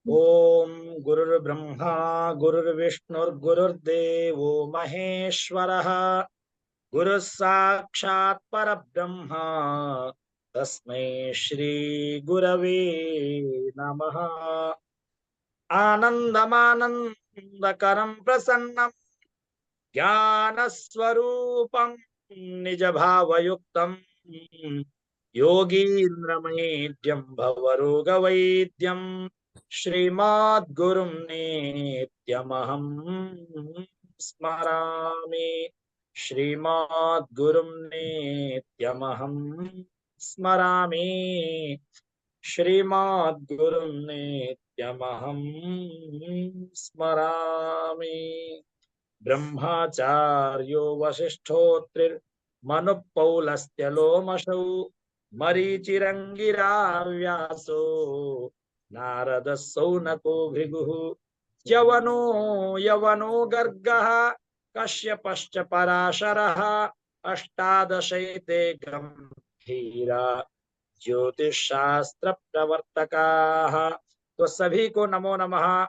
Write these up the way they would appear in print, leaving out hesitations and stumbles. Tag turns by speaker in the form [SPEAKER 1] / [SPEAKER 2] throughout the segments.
[SPEAKER 1] ओम गुरुर्ब्रह्मा गुरुर्विष्णुर्गुरुर्देवो महेश्वरः गुरुः साक्षात् परब्रह्म तस्मै श्री गुरवे नमः। आनन्दमानन्दकरं प्रसन्नं ज्ञानस्वरूपं निजभावयुक्तं योगीन्द्रमयेद्यं भवरोगवैद्यं श्रीमद्गुरुं नित्यमहं स्मरामि। श्रीमद्गुरुं नित्यमहं स्मरामि। श्रीमद्गुरुं नित्यमहं स्मरामि। ब्रह्माचार्यो वसिष्ठोत्रिर्मनुपौलस्त्यलोमशौ मरीचिरङ्गिराव्यासो नारदः सौनको भृगुः च्यवनो यवनो गर्गः कश्यपश्च पराशरः अष्टादशैते गंभीरा ज्योतिष शास्त्र प्रवर्तकाः। तो सभी को नमो नमः।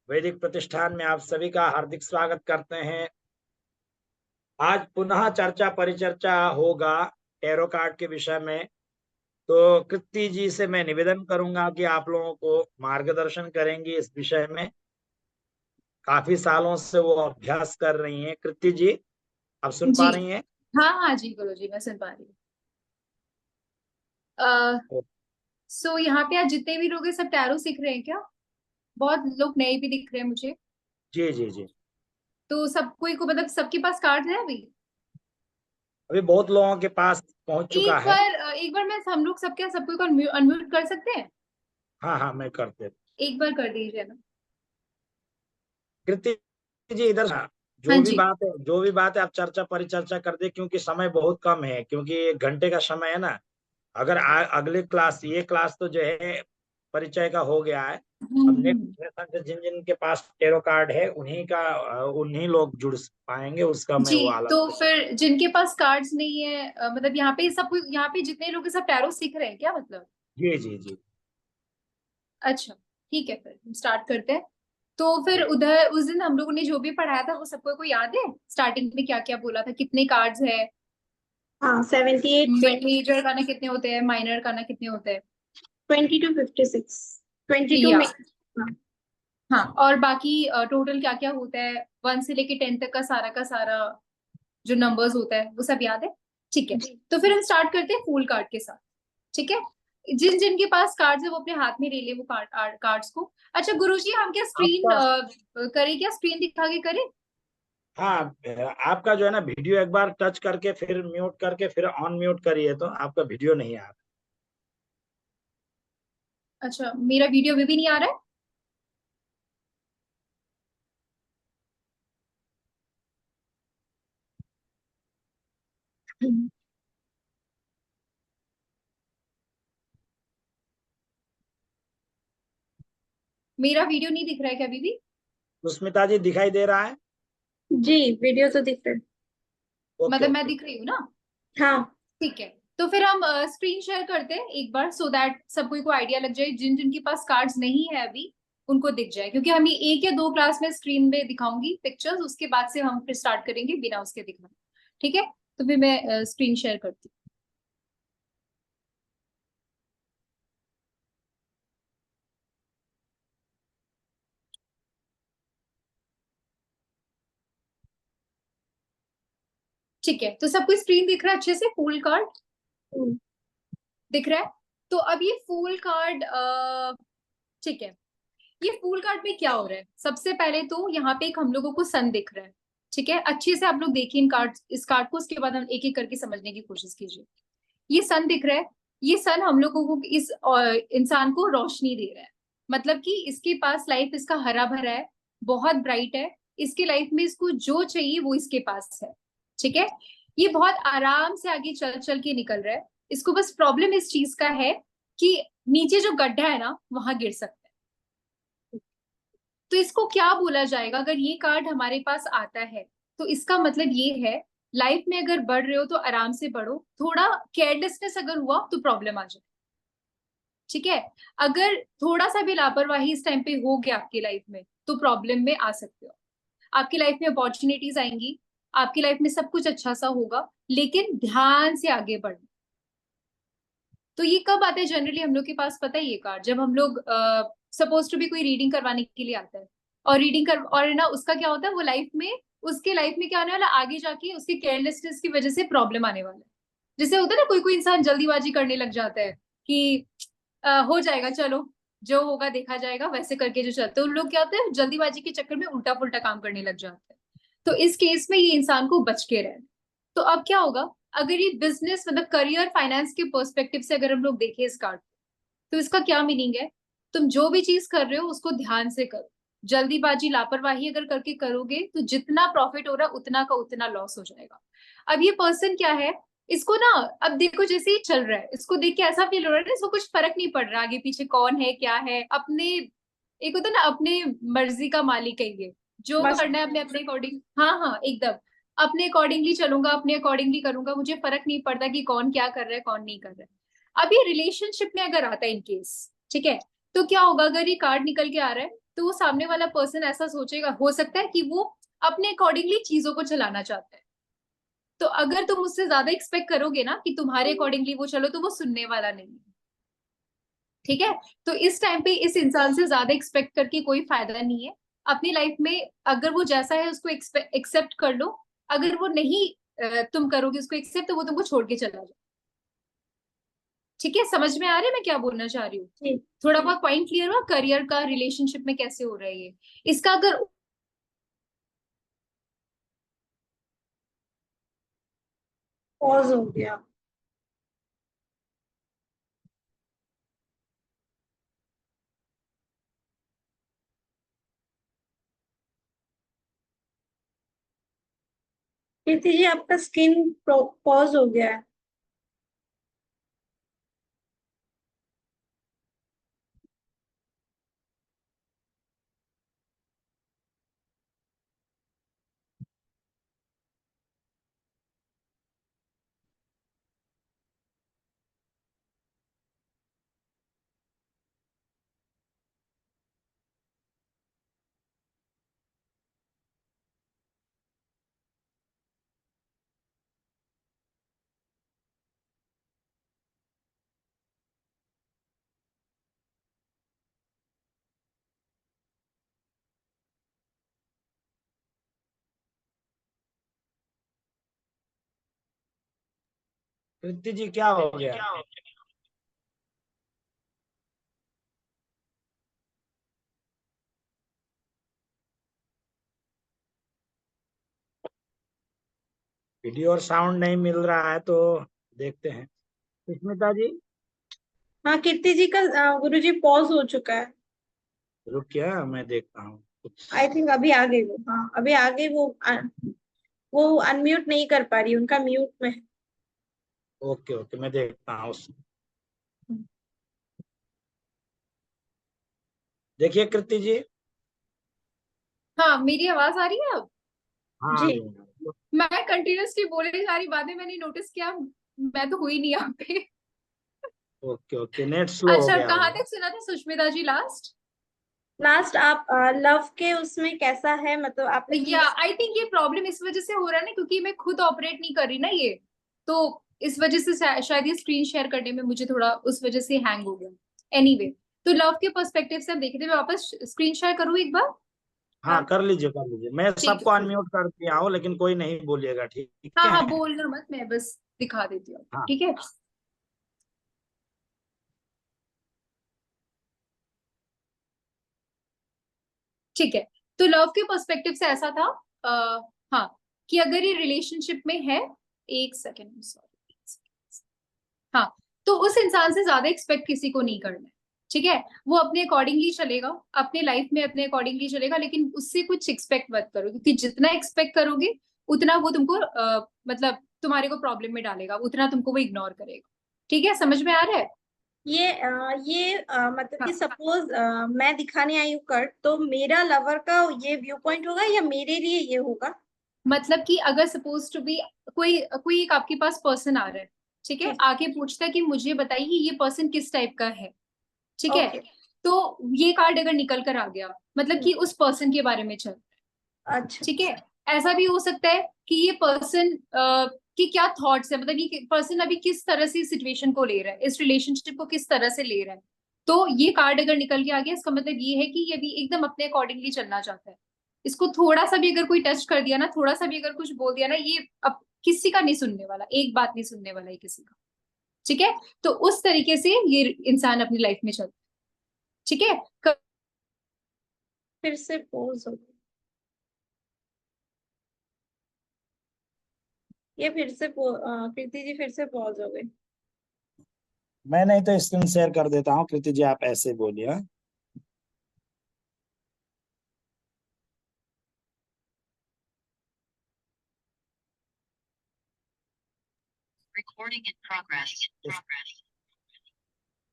[SPEAKER 1] वैदिक प्रतिष्ठान में आप सभी का हार्दिक स्वागत करते हैं। आज पुनः चर्चा परिचर्चा होगा टैरो कार्ड के विषय में। तो कृति जी से मैं निवेदन करूंगा कि आप लोगों को मार्गदर्शन करेंगी इस विषय में। काफी सालों से वो अभ्यास कर रही हैं। कृति जी, आप सुन
[SPEAKER 2] जी।
[SPEAKER 1] पा रही हैं?
[SPEAKER 2] हाँ हाँ जी, गुरु जी, मैं सुन पा रही हूँ। सो यहाँ पे आज जितने भी लोग हैं सब टैरो सीख रहे हैं क्या? बहुत लोग नए भी दिख रहे हैं मुझे।
[SPEAKER 1] जी जी जी।
[SPEAKER 2] तो सब कोई को मतलब सबके पास कार्ड है अभी?
[SPEAKER 1] अभी बहुत लोगों के पास पहुंच चुका है।
[SPEAKER 2] एक बार मैं हम लोग सबके सबको अनम्यूट कर सकते हैं?
[SPEAKER 1] हाँ हाँ, मैं करते।
[SPEAKER 2] एक बार कर दीजिए ना।
[SPEAKER 1] कृति जी इधर
[SPEAKER 2] हाँ जी।
[SPEAKER 1] जो भी बात है आप चर्चा परिचर्चा कर दे, क्योंकि समय बहुत कम है, क्योंकि 1 घंटे का समय है ना। अगर अगले क्लास, ये क्लास तो जो है परिचय का हो गया है। अब
[SPEAKER 2] हम्म।
[SPEAKER 1] नेक्स्ट सेशन से जिन जिन के पास टेरो कार्ड है उन्हीं लोग जुड़ पाएंगे, उसका मैं
[SPEAKER 2] जी।
[SPEAKER 1] वो अलग
[SPEAKER 2] तो
[SPEAKER 1] से कर।
[SPEAKER 2] फिर जिनके पास कार्ड्स नहीं है, मतलब यहाँ पे सब यहाँ पे जितने लोग हैं सब टैरो सीख रहे हैं क्या मतलब?
[SPEAKER 1] जी जी जी
[SPEAKER 2] अच्छा, ठीक है, फिर हम स्टार्ट करते हैं। तो फिर
[SPEAKER 1] जी।
[SPEAKER 2] उधर उस दिन हम लोगों ने जो भी पढ़ाया था वो सबको को याद है? स्टार्टिंग में क्या क्या बोला था, कितने कार्ड्स है?
[SPEAKER 3] हाँ 78
[SPEAKER 2] मेजर गाना कितने होते हैं, माइनर गाना कितने होते हैं?
[SPEAKER 3] 20 to 56 22
[SPEAKER 2] या
[SPEAKER 3] में। हाँ।
[SPEAKER 2] हाँ, और बाकी टोटल क्या क्या होता है 1 से लेके 10 तक का सारा जो नंबर्स होता है वो सब याद है? ठीक है।
[SPEAKER 3] जी।
[SPEAKER 2] तो फिर हम स्टार्ट करते हैं फुल कार्ड के साथ। ठीक है। जिन जिनके पास कार्ड्स है वो अपने हाथ में ले ले वो कार्ड्स को। अच्छा गुरुजी, हम क्या स्क्रीन
[SPEAKER 1] आपका,
[SPEAKER 2] करें, क्या स्क्रीन दिखा के करें?
[SPEAKER 1] हाँ, आपका जो है ना वीडियो एक बार टच करके फिर म्यूट करके फिर ऑन म्यूट करिए तो आपका वीडियो नहीं आ रहा।
[SPEAKER 2] अच्छा, मेरा वीडियो अभी भी नहीं आ रहा है? मेरा वीडियो नहीं दिख रहा है क्या अभी भी?
[SPEAKER 1] सुष्मिता जी दिखाई दे रहा है?
[SPEAKER 3] जी, वीडियो तो दिख रहा है।
[SPEAKER 1] ओके
[SPEAKER 2] मतलब मैं
[SPEAKER 1] ओके।
[SPEAKER 2] दिख रही हूँ ना?
[SPEAKER 3] हाँ।
[SPEAKER 2] ठीक है। तो फिर हम स्क्रीन शेयर करते हैं एक बार, सो दैट सब कोई को आइडिया लग जाए, जिन जिनके पास कार्ड्स नहीं है अभी उनको दिख जाए, क्योंकि हम ये 1 या 2 क्लास में स्क्रीन में दिखाऊंगी पिक्चर्स, उसके बाद से हम फिर स्टार्ट करेंगे बिना उसके दिखाने। ठीक है। तो फिर मैं स्क्रीन शेयर करती हूँ। ठीक है, तो सब कोई स्क्रीन दिख रहा है अच्छे से? फुल कार्ड
[SPEAKER 3] हम्म।
[SPEAKER 2] दिख रहा है? तो अब ये फुल कार्ड, ठीक है, ये फुल कार्ड में क्या हो रहा है? सबसे पहले तो यहाँ पे एक हम लोगों को सन दिख रहा है। ठीक है, अच्छे से आप लोग देखिए इस कार्ड को, उसके बाद हम एक एक करके समझने की कोशिश कीजिए। ये सन दिख रहा है। ये सन हम लोगों को इस इंसान को रोशनी दे रहा है। मतलब कि इसके पास लाइफ इसका हरा भरा है, बहुत ब्राइट है। इसके लाइफ में इसको जो चाहिए वो इसके पास है। ठीक है। ये बहुत आराम से आगे चल चल के निकल रहा है। इसको बस प्रॉब्लम इस चीज का है कि नीचे जो गड्ढा है ना वहां गिर सकता है। तो इसको क्या बोला जाएगा अगर ये कार्ड हमारे पास आता है? तो इसका मतलब ये है, लाइफ में अगर बढ़ रहे हो तो आराम से बढ़ो, थोड़ा केयरलेसनेस अगर हुआ तो प्रॉब्लम आ जाए। ठीक है। अगर थोड़ा सा भी लापरवाही इस टाइम पे हो गया आपकी लाइफ में तो प्रॉब्लम में आ सकते हो। आपकी लाइफ में अपॉर्चुनिटीज आएंगी, आपकी लाइफ में सब कुछ अच्छा सा होगा, लेकिन ध्यान से आगे बढ़ना। तो ये कब आता है जनरली हम लोग के पास, पता है ये कार्ड जब हम लोग सपोज टू भी कोई रीडिंग करवाने के लिए आता है, और रीडिंग कर और ना उसका क्या होता है, वो लाइफ में उसके लाइफ में क्या आने वाला, आगे जाके उसके केयरलेसनेस की वजह से प्रॉब्लम आने वाला है। जैसे होता है ना, कोई कोई इंसान जल्दीबाजी करने लग जाता है कि हो जाएगा, चलो जो होगा देखा जाएगा, वैसे करके जो चलते हैं उन लोग क्या होते हैं, जल्दीबाजी के चक्कर में उल्टा पुल्टा काम करने लग जाते हैं। तो इस केस में ये इंसान को बच के रहना। तो अब क्या होगा, अगर ये बिजनेस मतलब करियर फाइनेंस के पर्सपेक्टिव से अगर हम लोग देखें इस कार्ड, तो इसका क्या मीनिंग है, तुम जो भी चीज कर रहे हो उसको ध्यान से करो। जल्दीबाजी लापरवाही अगर करके करोगे तो जितना प्रॉफिट हो रहा है उतना का उतना लॉस हो जाएगा। अब ये पर्सन क्या है, इसको ना, अब देखो जैसे ही चल रहा है इसको देख के ऐसा फील हो रहा है ना, इसको कुछ फर्क नहीं पड़ रहा आगे पीछे कौन है क्या है, अपने एक होता है ना अपने मर्जी का मालिक है ये, जो
[SPEAKER 3] बस
[SPEAKER 2] करना है अपने अपने अकॉर्डिंग, हाँ हाँ एकदम अपने अकॉर्डिंगली चलूंगा, अपने अकॉर्डिंगली करूंगा, मुझे फर्क नहीं पड़ता कि कौन क्या कर रहा है कौन नहीं कर रहा है। अब ये रिलेशनशिप में अगर आता है इन केस, ठीक है, तो क्या होगा, अगर ये कार्ड निकल के आ रहा है तो वो सामने वाला पर्सन ऐसा सोचेगा, हो सकता है कि वो अपने अकॉर्डिंगली चीजों को चलाना चाहता है। तो अगर तुम उससे ज्यादा एक्सपेक्ट करोगे ना कि तुम्हारे अकॉर्डिंगली वो चलो, तो वो सुनने वाला नहीं है। ठीक है। तो इस टाइम पे इस इंसान से ज्यादा एक्सपेक्ट करके कोई फायदा नहीं है अपनी लाइफ में। अगर वो जैसा है उसको एक्सेप्ट कर लो, अगर वो नहीं तुम करोगे उसको एक्सेप्ट, तो वो तुमको छोड़ के चला जाए। ठीक है, समझ में आ रहा है मैं क्या बोलना चाह रही हूँ?
[SPEAKER 3] जी।
[SPEAKER 2] थोड़ा बहुत पॉइंट क्लियर हुआ करियर का, रिलेशनशिप में कैसे हो रहा है ये। इसका अगर
[SPEAKER 3] पॉज हो गया। कीर्ति जी आपका स्क्रीन पॉज हो गया है।
[SPEAKER 1] कृति जी क्या हो गया? वीडियो और साउंड नहीं मिल रहा है तो देखते हैं। सुष्मिता जी
[SPEAKER 3] हाँ कीर्ति जी का गुरु जी पॉज हो चुका है।
[SPEAKER 1] रुकिए, मैं देखता हूँ कुछ।
[SPEAKER 3] आई थिंक अभी आ गई वो, हाँ अभी आ गई वो अनम्यूट नहीं कर पा रही, उनका म्यूट में है।
[SPEAKER 1] ओके ओके, मैं देखता हूँ। देखिए कृति जी।
[SPEAKER 2] हाँ मेरी आवाज आ रही है अब?
[SPEAKER 1] हाँ
[SPEAKER 3] जी।
[SPEAKER 2] मैं कंटिन्यूअसली बोल रही सारी बातें, मैंने नोटिस किया मैं तो हुई नहीं यहाँ पे।
[SPEAKER 1] ओके ओके, नेट स्लो हो
[SPEAKER 2] अच्छा
[SPEAKER 1] गया
[SPEAKER 2] कहाँ
[SPEAKER 1] होगा।
[SPEAKER 2] तक सुना था सुष्मिता जी लास्ट?
[SPEAKER 3] लास्ट आप लव के उसमें कैसा है, मतलब आपने
[SPEAKER 2] या
[SPEAKER 3] किस।
[SPEAKER 2] आई थिंक ये प्रॉब्लम इस वजह से हो रहा है ना, क्योंकि मैं खुद ऑपरेट नहीं कर रही ना ये, तो इस वजह से शायद ये स्क्रीन शेयर करने में मुझे थोड़ा उस वजह से हैंग हो गया। एनीवे, तो लव के पर्सपेक्टिव से हम देखे थे, मैं वापस स्क्रीन शेयर करूँ एक बार?
[SPEAKER 1] हाँ कर लीजिए कर लीजिए, मैं
[SPEAKER 2] ठीक
[SPEAKER 1] सबको
[SPEAKER 2] है।
[SPEAKER 1] अनम्यूट कर दिया हूँ, लेकिन कोई नहीं बोलिएगा, ठीक
[SPEAKER 2] हाँ हाँ
[SPEAKER 1] है।
[SPEAKER 2] बोलना मत, मैं बस दिखा देती हूँ।
[SPEAKER 1] हाँ
[SPEAKER 2] ठीक है। ठीक है। तो लव के पर्सपेक्टिव से ऐसा था, हाँ, कि अगर ये रिलेशनशिप में है, एक सेकेंड सॉरी, हाँ, तो उस इंसान से ज्यादा एक्सपेक्ट किसी को नहीं करना है। ठीक है, वो अपने अकॉर्डिंगली चलेगा, अपने लाइफ में अपने अकॉर्डिंगली चलेगा, लेकिन उससे कुछ एक्सपेक्ट मत करो, क्योंकि जितना एक्सपेक्ट करोगे उतना वो तुमको मतलब तुम्हारे को प्रॉब्लम में डालेगा, उतना तुमको वो इग्नोर करेगा। ठीक है, समझ में आ रहा है?
[SPEAKER 3] मतलब कि
[SPEAKER 2] हाँ,
[SPEAKER 3] सपोज मैं दिखाने आई हूँ कर्ट, तो मेरा लवर का ये व्यू पॉइंट होगा या मेरे लिए ये होगा?
[SPEAKER 2] मतलब कि अगर सपोज टू बी कोई कोई एक आपके पास पर्सन आ रहा है, ठीक है,
[SPEAKER 3] ठीक।
[SPEAKER 2] आके पूछता है कि मुझे बताइए ये पर्सन किस टाइप का है, ठीक है।
[SPEAKER 3] Okay.
[SPEAKER 2] तो ये कार्ड अगर निकल कर आ गया मतलब कि उस पर्सन के बारे में चल,
[SPEAKER 3] अच्छा
[SPEAKER 2] ठीक है। ऐसा भी हो सकता है कि ये पर्सन कि क्या थॉट्स है, मतलब ये पर्सन अभी किस तरह से सिचुएशन को ले रहा है, इस रिलेशनशिप को किस तरह से ले रहा है। तो ये कार्ड अगर निकल के आ गया इसका मतलब ये है कि ये भी एकदम अपने अकॉर्डिंगली चलना चाहता है। इसको थोड़ा सा भी अगर कोई टच कर दिया ना, थोड़ा सा भी अगर कुछ बोल दिया ना, ये अब किसी का नहीं सुनने वाला, एक बात नहीं सुनने वाला है किसी का, ठीक है। तो उस तरीके से ये इंसान अपनी लाइफ में चलता है, ठीक है।
[SPEAKER 3] फिर से पोज हो गई, ये फिर से कृति जी फिर से पॉज हो गई।
[SPEAKER 1] मैं नहीं तो स्क्रीन शेयर कर देता हूँ, कृति जी आप ऐसे बोलिए। हाँ?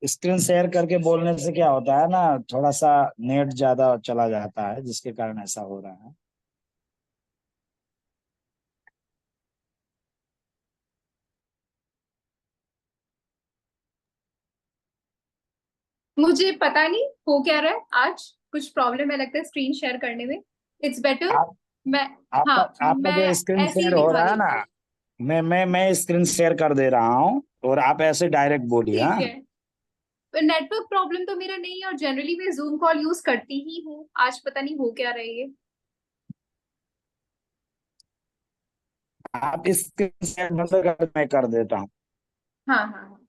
[SPEAKER 1] स्क्रीन शेयर करके बोलने से क्या होता है ना, थोड़ा सा नेट ज्यादा चला जाता है जिसके कारण ऐसा हो रहा है।
[SPEAKER 2] मुझे पता नहीं हो क्या रहा है आज, कुछ प्रॉब्लम है लगता है स्क्रीन शेयर करने में। इट्स बेटर
[SPEAKER 1] आप
[SPEAKER 2] मैं,
[SPEAKER 1] आपका
[SPEAKER 2] हाँ
[SPEAKER 1] आपका
[SPEAKER 2] मैं
[SPEAKER 1] जो स्क्रीन
[SPEAKER 2] ऐसे ही
[SPEAKER 1] शेयर हो
[SPEAKER 2] दिखा
[SPEAKER 1] रहा है ना,
[SPEAKER 2] देती हूँ।
[SPEAKER 1] मैं स्क्रीन शेयर कर दे रहा हूँ और आप ऐसे डायरेक्ट बोलिए।
[SPEAKER 2] ठीक
[SPEAKER 1] हाँ,
[SPEAKER 2] है, नेटवर्क प्रॉब्लम तो मेरा नहीं है और जनरली मैं जूम कॉल यूज करती ही हूँ, आज पता नहीं हो क्या रही है।
[SPEAKER 1] आप स्क्रीन शेयर बंद कर, मैं कर देता हूँ।
[SPEAKER 2] हाँ हाँ हाँ,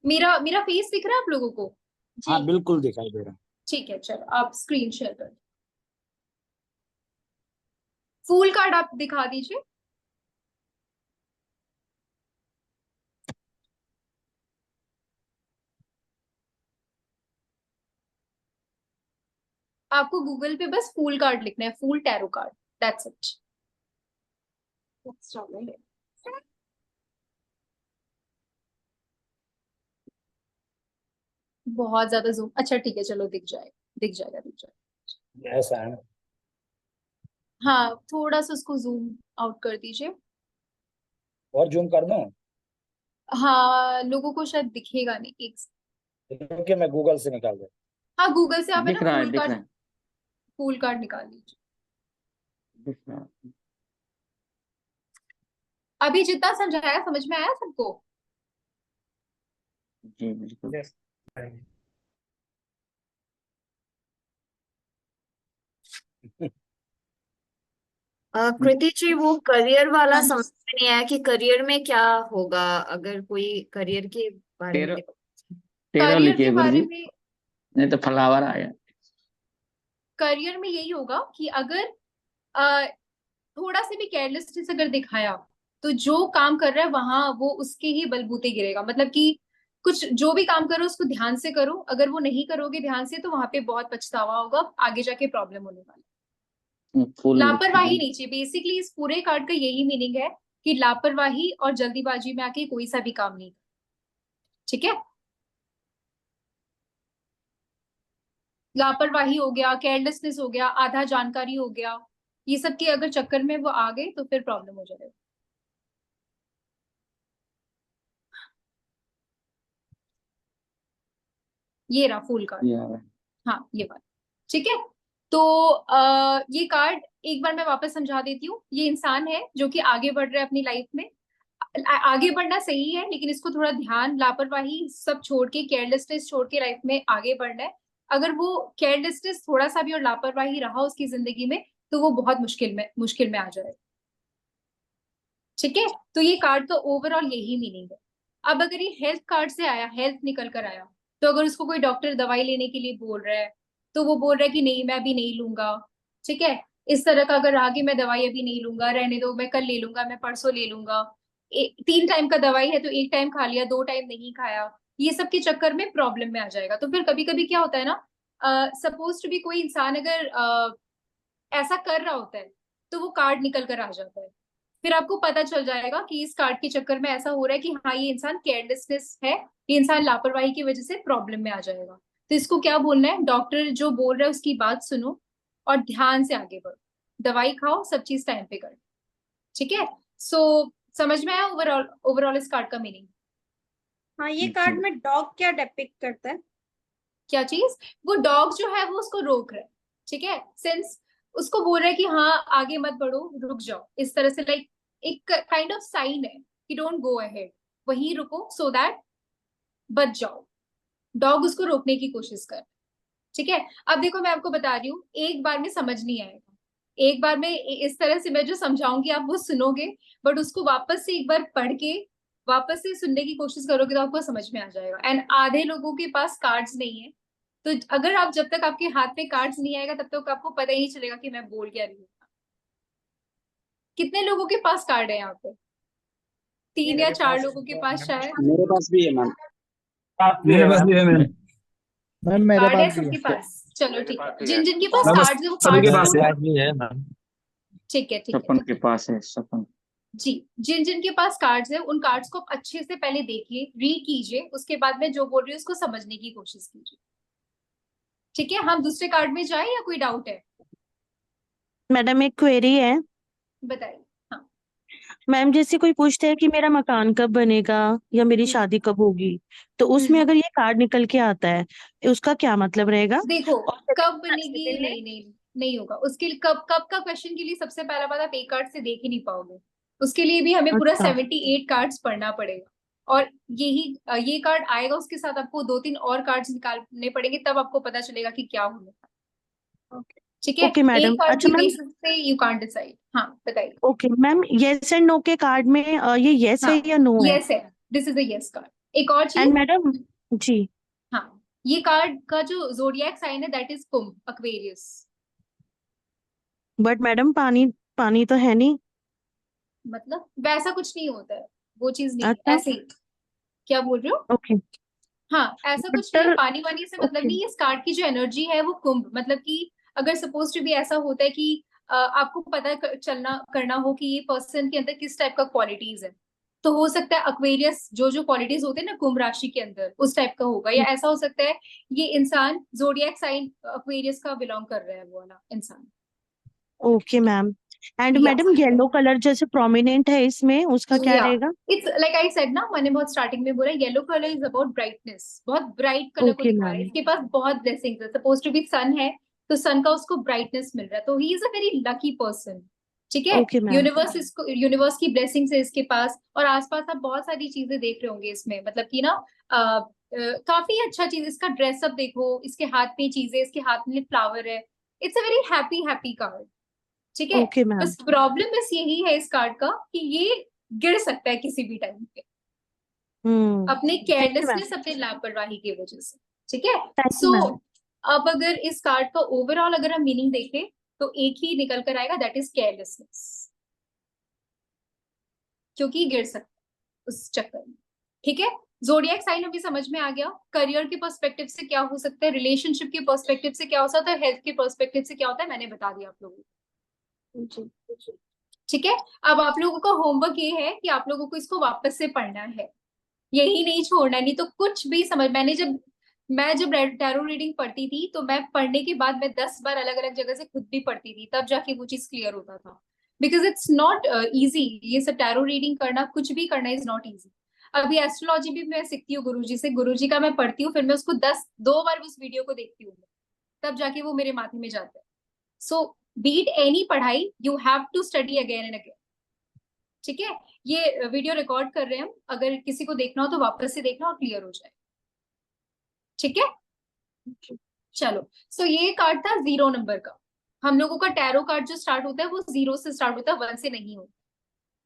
[SPEAKER 2] मेरा मेरा फेस दिख रहा है आप लोगों को?
[SPEAKER 3] जी
[SPEAKER 1] हाँ बिल्कुल दिखाई दे रहा है।
[SPEAKER 2] ठीक है, चलो आप स्क्रीन शेयर कर, फुल कार्ड आप दिखा दीजिए। आपको गूगल पे बस फुल कार्ड लिखना है, full tarot card, that's it. बहुत ज्यादा जूम, अच्छा ठीक है चलो दिख जाएगा, दिख जाएगा, दिख जाएगा।
[SPEAKER 1] ऐसा है।
[SPEAKER 2] हाँ थोड़ा सा उसको जूम आउट कर दीजिए।
[SPEAKER 1] और जूम कर दूं?
[SPEAKER 2] हाँ लोगों को शायद दिखेगा नहीं, एक
[SPEAKER 1] क्योंकि मैं गूगल से निकाल दूं।
[SPEAKER 2] हाँ गूगल से आप है ना
[SPEAKER 4] दिख रहा है,
[SPEAKER 2] फुल
[SPEAKER 4] दिख
[SPEAKER 2] कार्ड,
[SPEAKER 4] रहा है,
[SPEAKER 2] फुल कार्ड निकाल लीजिए।
[SPEAKER 4] दिख रहा है।
[SPEAKER 2] अभी जितना समझाया समझ में आया सबको?
[SPEAKER 4] जी बिल्कुल।
[SPEAKER 1] Yes.
[SPEAKER 5] कृति जी वो करियर वाला
[SPEAKER 2] हाँ
[SPEAKER 5] समझ में नहीं आया कि करियर में क्या होगा, अगर कोई करियर के बारे में
[SPEAKER 4] टेरो
[SPEAKER 5] देखो।
[SPEAKER 4] टेरो
[SPEAKER 2] करियर
[SPEAKER 4] लिखिए
[SPEAKER 2] के
[SPEAKER 4] गुरु
[SPEAKER 2] बारे
[SPEAKER 4] जी,
[SPEAKER 2] में,
[SPEAKER 4] नहीं तो फ्लावर आया।
[SPEAKER 2] करियर में यही होगा कि अगर अ, थोड़ा सा भी केयरलेसनेस अगर दिखाया तो जो काम कर रहा है वहां वो उसके ही बलबूते गिरेगा, मतलब कि कुछ जो भी काम करो उसको ध्यान से करो, अगर वो नहीं करोगे ध्यान से तो वहां पे बहुत पछतावा होगा, आगे जाके प्रॉब्लम होने वाली।
[SPEAKER 4] फुल
[SPEAKER 2] लापरवाही
[SPEAKER 4] लिखिए।
[SPEAKER 2] नहीं चाहिए, बेसिकली इस पूरे कार्ड का यही मीनिंग है कि लापरवाही और जल्दीबाजी में आके कोई सा भी काम नहीं, ठीक है। लापरवाही हो गया, केयरलेसनेस हो गया, आधा जानकारी हो गया, ये सब के अगर चक्कर में वो आ गए तो फिर प्रॉब्लम हो जाएगा। ये रहा फुल कार्ड,
[SPEAKER 4] ये आ रहा है।
[SPEAKER 2] हाँ ये बात, ठीक है। तो ये कार्ड एक बार मैं वापस समझा देती हूँ। ये इंसान है जो कि आगे बढ़ रहा है अपनी लाइफ में, आगे बढ़ना सही है लेकिन इसको थोड़ा ध्यान, लापरवाही सब छोड़ के, केयरलेसनेस छोड़ के लाइफ में आगे बढ़ना है। अगर वो केयरलेसनेस थोड़ा सा भी और लापरवाही रहा उसकी जिंदगी में तो वो बहुत मुश्किल में आ जाए, ठीक है। तो ये कार्ड का ओवरऑल यही मीनिंग है। अब अगर ये हेल्थ कार्ड से आया, हेल्थ निकल कर आया, तो अगर उसको कोई डॉक्टर दवाई लेने के लिए बोल रहा है तो वो बोल रहा है कि नहीं मैं अभी नहीं लूंगा, ठीक है। इस तरह का अगर रहा कि मैं दवाई अभी नहीं लूंगा, रहने दो, मैं कल ले लूंगा, मैं परसों ले लूंगा, 3 टाइम का दवाई है तो 1 टाइम खा लिया, 2 टाइम नहीं खाया, ये सब के चक्कर में प्रॉब्लम में आ जाएगा। तो फिर कभी कभी क्या होता है ना, सपोज टू भी कोई इंसान अगर ऐसा कर रहा होता है तो वो कार्ड निकल कर आ जाता है, फिर आपको पता चल जाएगा कि इस कार्ड के चक्कर में ऐसा हो रहा है कि हाँ ये इंसान केयरलेसनेस है, ये इंसान लापरवाही की वजह से प्रॉब्लम में आ जाएगा। तो इसको क्या बोलना है, डॉक्टर जो बोल रहा है उसकी बात सुनो और ध्यान से आगे बढ़ो, दवाई खाओ, सब चीज टाइम पे करो, ठीक है। सो समझ में आया ओवरऑल, ओवरऑल इस कार्ड का मीनिंग?
[SPEAKER 3] हाँ, ये
[SPEAKER 4] जी
[SPEAKER 3] कार्ड में डॉग क्या डेपिक्ट करता है?
[SPEAKER 2] क्या चीज? वो डॉग जो है वो उसको रोक रहा है, ठीक है, सिंस उसको बोल रहा है कि हाँ आगे मत बढ़ो, रुक जाओ, इस तरह से, लाइक एक काइंड ऑफ साइन है कि डोंट गो अहेड, वहीं रुको सो दैट बच जाओ। डॉग उसको रोकने की कोशिश कर, ठीक है। अब देखो मैं आपको बता रही हूँ, एक बार में समझ नहीं आएगा, एक बार में इस तरह से मैं जो समझाऊंगी आप वो सुनोगे, बट उसको वापस से एक बार पढ़ के वापस से सुनने की कोशिश करोगे तो आपको समझ में आ जाएगा। एंड आधे लोगों के पास कार्ड्स नहीं है, तो अगर आप जब तक आपके हाथ में कार्ड्स नहीं आएगा तब तक आपको पता ही नहीं चलेगा कि मैं बोल क्या रही हूँ। कितने लोगों के पास कार्ड है यहाँ पे? 3 या
[SPEAKER 1] मेरे
[SPEAKER 2] 4
[SPEAKER 1] पास
[SPEAKER 2] लोगों के
[SPEAKER 1] तो
[SPEAKER 2] पास
[SPEAKER 1] मैम
[SPEAKER 2] शायद
[SPEAKER 4] मेरे पास भी है मैम।
[SPEAKER 6] मेरे पास भी है मैम। मैम मेरे
[SPEAKER 2] कार्ड है
[SPEAKER 6] पास भी
[SPEAKER 2] सबके
[SPEAKER 6] है।
[SPEAKER 2] पास। चलो ठीक है, जिन जिन के पास
[SPEAKER 6] मैम
[SPEAKER 2] कार्ड्स है वो
[SPEAKER 6] सभी के
[SPEAKER 2] कार्ड्स
[SPEAKER 6] पास
[SPEAKER 2] को,
[SPEAKER 6] है।
[SPEAKER 7] भी है मैम।
[SPEAKER 2] ठीक है ठीक है
[SPEAKER 4] सपन
[SPEAKER 2] ठीक
[SPEAKER 4] के
[SPEAKER 2] है
[SPEAKER 4] पास है, सपन।
[SPEAKER 2] जी। जिन जिन के पास कार्ड्स है उन कार्ड्स को आप अच्छे से पहले देखिए, रीड कीजिए, उसके बाद में जो बोल रही हूँ उसको समझने की कोशिश कीजिए, ठीक है। हम दूसरे कार्ड में जाए या कोई डाउट है?
[SPEAKER 8] मैडम एक क्वेरी है।
[SPEAKER 2] बताइए। हाँ।
[SPEAKER 8] मैम जैसे कोई पूछता है कि मेरा मकान कब बनेगा या मेरी
[SPEAKER 2] हम्म,
[SPEAKER 8] शादी कब होगी, तो उसमें अगर ये कार्ड निकल के आता है, उसका क्या मतलब रहेगा?
[SPEAKER 2] देखो
[SPEAKER 8] और
[SPEAKER 2] कब
[SPEAKER 8] सेकंड
[SPEAKER 2] बनेगी,
[SPEAKER 8] में
[SPEAKER 2] नहीं नहीं नहीं होगा उसके लिए। कब कब का क्वेश्चन के लिए सबसे पहला बात आप एक कार्ड से देख ही नहीं पाओगे, उसके लिए भी हमें पूरा
[SPEAKER 8] अच्छा
[SPEAKER 2] 78 कार्ड्स पढ़ना पड़ेगा। और ये कार्ड आएगा उसके साथ आपको 2-3 और कार्ड्स निकालने पड़ेंगे, तब आपको पता चलेगा कि क्या होने वाला है, ठीक है।
[SPEAKER 8] ओके
[SPEAKER 2] एक
[SPEAKER 8] मैडम।
[SPEAKER 2] कार्ड
[SPEAKER 8] अच्छा
[SPEAKER 2] की
[SPEAKER 8] मैम,
[SPEAKER 2] बेसिस पे यू कांट डिसाइड। हाँ बताइए।
[SPEAKER 8] Okay ma'am, yes and no के कार्ड में ये यस है
[SPEAKER 2] हाँ
[SPEAKER 8] या नो है?
[SPEAKER 2] यस है, this is a yes card. एक और
[SPEAKER 8] एंड
[SPEAKER 2] चीज,
[SPEAKER 8] मैडम जी,
[SPEAKER 2] हाँ, ये कार्ड का जो जोडियक साइन है that is Kumbh, Aquarius.
[SPEAKER 8] But madam पानी पानी तो है नहीं।
[SPEAKER 2] मतलब वैसा कुछ नहीं होता है, वो चीज नहीं है
[SPEAKER 8] अच्छा
[SPEAKER 2] ऐसे ही। क्या बोल रहे हो?
[SPEAKER 8] ओके।
[SPEAKER 2] हाँ ऐसा कुछ नहीं है,
[SPEAKER 8] बटर
[SPEAKER 2] पानी वानी से मतलब
[SPEAKER 8] ओके
[SPEAKER 2] नहीं। इस कार्ड की जो एनर्जी है वो कुंभ, मतलब कि अगर सपोज टू भी ऐसा होता है कि आपको पता चलना करना हो कि ये पर्सन के अंदर किस टाइप का क्वालिटीज है, तो हो सकता है अक्वेरियस जो जो क्वालिटीज होते हैं ना कुंभ राशि के अंदर उस टाइप का होगा, या ऐसा हो सकता है ये इंसान जोडियक साइन अक्वेरियस का बिलोंग कर रहा है वो वाला इंसान।
[SPEAKER 8] Okay ma'am. एंड
[SPEAKER 2] या
[SPEAKER 8] मैडम येलो कलर जैसे प्रोमिनेंट है इसमें, उसका क्या
[SPEAKER 2] या
[SPEAKER 8] रहेगा?
[SPEAKER 2] इट्स लाइक आई सेड ना, मैंने बहुत स्टार्टिंग में बोला yellow colour is about brightness, बहुत ब्राइट कलर को
[SPEAKER 8] ओके
[SPEAKER 2] दिखा रहा है,
[SPEAKER 8] मैम।
[SPEAKER 2] इसके पास बहुत ब्लेसिंग्स है, सपोज टू बी सन है तो सन का उसको ब्राइटनेस मिल रहा है, तो he is a very lucky person, ठीक है।
[SPEAKER 8] Okay ma'am.
[SPEAKER 2] यूनिवर्स इसको, यूनिवर्स की ब्लेसिंग्स है इसके पास, और आसपास आप बहुत सारी चीजें देख रहे होंगे इसमें, मतलब कि ना काफी अच्छा चीज, इसका ड्रेसअप देखो, इसके हाथ में चीजें, इसके हाथ में फ्लावर है, it's a very happy happy card, ठीक है।
[SPEAKER 8] Okay ma'am.
[SPEAKER 2] बस प्रॉब्लम बस यही है इस कार्ड का कि ये गिर सकता है किसी भी टाइम पे, अपने
[SPEAKER 8] ठीक है मैम।
[SPEAKER 2] केयरलेसनेस, अपने लापरवाही की वजह से, ठीक है।
[SPEAKER 8] Thank you
[SPEAKER 2] so
[SPEAKER 8] ma'am.
[SPEAKER 2] अब अगर इस कार्ड का ओवरऑल अगर हम मीनिंग देखें तो एक ही निकल कर आएगा, दैट इज केयरलेसनेस, क्योंकि गिर सकता है उस चक्कर में, ठीक है। जोडियक साइन अभी समझ में आ गया। करियर के पर्सपेक्टिव से क्या हो सकता है, रिलेशनशिप के पर्सपेक्टिव से क्या हो सकता है, हेल्थ के पर्सपेक्टिव से क्या होता है, मैंने बता दिया आप लोगों को, ठीक है। अब आप लोगों का होमवर्क ये है कि आप लोगों को इसको वापस से पढ़ना है, यही नहीं छोड़ना, नहीं तो कुछ भी समझ, मैं जब टैरो रीडिंग पढ़ती थी तो मैं पढ़ने के बाद मैं 10 बार अलग अलग जगह से खुद भी पढ़ती थी, तब जाके वो चीज क्लियर होता था, बिकॉज इट्स नॉट इजी, ये सब टैरो रीडिंग करना, कुछ भी करना इज नॉट इजी। अभी एस्ट्रोलॉजी भी मैं सीखती हूँ गुरुजी से, गुरुजी का मैं पढ़ती हूँ, फिर मैं उसको 2 बार उस वीडियो को देखती हूँ, तब जाके वो मेरे माथे में जाता है। सो बीट एनी पढ़ाई, you have to study again and again, ठीक है। ये वीडियो रिकॉर्ड कर रहे हैं हम, अगर किसी को देखना हो तो वापस से देखना और क्लियर हो जाए, ठीक है। चलो, सो ये कार्ड था 0 नंबर का। हम लोगों का टैरो कार्ड जो स्टार्ट होता है वो 0 से स्टार्ट होता है, 1 से नहीं होता,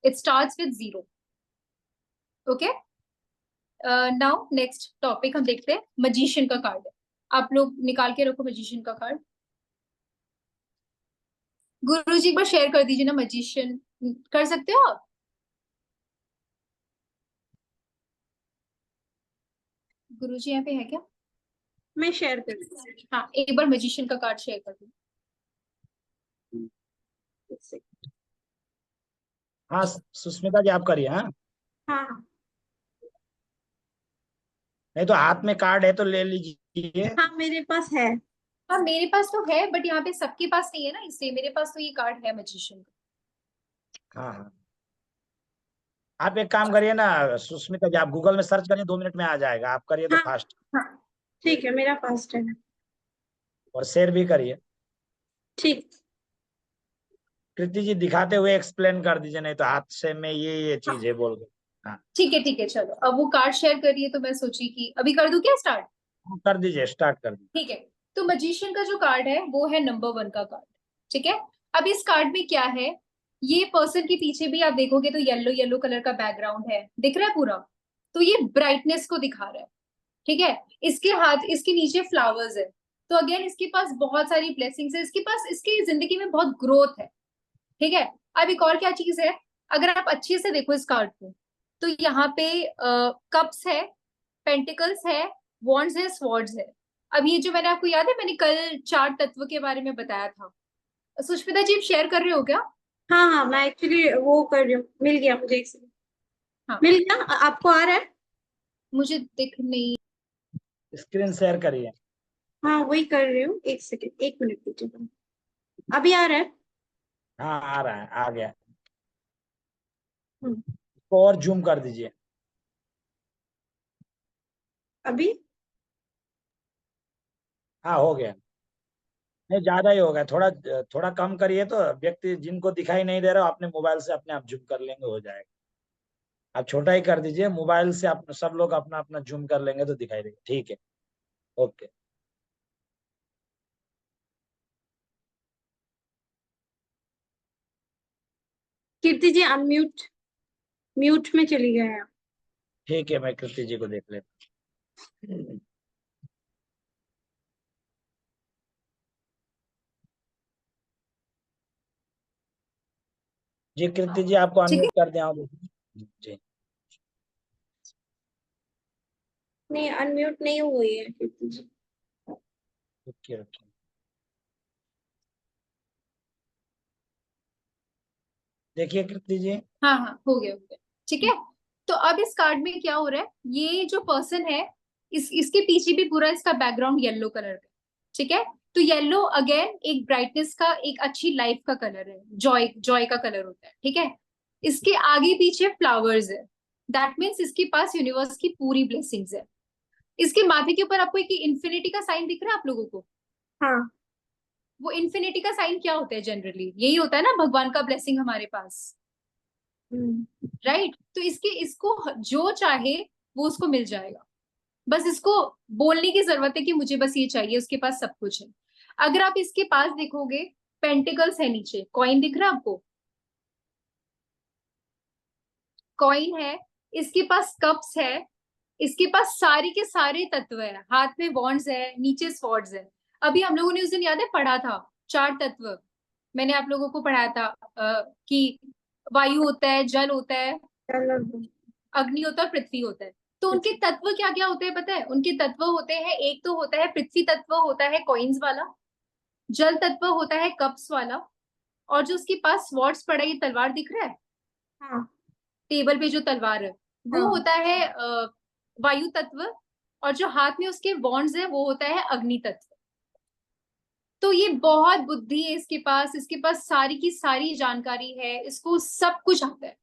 [SPEAKER 2] it starts with 0, okay. Now next topic हम देखते हैं, मजिशियन का कार्ड है। आप लोग निकाल के रखो मजिशियन का कार्ड। गुरुजी एक बार शेयर कर दीजिए ना, मजिशियन कर सकते हो आप? गुरुजी यहाँ पे है क्या?
[SPEAKER 3] मैं शेयर कर दूँ।
[SPEAKER 2] हाँ एक बार मजिशियन का कार्ड शेयर कर दो।
[SPEAKER 1] हाँ सुष्मिता जी आप करिए। हाँ
[SPEAKER 3] हाँ
[SPEAKER 1] नहीं तो हाथ में कार्ड है तो ले लीजिए।
[SPEAKER 3] हाँ मेरे पास है।
[SPEAKER 2] हाँ मेरे पास तो है, बट यहाँ पे सबके पास नहीं है ना, इसलिए मेरे पास तो ये कार्ड है मजिशियन का।
[SPEAKER 1] हाँ हाँ आप एक काम करिए ना सुष्मिता जी, आप गूगल में सर्च करिए, 2 मिनट में आ जाएगा, आप करिए तो
[SPEAKER 3] हाँ
[SPEAKER 1] फास्ट।
[SPEAKER 2] हाँ
[SPEAKER 3] ठीक है, मेरा फास्ट है।
[SPEAKER 1] और शेयर भी करिए।
[SPEAKER 3] ठीक।
[SPEAKER 1] कृति जी दिखाते हुए एक्सप्लेन कर दीजिए, नहीं तो हाथ से मैं ये चीज है बोल के।
[SPEAKER 2] ठीक है चलो, अब वो कार्ड शेयर करिए, तो मैं सोची कि अभी कर दूं क्या स्टार्ट।
[SPEAKER 1] हाँ, कर दीजिए, स्टार्ट कर दीजिए।
[SPEAKER 2] ठीक है, तो मजिशियन का जो कार्ड है वो है नंबर 1 का कार्ड। ठीक है, अब इस कार्ड में क्या है, ये पर्सन के पीछे भी आप देखोगे तो येलो येलो कलर का बैकग्राउंड है, दिख रहा है पूरा। तो ये ब्राइटनेस को दिखा रहा है। ठीक है, इसके हाथ, इसके नीचे फ्लावर्स है। तो अगेन इसके पास बहुत सारी ब्लेसिंग्स है, इसके पास, इसकी जिंदगी में बहुत ग्रोथ है। ठीक है, अब एक और क्या चीज है, अगर आप अच्छे से देखो इस कार्ड को, तो यहाँ पे कप्स है, पेंटिकल्स है, वॉन्ड्स है, स्वॉर्ड्स है। अब ये जो मैंने आपको याद है, मैंने कल 4 तत्व के बारे में बताया था। सुष्मिता जी, आप शेयर कर रहे हो क्या?
[SPEAKER 3] हाँ हाँ, मैं एक्चुअली वो कर रही हूँ, मिल गया मुझे एक सेकंड।
[SPEAKER 2] हाँ,
[SPEAKER 3] मिल गया, आपको आ रहा है?
[SPEAKER 2] मुझे दिख नहीं।
[SPEAKER 1] स्क्रीन शेयर करिए।
[SPEAKER 3] हाँ वही कर रही हूँ, एक सेकंड, 1 मिनट दीजिए। अभी आ रहा है?
[SPEAKER 1] हाँ आ रहा है, आ गया।
[SPEAKER 3] हम्म,
[SPEAKER 1] इसको और जूम कर दीजिए।
[SPEAKER 3] अभी?
[SPEAKER 1] हाँ हो गया। नहीं ज्यादा ही हो गया, थोड़ा थोड़ा कम करिए, तो व्यक्ति जिनको दिखाई नहीं दे रहा अपने मोबाइल से अपने आप जूम कर लेंगे, हो जाएगा। आप छोटा ही कर दीजिए, मोबाइल से अपना सब लोग अपना अपना जूम कर लेंगे तो दिखाई देगा। ठीक है, ओके।
[SPEAKER 3] कीर्ति जी अनम्यूट, म्यूट में चली गए हैं।
[SPEAKER 1] ठीक है, मैं कृति जी को देख लेता हूँ। जी कृति जी, आपको
[SPEAKER 2] ठीक है,
[SPEAKER 1] अनम्यूट कर दिया जी।
[SPEAKER 3] नहीं, अनम्यूट नहीं हुई है कीर्ति जी।
[SPEAKER 1] Okay okay. देखिए कृति जी।
[SPEAKER 2] हाँ हाँ, हो गया हो गया। ठीक है, तो अब इस कार्ड में क्या हो रहा है, ये जो पर्सन है, इसके पीछे भी पूरा इसका बैकग्राउंड येलो कलर का। ठीक है, तो येलो अगेन एक ब्राइटनेस का, एक अच्छी लाइफ का कलर है, जॉय जॉय का कलर होता है। ठीक है, इसके आगे पीछे फ्लावर्स है, दैट मीन्स इसके पास यूनिवर्स की पूरी ब्लेसिंग्स है। इसके माथे के ऊपर आपको एक इन्फिनिटी का साइन दिख रहा है आप लोगों को?
[SPEAKER 3] हाँ।
[SPEAKER 2] वो इन्फिनिटी का साइन क्या होता है, जनरली यही होता है ना, भगवान का ब्लेसिंग हमारे पास। राइट, तो इसको जो चाहे वो उसको मिल जाएगा। बस इसको बोलने की जरूरत है कि मुझे बस ये चाहिए, उसके पास सब कुछ है। अगर आप इसके पास देखोगे, पेंटिकल्स है नीचे, कॉइन दिख रहा है आपको? कॉइन है, इसके पास कप्स है, इसके पास सारे के सारे तत्व है, हाथ में वॉन्ड्स है, नीचे स्वॉर्ड्स है। अभी हम लोगों ने उस दिन याद है पढ़ा था 4 तत्व, मैंने आप लोगों को पढ़ाया था कि वायु होता है, जल होता है,
[SPEAKER 3] चलो।
[SPEAKER 2] अग्नि होता है, पृथ्वी होता है। तो उनके तत्व क्या क्या होते हैं पता है? उनके तत्व होते हैं, एक तो होता है पृथ्वी तत्व, होता है कॉइन्स वाला। जल तत्व होता है कप्स वाला। और जो उसके पास स्वॉर्ड्स पड़ा है, ये तलवार दिख रहा है
[SPEAKER 3] हाँ
[SPEAKER 2] टेबल पे जो तलवार है, वो
[SPEAKER 3] हाँ।
[SPEAKER 2] होता है वायु तत्व। और जो हाथ में उसके वॉन्ड्स है वो होता है अग्नि तत्व। तो ये बहुत बुद्धि है इसके पास, इसके पास सारी की सारी जानकारी है, इसको सब कुछ आता है।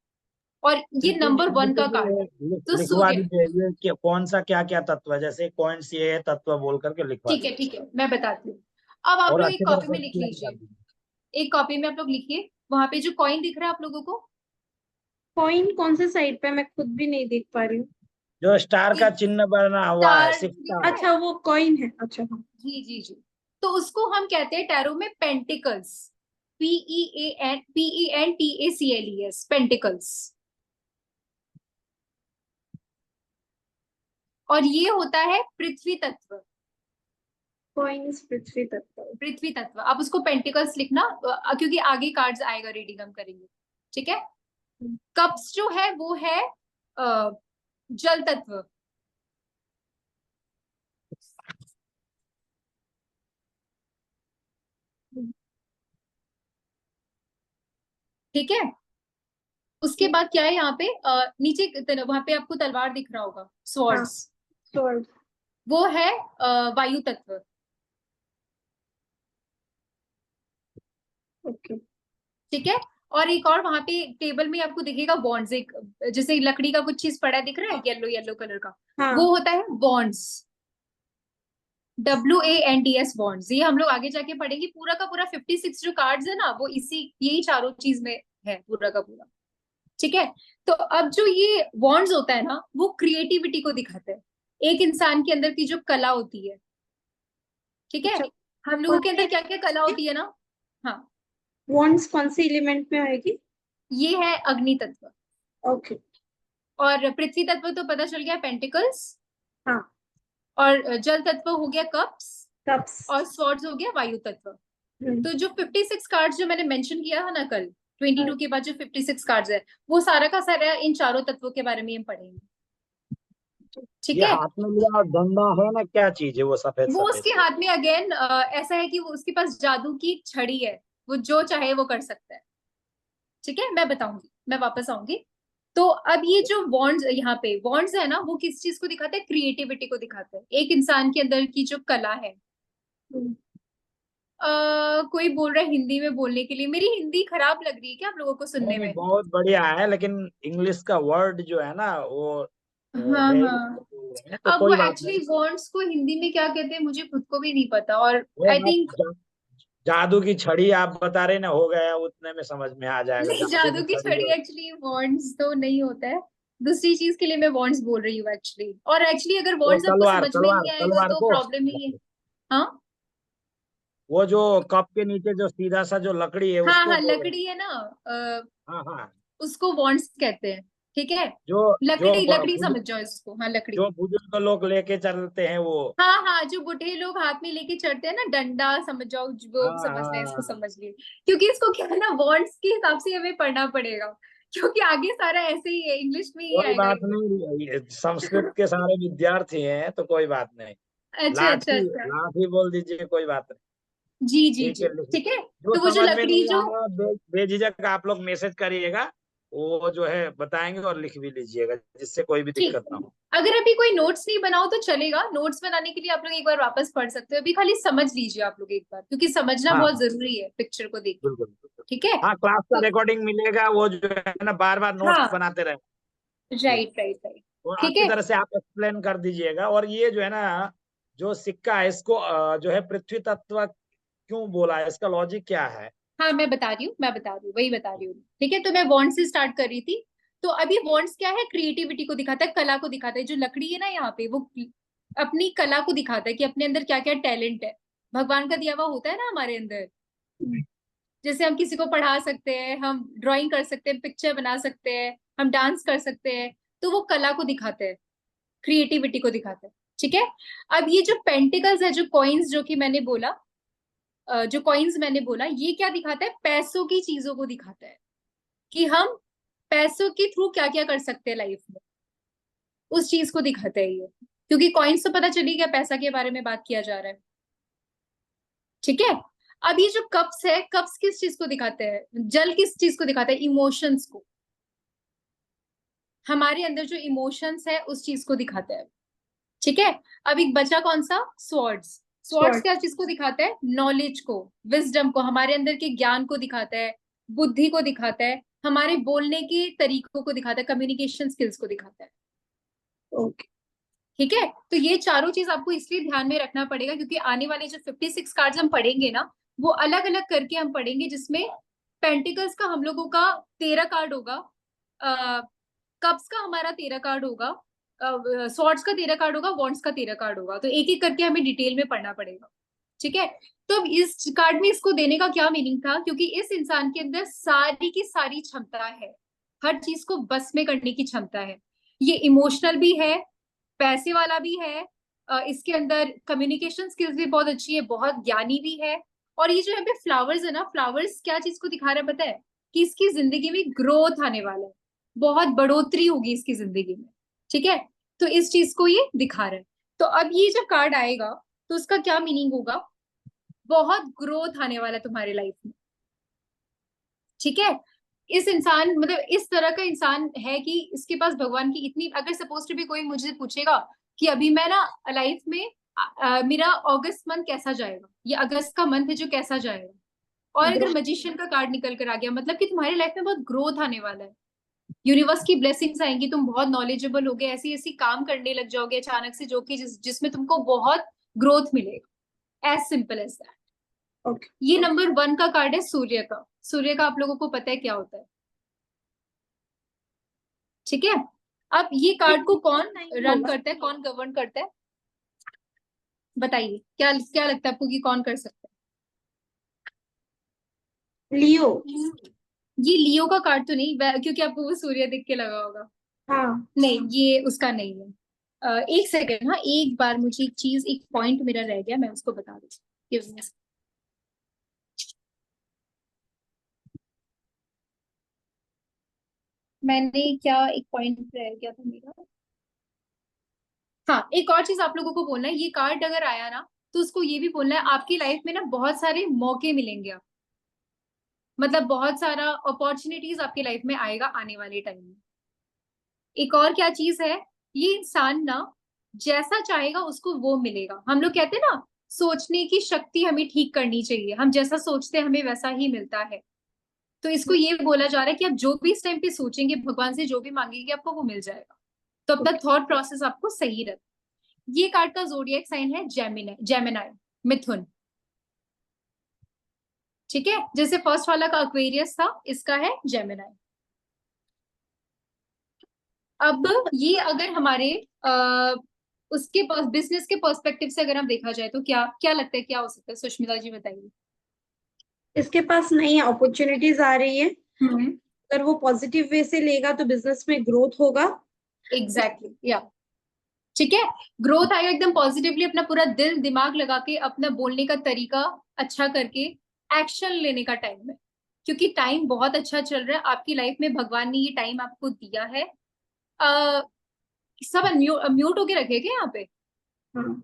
[SPEAKER 2] और ये नंबर 1 का कार्ड है। तो
[SPEAKER 1] लिखवा
[SPEAKER 2] सूर्य,
[SPEAKER 1] दीजिए ये कौन सा क्या क्या तत्व है, जैसे कॉइन्स ये है तत्व बोल करके लिखवा दीजिए।
[SPEAKER 2] ठीक है, मैं बताती हूँ। अब आप
[SPEAKER 1] और
[SPEAKER 2] लोग
[SPEAKER 1] अच्छी
[SPEAKER 2] एक
[SPEAKER 1] तरह
[SPEAKER 2] कॉपी
[SPEAKER 1] से
[SPEAKER 2] में लिख
[SPEAKER 1] explain कर
[SPEAKER 2] लीजिए,
[SPEAKER 1] दीजिए।
[SPEAKER 2] एक कॉपी में आप लोग लिखिए, वहां पे जो कॉइन दिख रहा है आप लोगों को,
[SPEAKER 3] कॉइन कौन से साइड पे, मैं खुद भी नहीं देख पा रही हूँ।
[SPEAKER 1] जो स्टार का
[SPEAKER 2] एक
[SPEAKER 1] चिन्ह बना हुआ है,
[SPEAKER 2] स्टार
[SPEAKER 1] सिक्स
[SPEAKER 2] दिख
[SPEAKER 1] स्टार।
[SPEAKER 2] रहा है।
[SPEAKER 3] अच्छा, वो कॉइन है, अच्छा हाँ।
[SPEAKER 2] जी, तो उसको हम कहते हैं टैरो में पेंटिकल्स, PENTACLES, पेंटिकल्स। और ये होता है पृथ्वी तत्व।
[SPEAKER 3] कॉइन्स पृथ्वी तत्व।
[SPEAKER 2] पृथ्वी तत्व, आप उसको पेंटिकल्स लिखना, क्योंकि आगे कार्ड्स आएगा, रीडिंग हम करेंगे। ठीक है, कप्स जो है वो है जल तत्व। ठीक है, उसके बाद क्या है यहाँ पे, नीचे वहां पे आपको तलवार दिख रहा होगा,
[SPEAKER 3] हाँ,
[SPEAKER 2] स्वॉर्ड्स,
[SPEAKER 3] स्वॉर्ड।
[SPEAKER 2] वो है वायु तत्व।
[SPEAKER 3] ओके।
[SPEAKER 2] ठीक है, और एक और वहां पे टेबल में आपको दिखेगा बॉन्ड्स, एक जैसे लकड़ी का कुछ चीज पड़ा है, दिख रहा है येलो येलो कलर का,
[SPEAKER 3] हाँ।
[SPEAKER 2] वो होता है बॉन्ड्स। WANDS बॉन्ड्स, ये हम लोग आगे जाके पढ़ेंगे। पूरा का पूरा 56 जो कार्ड्स है ना, वो इसी यही चारों चीज में है पूरा का पूरा। ठीक है, तो अब जो ये बॉन्ड्स होता है ना, वो क्रिएटिविटी को दिखाते हैं, एक इंसान के अंदर की जो कला होती है। ठीक है,
[SPEAKER 3] अच्छा,
[SPEAKER 2] हम लोगों के
[SPEAKER 3] कौन
[SPEAKER 2] अंदर
[SPEAKER 3] सी
[SPEAKER 2] क्या क्या कला होती है ना। हाँ,
[SPEAKER 3] वॉन्ड्स कौन सी एलिमेंट में आएगी?
[SPEAKER 2] ये है अग्नि तत्व,
[SPEAKER 3] ओके।
[SPEAKER 2] और पृथ्वी तत्व तो पता चल गया पेंटिकल्स,
[SPEAKER 3] हाँ,
[SPEAKER 2] और जल तत्व हो गया कप्स,
[SPEAKER 3] कप्स।
[SPEAKER 2] और स्वॉर्ड्स हो गया वायु तत्व।
[SPEAKER 3] हम्म,
[SPEAKER 2] तो जो 56 कार्ड्स जो मैंने मेंशन किया था ना कल, 22 के बाद जो 56 कार्ड्स है, वो सारा का सारा इन चारों तत्वों के बारे में हम पढ़ेंगे। ठीक
[SPEAKER 1] ये
[SPEAKER 2] है,
[SPEAKER 1] हाथ में लिया डंडा है ना, क्या चीज है वो सफेद
[SPEAKER 2] वो
[SPEAKER 1] सफेद?
[SPEAKER 2] उसके हाथ में अगेन ऐसा है कि वो उसके पास जादू की छड़ी है, वो जो चाहे वो कर सकता है। ठीक है, मैं बताऊंगी, मैं वापस आऊंगी। तो अब ये जो बॉन्ड्स यहाँ पे बॉन्ड्स है ना, वो किस चीज को दिखाते हैं? क्रिएटिविटी को दिखाते हैं, एक इंसान के अंदर की जो कला है।
[SPEAKER 3] हम्म।
[SPEAKER 2] कोई बोल रहा है हिंदी में बोलने के लिए, मेरी हिंदी खराब लग रही है क्या आप लोगों को सुनने
[SPEAKER 1] नहीं,
[SPEAKER 2] में?
[SPEAKER 1] बहुत बढ़िया है, लेकिन इंग्लिश का वर्ड जो है ना वो
[SPEAKER 2] हाँ
[SPEAKER 1] है
[SPEAKER 2] हाँ,
[SPEAKER 1] तो
[SPEAKER 2] अब वो
[SPEAKER 1] कोई बात
[SPEAKER 2] एक्चुअली
[SPEAKER 1] नहीं।
[SPEAKER 2] बॉन्ड्स को हिंदी में क्या कहते हैं मुझे खुद को भी नहीं पता, और
[SPEAKER 1] वो
[SPEAKER 2] आई
[SPEAKER 1] आप
[SPEAKER 2] थिंक
[SPEAKER 1] जादू की छड़ी आप बता रहे ना, हो गया, उतने में समझ में आ जाएगा,
[SPEAKER 2] नहीं,
[SPEAKER 1] जादू
[SPEAKER 2] जादू
[SPEAKER 1] की
[SPEAKER 2] की
[SPEAKER 1] छड़ी
[SPEAKER 2] छड़ी
[SPEAKER 1] हो।
[SPEAKER 2] एक्चुअली बॉन्ड्स तो नहीं होता है, दूसरी चीज के लिए मैं बॉन्ड्स बोल रही हूँ एक्चुअली। और एक्चुअली अगर
[SPEAKER 1] वो
[SPEAKER 2] बॉन्ड्स आपको
[SPEAKER 1] तलवार
[SPEAKER 2] समझ में
[SPEAKER 1] तलवार
[SPEAKER 2] नहीं आएगा
[SPEAKER 1] तलवार
[SPEAKER 2] तो
[SPEAKER 1] को,
[SPEAKER 2] प्रॉब्लम ही है। हाँ
[SPEAKER 1] वो जो कप के नीचे जो सीधा सा जो लकड़ी है
[SPEAKER 2] हाँ
[SPEAKER 1] उसको
[SPEAKER 2] हाँ,
[SPEAKER 1] बोल रहे हैं।
[SPEAKER 2] लकड़ी है ना,
[SPEAKER 1] हाँ हाँ,
[SPEAKER 2] उसको बॉन्ड्स कहते हैं। ठीक है,
[SPEAKER 1] जो जो
[SPEAKER 2] लकड़ी लकड़ी
[SPEAKER 1] बुजुर्ग
[SPEAKER 2] समझ जाओ इसको, हाँ लकड़ी।
[SPEAKER 1] जो बुजुर्ग लोग लेके चलते हैं वो।
[SPEAKER 2] हाँ हाँ, जो बुढ़े लोग हाथ में लेके चढ़ते हैं ना, डंडा समझ जाओ, वो
[SPEAKER 1] हाँ
[SPEAKER 2] समझ लें, इसको
[SPEAKER 1] हाँ,
[SPEAKER 2] समझ लिए। क्योंकि इसको क्या है ना, बॉन्ड्स के हिसाब से हमें पढ़ना पड़ेगा, क्योंकि आगे सारा ऐसे ही है, इंग्लिश में ही
[SPEAKER 1] कोई
[SPEAKER 2] आएगा
[SPEAKER 1] बात
[SPEAKER 2] ये।
[SPEAKER 1] नहीं, ये संस्कृत के सारे विद्यार्थी हैं तो कोई बात नहीं।
[SPEAKER 2] अच्छा अच्छा
[SPEAKER 1] लाठी
[SPEAKER 2] अच्छा,
[SPEAKER 1] लाठी बोल दीजिए, कोई बात नहीं।
[SPEAKER 2] जी जी
[SPEAKER 1] ठीक
[SPEAKER 2] जी,
[SPEAKER 1] है, लिखिए।
[SPEAKER 2] ठीक है।
[SPEAKER 1] जो
[SPEAKER 2] तो वो जो
[SPEAKER 1] समझ में
[SPEAKER 2] लकड़ी
[SPEAKER 1] नहीं
[SPEAKER 2] जो,
[SPEAKER 1] आया बेझिझक आप लोग मैसेज करिएगा, वो जो है बताएंगे, और लिख भी लीजिएगा, जिससे कोई भी
[SPEAKER 2] ठीक
[SPEAKER 1] दिक्कत ना
[SPEAKER 2] है।
[SPEAKER 1] हो।
[SPEAKER 2] अगर अभी कोई नोट्स नहीं बनाओ तो चलेगा, नोट्स बनाने के लिए आप लोग एक बार वापस पढ़ सकते हो, अभी खाली समझ लीजिए आप लोग एक बार, क्योंकि समझना
[SPEAKER 1] हाँ
[SPEAKER 2] बहुत
[SPEAKER 1] हाँ,
[SPEAKER 2] जरूरी है पिक्चर को देख के।
[SPEAKER 1] बिल्कुल बिल्कुल।
[SPEAKER 2] ठीक है,
[SPEAKER 1] हाँ, क्लास का
[SPEAKER 2] तो
[SPEAKER 1] रिकॉर्डिंग मिलेगा, वो जो है ना बार बार नोट्स
[SPEAKER 2] हाँ,
[SPEAKER 1] बनाते रहे। ठीक।
[SPEAKER 2] राइट राइट राइट,
[SPEAKER 1] वो
[SPEAKER 2] ठीक
[SPEAKER 1] अच्छी
[SPEAKER 2] है।
[SPEAKER 1] तरह से आप एक्सप्लेन कर दीजिएगा। और ये जो है ना, जो सिक्का है इसको जो है पृथ्वी तत्व क्यों बोला है, इसका लॉजिक क्या है?
[SPEAKER 2] हाँ मैं बता रही हूँ, मैं बता रही हूँ, वही बता रही हूँ। ठीक है, तो मैं बॉन्ड से स्टार्ट कर रही थी। तो अभी बॉन्ड्स क्या है? क्रिएटिविटी को दिखाता है, कला को दिखाता है। जो लकड़ी है ना यहाँ पे, वो अपनी कला को दिखाता है कि अपने अंदर क्या क्या टैलेंट है, भगवान का दिया हुआ होता है ना हमारे अंदर। जैसे हम किसी को पढ़ा सकते हैं, हम ड्राइंग कर सकते हैं, पिक्चर बना सकते हैं, हम डांस कर सकते हैं। तो वो कला को दिखाते हैं, क्रिएटिविटी को दिखाते हैं। ठीक है, अब ये जो पेंटिकल्स है, जो कॉइन्स जो कि मैंने बोला, जो कॉइन्स मैंने बोला, ये क्या दिखाता है? पैसों की चीजों को दिखाता है, कि हम पैसों के थ्रू क्या क्या कर सकते हैं लाइफ में, उस चीज को दिखाता है ये। क्योंकि कॉइन्स तो पता चली गया, पैसा के बारे में बात किया जा रहा है। ठीक है, अब ये जो कप्स है, कप्स किस चीज को दिखाते हैं? जल किस चीज को दिखाता है? इमोशंस को, हमारे अंदर जो इमोशंस है उस चीज को दिखाता है। ठीक है, अब एक बचा कौन सा? स्वॉर्ड्स। Swords
[SPEAKER 3] sword.
[SPEAKER 2] क्या चीज को दिखाता है? नॉलेज को, विजडम को, हमारे अंदर के ज्ञान को दिखाता है, बुद्धि को दिखाता है, हमारे बोलने के तरीकों को दिखाता है, कम्युनिकेशन स्किल्स को दिखाता है।
[SPEAKER 3] ओके।
[SPEAKER 2] ठीक है, तो ये चारों चीज आपको इसलिए ध्यान में रखना पड़ेगा, क्योंकि आने वाले जो 56 कार्ड्स हम पढ़ेंगे ना, वो अलग अलग करके हम पढ़ेंगे, जिसमें पेंटिकल्स का हम लोगों का 13 कार्ड होगा, कप्स का हमारा 13 कार्ड होगा, स्वॉर्ड्स का 13 कार्ड होगा, वॉन्ड्स का 13 कार्ड होगा। तो एक एक करके हमें डिटेल में पढ़ना पड़ेगा। ठीक है, तो अब इस कार्ड में इसको देने का क्या मीनिंग था? क्योंकि इस इंसान के अंदर सारी की सारी क्षमता है, हर चीज को बस में करने की क्षमता है। ये इमोशनल भी है, पैसे वाला भी है, इसके अंदर कम्युनिकेशन स्किल्स भी बहुत अच्छी है, बहुत ज्ञानी भी है। और ये जो यहाँ पे फ्लावर्स है ना, फ्लावर्स क्या चीज को दिखा रहा है पता है? कि इसकी जिंदगी में ग्रोथ आने वाला है, बहुत बढ़ोतरी होगी इसकी जिंदगी में। ठीक है, तो इस चीज को ये दिखा रहा है। तो अब ये जब कार्ड आएगा तो उसका क्या मीनिंग होगा? बहुत ग्रोथ आने वाला है तुम्हारे लाइफ में। ठीक है, इस इंसान मतलब इस तरह का इंसान है कि इसके पास भगवान की इतनी, अगर सपोज टू भी कोई मुझे पूछेगा कि अभी मैं ना लाइफ में मेरा अगस्त मंथ कैसा जाएगा, ये अगस्त का मंथ है जो कैसा जाएगा, और अगर मजिशियन का कार्ड निकल कर आ गया, मतलब कि तुम्हारी लाइफ में बहुत ग्रोथ आने वाला है, यूनिवर्स की ब्लेसिंग्स आएंगी, तुम बहुत नॉलेजेबल होगे, ऐसी ऐसी काम करने लग जाओगे अचानक से, जो कि जिसमें तुमको बहुत ग्रोथ मिलेगा, as simple as that.
[SPEAKER 3] Okay.
[SPEAKER 2] ये नंबर 1 का कार्ड है सूर्य का। सूर्य का आप लोगों को पता है क्या होता है, ठीक है। अब ये कार्ड को कौन रन करता है, कौन गवर्न करता है, बताइए क्या क्या लगता है आपको कि कौन कर सकता
[SPEAKER 3] लियो।
[SPEAKER 2] है। ये लियो का कार्ड तो नहीं, क्योंकि आपको वो सूर्य दिख के लगा होगा।
[SPEAKER 3] हाँ,
[SPEAKER 2] नहीं, ये उसका नहीं है। एक सेकंड, हाँ एक बार मुझे एक चीज, एक पॉइंट मेरा रह गया, मैं उसको बता दूँ। Give me a second. मैंने क्या, एक पॉइंट रह गया था मेरा। हाँ, एक और चीज आप लोगों को बोलना है, ये कार्ड अगर आया ना तो उसको ये भी बोलना है आपकी लाइफ में ना बहुत सारे मौके मिलेंगे आप, मतलब बहुत सारा अपॉर्चुनिटीज आपकी लाइफ में आएगा आने वाले टाइम में। एक और क्या चीज है, ये इंसान ना जैसा चाहेगा उसको वो मिलेगा। हम लोग कहते हैं ना, सोचने की शक्ति हमें ठीक करनी चाहिए, हम जैसा सोचते हैं हमें वैसा ही मिलता है। तो इसको ये बोला जा रहा है कि आप जो भी इस टाइम पे सोचेंगे, भगवान से जो भी मांगेंगे आपको वो मिल जाएगा। तो अपना थॉट प्रोसेस आपको सही रहे। ये कार्ड का जोडिएक साइन है जेमिनाई, मिथुन, ठीक है। जैसे फर्स्ट वाला का एक्वेरियस था, इसका है जेमिनाई। अब ये अगर हमारे उसके बिजनेस के पर्सपेक्टिव से अगर हम देखा जाए तो क्या क्या लगता है, क्या हो सकता है, सुष्मिता जी बताइए।
[SPEAKER 3] इसके पास नई अपॉर्चुनिटीज आ रही है, अगर वो पॉजिटिव वे से लेगा तो बिजनेस में ग्रोथ होगा।
[SPEAKER 2] एग्जैक्टली, या ठीक है, ग्रोथ आएगा एकदम पॉजिटिवली, अपना पूरा दिल दिमाग लगा के, अपना बोलने का तरीका अच्छा करके एक्शन लेने का टाइम है, क्योंकि टाइम बहुत अच्छा चल रहा है आपकी लाइफ में। भगवान ने ये टाइम आपको दिया है। सब म्यूट होके रखे क्या यहाँ पे?
[SPEAKER 3] हाँ,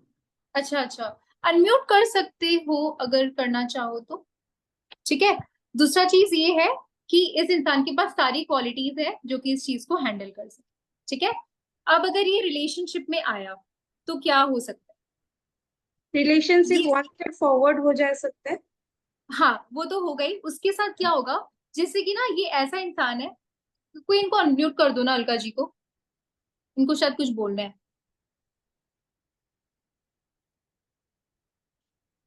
[SPEAKER 2] अच्छा अच्छा, अनम्यूट कर सकते हो अगर करना चाहो तो, ठीक है। दूसरा चीज ये है कि इस इंसान के पास सारी क्वालिटीज है जो कि इस चीज को हैंडल कर सके, ठीक है। अब अगर ये रिलेशनशिप में आया तो क्या हो सकता है?
[SPEAKER 3] रिलेशनशिप
[SPEAKER 2] ये-
[SPEAKER 3] वन स्टेप फॉरवर्ड हो जा सकता है।
[SPEAKER 2] हाँ, वो तो हो गई। उसके साथ क्या होगा, जैसे कि ना ये ऐसा इंसान है, कोई इनको अनम्यूट कर दो ना, अलका जी को, इनको शायद कुछ बोलना है,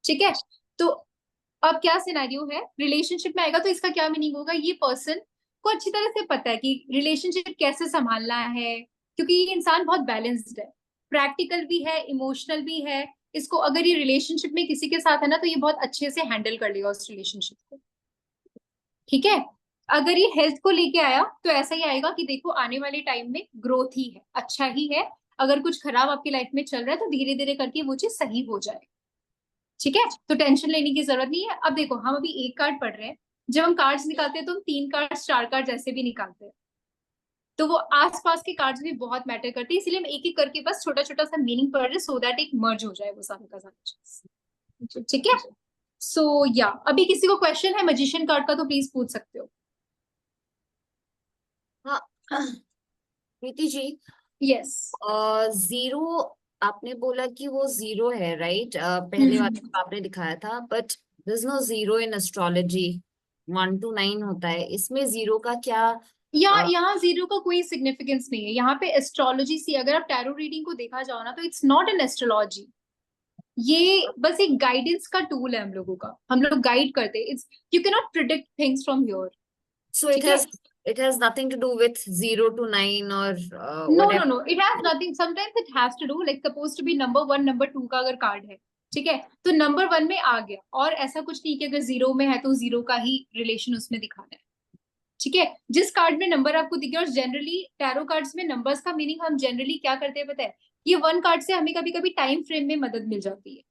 [SPEAKER 2] ठीक है। तो अब क्या सिनेरियो है, रिलेशनशिप में आएगा तो इसका क्या मीनिंग होगा, ये पर्सन को अच्छी तरह से पता है कि रिलेशनशिप कैसे संभालना है, क्योंकि ये इंसान बहुत बैलेंस्ड है, प्रैक्टिकल भी है, इमोशनल भी है। इसको अगर ये रिलेशनशिप में किसी के साथ है ना तो ये बहुत अच्छे से हैंडल कर लेगा उस रिलेशनशिप को, ठीक है। अगर ये हेल्थ को लेके आया तो ऐसा ही आएगा कि देखो आने वाले टाइम में ग्रोथ ही है, अच्छा ही है। अगर कुछ खराब आपकी लाइफ में चल रहा है तो धीरे धीरे करके वो चीज सही हो जाए, ठीक है। तो टेंशन लेने की जरूरत नहीं है। अब देखो, हम अभी एक कार्ड पढ़ रहे हैं, जब हम कार्ड्स निकालते हैं तो हम 3 कार्ड 4 कार्ड ऐसे भी निकालते हैं, तो वो आसपास के कार्ड्स भी बहुत मैटर करते हैं, इसलिए हम एक एक करके बस छोटा छोटा सा मीनिंग पढ़ रहे हैं, सो दैट एक मर्ज हो जाए वो सारा का सारा, ठीक है। सो या अभी किसी को क्वेश्चन है मैजिशियन कार्ड का तो प्लीज पूछ सकते हो।
[SPEAKER 5] हाँ प्रीति जी,
[SPEAKER 2] यस।
[SPEAKER 5] जीरो आपने बोला कि वो जीरो है, राइट? पहले वाले को आपने दिखाया था, but there is no zero in astrology. 1 to 9 होता है, इसमें जीरो का क्या?
[SPEAKER 2] यहाँ जीरो का कोई सिग्निफिकेंस नहीं है। यहाँ पे एस्ट्रोलॉजी सी, अगर आप टैरो रीडिंग को देखा जाओ ना तो इट्स नॉट एन एस्ट्रोलॉजी, ये बस एक गाइडेंस का टूल है हम लोगों का, हम लोग गाइड करते हैं। It's, you can not predict things from here.
[SPEAKER 5] So it has nothing to do with 0 to 9 or whatever.
[SPEAKER 2] No, it has nothing. Sometimes it has to do, like supposed to be number 1 number 2 का अगर card है, ठीक है, तो number 1 में आ गया, और ऐसा कुछ नहीं कि अगर 0 में है तो 0 का ही रिलेशन उसमें दिखाना है, ठीक है। जिस कार्ड में नंबर आपको दिखे, और जनरली टैरो कार्ड्स में नंबर्स का मीनिंग हम जनरली क्या करते हैं पता है, ये 1 कार्ड से हमें कभी कभी टाइम फ्रेम में मदद मिल जाती है,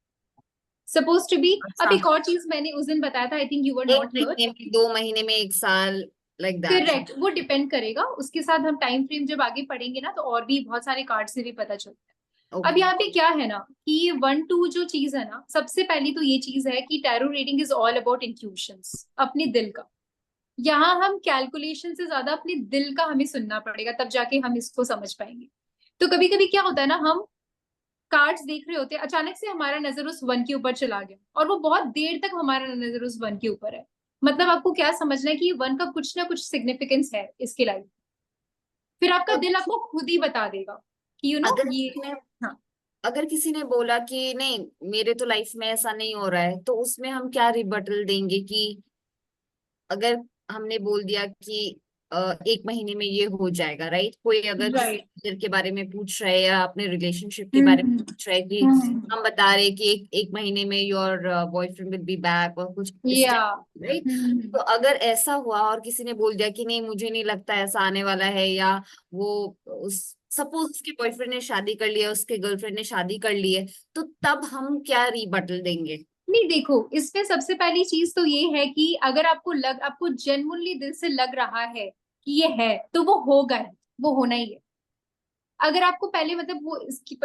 [SPEAKER 2] सपोज टू बी। अब एक और चीज मैंने उस दिन बताया था, आई थिंक यू वर
[SPEAKER 5] एक
[SPEAKER 2] नॉट हियर।
[SPEAKER 5] महीने में, 2 महीने में, 1 साल, लाइक दैट।
[SPEAKER 2] करेक्ट, वो डिपेंड करेगा। उसके साथ हम टाइम फ्रेम जब आगे पढ़ेंगे ना तो और भी बहुत सारे कार्ड से भी पता चलता है। अब यहाँ पे क्या है ना कि ये 1-2 जो चीज है ना, सबसे पहली तो ये चीज है कि tarot reading is all about intuitions, अपने दिल का। यहाँ हम कैलकुलेशन से ज्यादा अपने दिल का हमें सुनना पड़ेगा, तब जाके हम इसको समझ पाएंगे। तो कभी कभी क्या होता है ना, हम कार्ड्स देख रहे होते हैं, अचानक से हमारा नजर उस 1 के ऊपर चला गया, और वो बहुत देर तक हमारा नजर उस 1 के ऊपर है। मतलब आपको क्या समझना है कि 1 का कुछ ना कुछ सिग्निफिकेंस है इसके लाइफ, फिर आपका दिल आपको खुद ही बता देगा कि
[SPEAKER 5] अगर
[SPEAKER 2] ये।
[SPEAKER 5] इसमें
[SPEAKER 2] हाँ,
[SPEAKER 5] अगर किसी ने बोला कि नहीं मेरे तो लाइफ में ऐसा नहीं हो रहा है, तो उसमें हम क्या रिबटल देंगे कि अगर हमने बोल दिया कि 1 महीने में ये हो जाएगा, राइट? कोई अगर किसी
[SPEAKER 2] राइट।
[SPEAKER 5] career के बारे में पूछ रहा है या अपने रिलेशनशिप के बारे में पूछ रहा है कि हम बता रहे कि एक महीने में your boyfriend will be back और कुछ इस
[SPEAKER 2] या
[SPEAKER 5] राइट। तो अगर ऐसा हुआ और किसी ने बोल दिया कि नहीं मुझे नहीं लगता ऐसा आने वाला है, या वो उस सपोज उसके बॉयफ्रेंड ने शादी कर लिया, उसके गर्लफ्रेंड ने शादी कर ली है, तो तब हम क्या रिबटल देंगे?
[SPEAKER 2] नहीं, देखो इसमें सबसे पहली चीज तो ये है कि अगर आपको जेन्युइनली दिल से लग रहा है कि ये है, तो वो होगा ही, वो होना ही है। अगर आपको पहले मतलब वो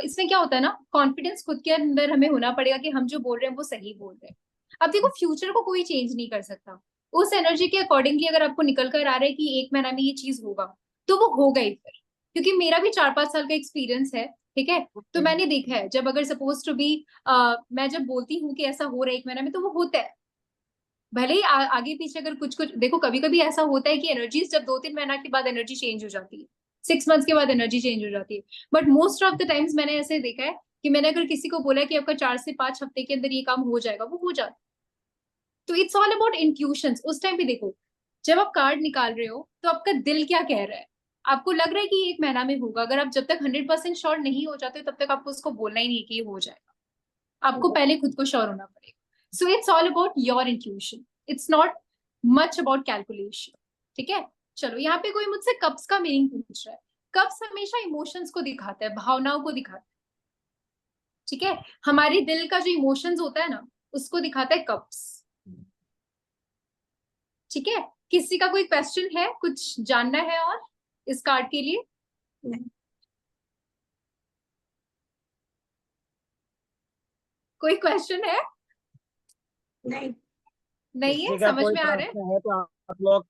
[SPEAKER 2] इसमें क्या होता है ना, कॉन्फिडेंस खुद के अंदर हमें होना पड़ेगा कि हम जो बोल रहे हैं वो सही बोल रहे हैं। अब देखो फ्यूचर को कोई चेंज नहीं कर सकता, उस एनर्जी के अकॉर्डिंगली अगर आपको निकल कर आ रहा है कि 1 महीना में ये चीज होगा, तो वो होगा ही फिर। क्योंकि मेरा भी 4-5 साल का एक्सपीरियंस है, ठीक है। तो मैंने देखा है जब अगर सपोज टू बी मैं जब बोलती हूँ कि ऐसा हो रहा है 1 महीना में, तो वो होता है। भले ही आगे पीछे अगर कुछ कुछ देखो, कभी कभी ऐसा होता है कि एनर्जीज जब 2-3 महीना के बाद एनर्जी चेंज हो जाती है, 6 मंथ्स के बाद एनर्जी चेंज हो जाती है। But most of the times मैंने ऐसे देखा है कि मैंने अगर किसी को बोला कि आपका 4 से 5 हफ्ते के अंदर ये काम हो जाएगा, वो हो जाता है। तो इट्स ऑल अबाउट इंट्यूशंस। उस टाइम पे देखो, जब आप कार्ड निकाल रहे हो तो आपका दिल क्या कह रहा है। आपको लग रहा है कि 1 महीना में होगा, अगर आप जब तक 100% श्योर नहीं हो जाते तब तक आपको उसको बोलना ही नहीं कि ये हो जाएगा। आपको पहले खुद को श्योर होना पड़ेगा। So it's all about your intuition, it's not much about calculation, ठीक है। चलो, यहाँ पे कोई मुझसे कप्स का मीनिंग पूछ रहा है। कप्स हमेशा इमोशंस को दिखाता है, भावनाओं को दिखाता है, ठीक है। हमारे दिल का जो इमोशंस होता है ना, उसको दिखाता है कप्स, ठीक है। किसी का कोई क्वेश्चन है, कुछ जानना है और इस कार्ड के लिए?
[SPEAKER 3] नहीं।
[SPEAKER 2] कोई क्वेश्चन है?
[SPEAKER 3] नहीं।
[SPEAKER 2] नहीं है,
[SPEAKER 1] किसी का
[SPEAKER 2] समझ
[SPEAKER 1] कोई
[SPEAKER 2] में आ रहा है?
[SPEAKER 1] प्रश्न है तो आप लोग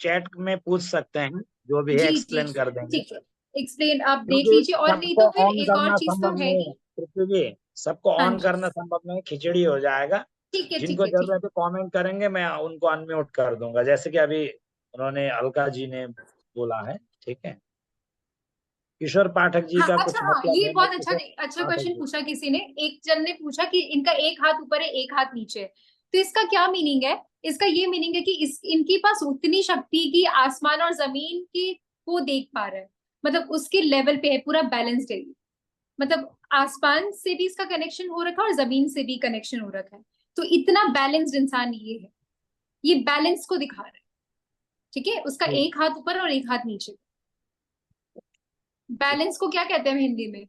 [SPEAKER 1] चैट में पूछ सकते हैं, जो भी है
[SPEAKER 2] जी जी,
[SPEAKER 1] एक्सप्लेन कर देंगे।
[SPEAKER 2] ठीक है, एक्सप्लेन आप देख
[SPEAKER 1] क्योंकि
[SPEAKER 2] लीजिए। और नहीं
[SPEAKER 1] सबको
[SPEAKER 2] तो फिर
[SPEAKER 1] ऑन
[SPEAKER 2] एक और
[SPEAKER 1] करना
[SPEAKER 2] चीज तो
[SPEAKER 1] संभव
[SPEAKER 2] है
[SPEAKER 1] नहीं
[SPEAKER 2] ही।
[SPEAKER 1] है, पृथ्वी जी, सबको
[SPEAKER 2] हाँ
[SPEAKER 1] ऑन
[SPEAKER 2] जी,
[SPEAKER 1] करना संभव नहीं है, खिचड़ी हो जाएगा।
[SPEAKER 2] ठीक है, ठीक
[SPEAKER 1] जिनको
[SPEAKER 2] है, ठीक
[SPEAKER 1] जरूरत है कमेंट करेंगे, मैं उनको अनम्यूट कर दूंगा, जैसे कि अभी उन्होंने अलका जी ने बोला है, ठीक है। किशोर पाठक जी
[SPEAKER 2] हाँ।
[SPEAKER 1] का कुछ
[SPEAKER 2] अच्छा, हाँ,
[SPEAKER 1] मतलब
[SPEAKER 2] ये
[SPEAKER 1] है, मैं
[SPEAKER 2] बहुत अच्छा
[SPEAKER 1] किशोर
[SPEAKER 2] अच्छा
[SPEAKER 1] पाठक
[SPEAKER 2] क्वेश्चन
[SPEAKER 1] जी।
[SPEAKER 2] पूछा किसी ने। एक जन ने पूछा कि इनका एक हाथ ऊपर है, एक हाथ नीचे है, तो इसका क्या मीनिंग है? इसका ये मीनिंग है कि इनके पास उतनी शक्ति की आसमान और जमीन की वो देख पा रहा है, मतलब उसके लेवल पे है, पूरा बैलेंस्ड है। मतलब आसमान से भी इसका कनेक्शन हो रखा है और जमीन से भी कनेक्शन हो रखा है। तो इतना बैलेंस्ड इंसान ये है, ये बैलेंस को दिखा रहा है, ठीक है। उसका एक हाथ ऊपर और एक हाथ नीचे। बैलेंस को क्या कहते हैं हिंदी में?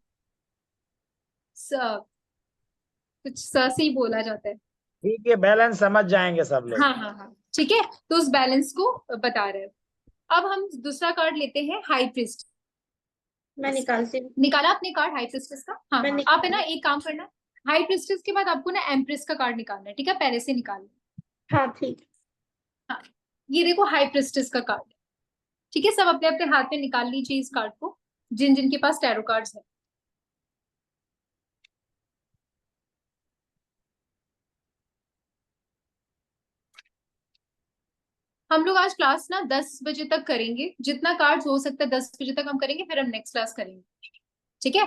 [SPEAKER 2] कुछ स से ही बोला जाता है।
[SPEAKER 1] ठीक है, बैलेंस समझ जाएंगे सब लोग।
[SPEAKER 2] हाँ हाँ हाँ, ठीक है। तो उस बैलेंस को बता रहे हैं। अब हम दूसरा कार्ड लेते हैं, हाई प्रिस्ट।
[SPEAKER 3] मैं निकालती हूँ।
[SPEAKER 2] निकाला आपने कार्ड हाई प्रिस्टेस का? हाँ
[SPEAKER 3] मैं
[SPEAKER 2] हाँ, आप है ना एक काम करना, हाई प्रिस्टेस के बाद आपको ना एम्प्रेस का कार्ड निकालना है, ठीक है, पहले से निकालना।
[SPEAKER 3] हाँ ठीक है।
[SPEAKER 2] हाँ, ये देखो हाई प्रिस्टेस का कार्ड, ठीक है। सब अपने अपने हाथ में निकाल लीजिए इस कार्ड को, जिन जिनके पास टैरो कार्ड्स है। हम लोग आज क्लास ना 10 बजे तक करेंगे, जितना कार्ड्स हो सकता है 10 बजे तक हम करेंगे, फिर हम नेक्स्ट क्लास करेंगे, ठीक है।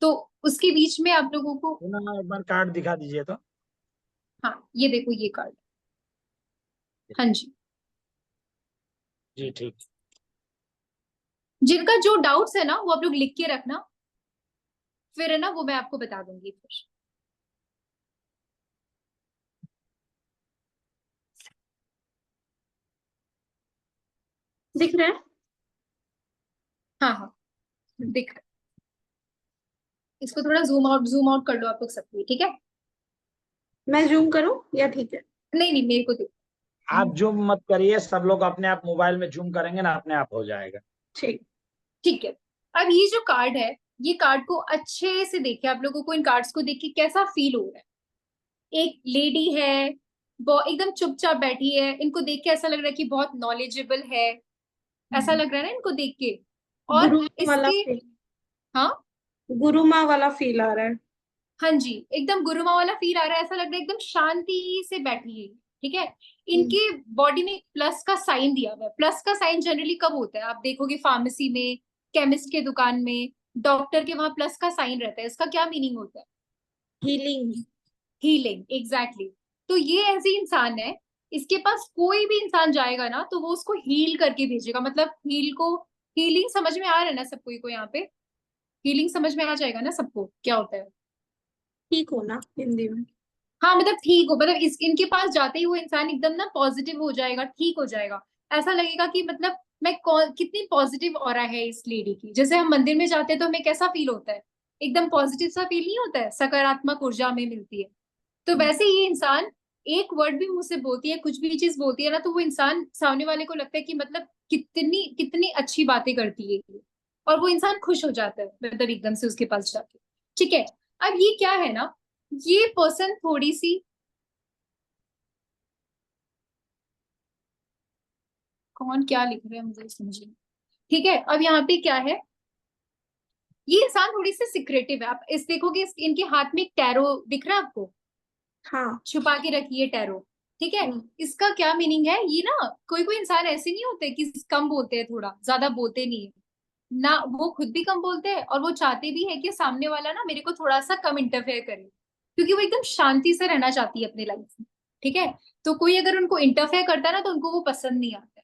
[SPEAKER 2] तो उसके बीच में आप लोगों को,
[SPEAKER 1] पुनः एक बार कार्ड दिखा दीजिए तो।
[SPEAKER 2] हाँ ये देखो ये कार्ड, हाँ जी।
[SPEAKER 1] जी ठीक।
[SPEAKER 2] जिनका जो डाउट्स है ना वो आप लोग लिख के रखना, फिर है ना वो मैं आपको बता दूंगी फिर।
[SPEAKER 3] दिख रहा है?
[SPEAKER 2] हाँ हाँ, दिख रहा है। इसको थोड़ा जूम आउट कर लो आप लोग सबको, ठीक है।
[SPEAKER 3] मैं जूम करूँ या ठीक है?
[SPEAKER 2] नहीं नहीं, मेरे को दिख,
[SPEAKER 1] आप जूम मत करिए, सब लोग अपने आप मोबाइल में जूम करेंगे ना, अपने आप हो जाएगा।
[SPEAKER 3] ठीक।
[SPEAKER 2] ठीक है। अब ये जो कार्ड है, ये कार्ड को अच्छे से देखिए, आप लोगों को इन कार्ड्स को देख के कैसा फील हो रहा है। एक लेडी है, वो एकदम चुपचाप बैठी है, इनको देख के ऐसा लग रहा है कि बहुत नॉलेजेबल है, ऐसा लग रहा है ना इनको देख के। और
[SPEAKER 3] गुरु वाला
[SPEAKER 2] इसके,
[SPEAKER 3] फील,
[SPEAKER 2] हाँ
[SPEAKER 3] गुरु माँ वाला फील आ रहा है।
[SPEAKER 2] हाँ जी, एकदम गुरुमा वाला फील आ रहा है, ऐसा लग रहा है एकदम शांति से बैठी है, ठीक है। इनके बॉडी में प्लस का साइन दिया हुआ है। प्लस का साइन जनरली कब होता है? आप देखोगे फार्मेसी में, केमिस्ट के दुकान में, डॉक्टर के वहां प्लस का साइन रहता है, इसका क्या मीनिंग होता है?
[SPEAKER 3] हीलिंग।
[SPEAKER 2] Healing, exactly. तो ये ऐसी इंसान है, इसके पास कोई भी इंसान जाएगा ना तो वो उसको हील करके भेजेगा। मतलब हीलिंग समझ में आ रहा है ना सबको को? यहाँ पे हीलिंग समझ में आ जाएगा ना सबको क्या होता है?
[SPEAKER 3] ठीक हो ना हिंदी में?
[SPEAKER 2] हाँ, मतलब ठीक हो, मतलब इनके पास जाते ही वो इंसान एकदम ना पॉजिटिव हो जाएगा, ठीक हो जाएगा। ऐसा लगेगा कि मतलब कितनी पॉजिटिव ऑरा है इस लेडी की। जैसे हम मंदिर में जाते हैं तो हमें कैसा फील होता है? एकदम पॉजिटिव सा फील नहीं होता है, सकारात्मक ऊर्जा हमें मिलती है। तो वैसे ये इंसान एक वर्ड भी मुंह से बोलती है, कुछ भी चीज बोलती है ना, तो वो इंसान सामने वाले को लगता है कि मतलब कितनी कितनी अच्छी बातें करती है ये। और वो इंसान खुश हो जाता है, मतलब एकदम से उसके पास जाके। ठीक है, अब ये क्या है ना, ये पर्सन थोड़ी सी, कौन क्या लिख रहा है मुझे समझ नहीं। ठीक है, अब यहाँ पे क्या है, ये इंसान थोड़ी सी सिक्रेटिव है। आप इस देखोगे, इनके हाथ में एक टैरो दिख रहा है आपको?
[SPEAKER 3] हाँ।
[SPEAKER 2] छुपा के रखी है टैरो। ठीक है,
[SPEAKER 3] हम्म।
[SPEAKER 2] इसका क्या मीनिंग है? ये ना, कोई कोई इंसान ऐसे नहीं होते कि कम बोलते हैं, थोड़ा ज्यादा बोलते नहीं है ना, वो खुद भी कम बोलते हैं और वो चाहते भी है कि सामने वाला ना मेरे को थोड़ा सा कम इंटरफेयर करे, क्योंकि वो एकदम शांति से रहना चाहती है अपनी लाइफ में। ठीक है, तो कोई अगर उनको इंटरफेयर करता है ना तो उनको वो पसंद नहीं आता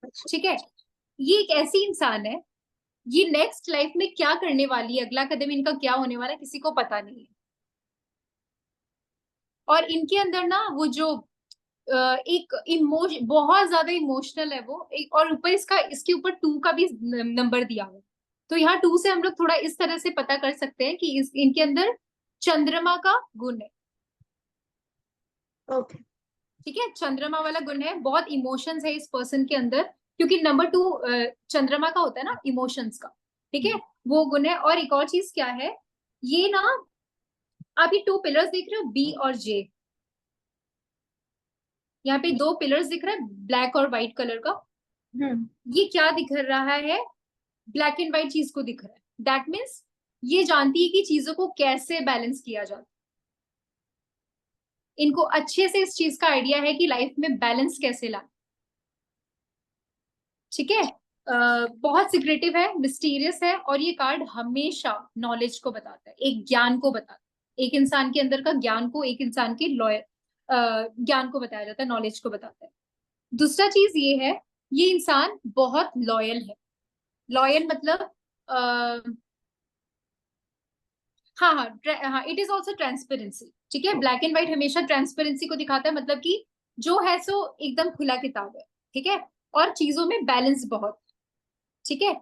[SPEAKER 2] है। ठीक है, ये एक ऐसी इंसान है, ये नेक्स्ट लाइफ में क्या करने वाली है, अगला कदम इनका क्या होने वाला है, किसी को पता नहीं है। और इनके अंदर ना वो जो एक बहुत ज्यादा इमोशनल है वो एक, और ऊपर इसके ऊपर 2 का भी नंबर दिया हुआ है। तो यहाँ 2 से हम लोग थोड़ा इस तरह से पता कर सकते हैं कि इनके अंदर चंद्रमा का गुण है।
[SPEAKER 3] ओके।
[SPEAKER 2] ठीक है, चंद्रमा वाला गुण है, बहुत इमोशंस है इस पर्सन के अंदर, क्योंकि नंबर 2 चंद्रमा का होता है ना, इमोशंस का। ठीक है, वो गुण है। और एक और चीज क्या है, ये ना, आप ये 2 पिलर्स देख रहे हो, बी और जे, यहाँ पे 2 पिलर्स दिख रहा है ब्लैक और व्हाइट कलर का। ये क्या दिख रहा है? ब्लैक एंड व्हाइट चीज को दिख रहा है। दैट मीन्स ये जानती है कि चीजों को कैसे बैलेंस किया जाता है। इनको अच्छे से इस चीज का आइडिया है कि लाइफ में बैलेंस कैसे लाए। ठीक है, बहुत सिक्रेटिव है, मिस्टीरियस है, और ये कार्ड हमेशा नॉलेज को बताता है, एक ज्ञान को बताता है, एक इंसान के अंदर का ज्ञान को, एक इंसान के ज्ञान को बताया जाता है, नॉलेज को बताता है। दूसरा चीज ये है, ये इंसान बहुत लॉयल है। लॉयल मतलब हाँ हाँ हाँ, इट इज ऑल्सो ट्रांसपेरेंसी। ठीक है, ब्लैक एंड व्हाइट हमेशा ट्रांसपेरेंसी को दिखाता है, मतलब कि जो है सो एकदम खुला किताब है। ठीक है, और चीजों में बैलेंस बहुत। ठीक है,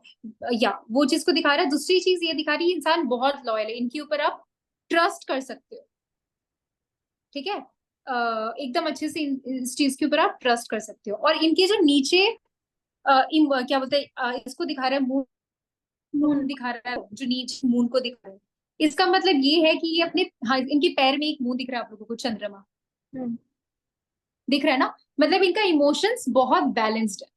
[SPEAKER 2] या वो चीज को दिखा रहा है। दूसरी चीज ये दिखा रही है, इंसान बहुत लॉयल है, इनके ऊपर आप ट्रस्ट कर सकते हो। ठीक है, एकदम अच्छे से इस चीज के ऊपर आप ट्रस्ट कर सकते हो। और इनके जो नीचे क्या बोलते हैं, इसको दिखा रहा है मून, मून दिखा रहा है, जो नीचे मून को दिखा रहा है, इसका मतलब ये है कि ये अपने, हाँ, इनके पैर में एक मून दिख रहा है आप लोगों को, चंद्रमा दिख रहा है ना, मतलब इनका इमोशंस बहुत बैलेंस्ड है।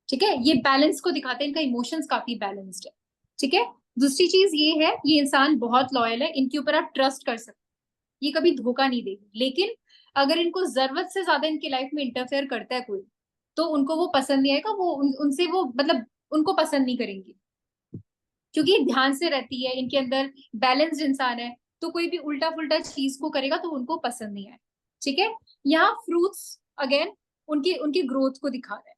[SPEAKER 2] ठीक है, ये बैलेंस को दिखाते हैं, इनका इमोशंस काफी बैलेंस्ड है। ठीक है, दूसरी चीज ये है, ये इंसान बहुत लॉयल है, इनके ऊपर आप ट्रस्ट कर सकते हैं, ये कभी धोखा नहीं देगी। लेकिन अगर इनको जरूरत से ज्यादा इनकी लाइफ में इंटरफेयर करता है कोई, तो उनको वो पसंद नहीं आएगा, वो उनसे वो मतलब उनको पसंद नहीं करेंगी, क्योंकि ध्यान से रहती है, इनके अंदर बैलेंस्ड इंसान है। तो कोई भी उल्टा फुल्टा चीज को करेगा तो उनको पसंद नहीं आए। ठीक है, यहाँ फ्रूट्स अगेन उनकी उनकी ग्रोथ को दिखा रहा है।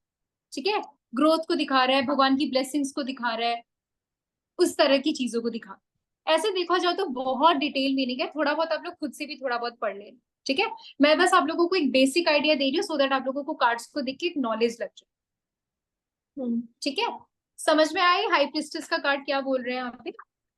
[SPEAKER 2] ठीक है, ग्रोथ को दिखा रहा है, भगवान की ब्लेसिंग्स को दिखा रहा है, उस तरह की चीजों को दिखा। ऐसे देखा जाए तो बहुत डिटेल मीनिंग है, थोड़ा बहुत आप लोग खुद से भी थोड़ा बहुत पढ़ लेना। ठीक है, मैं बस आप लोगों को एक बेसिक आइडिया दे रही हूँ, सो दैट आप लोगों को कार्ड्स को देख के एक नॉलेज लग जाए। ठीक है, समझ में आए हाई प्रिस्टेस का कार्ड क्या बोल रहे हैं यहाँ पे?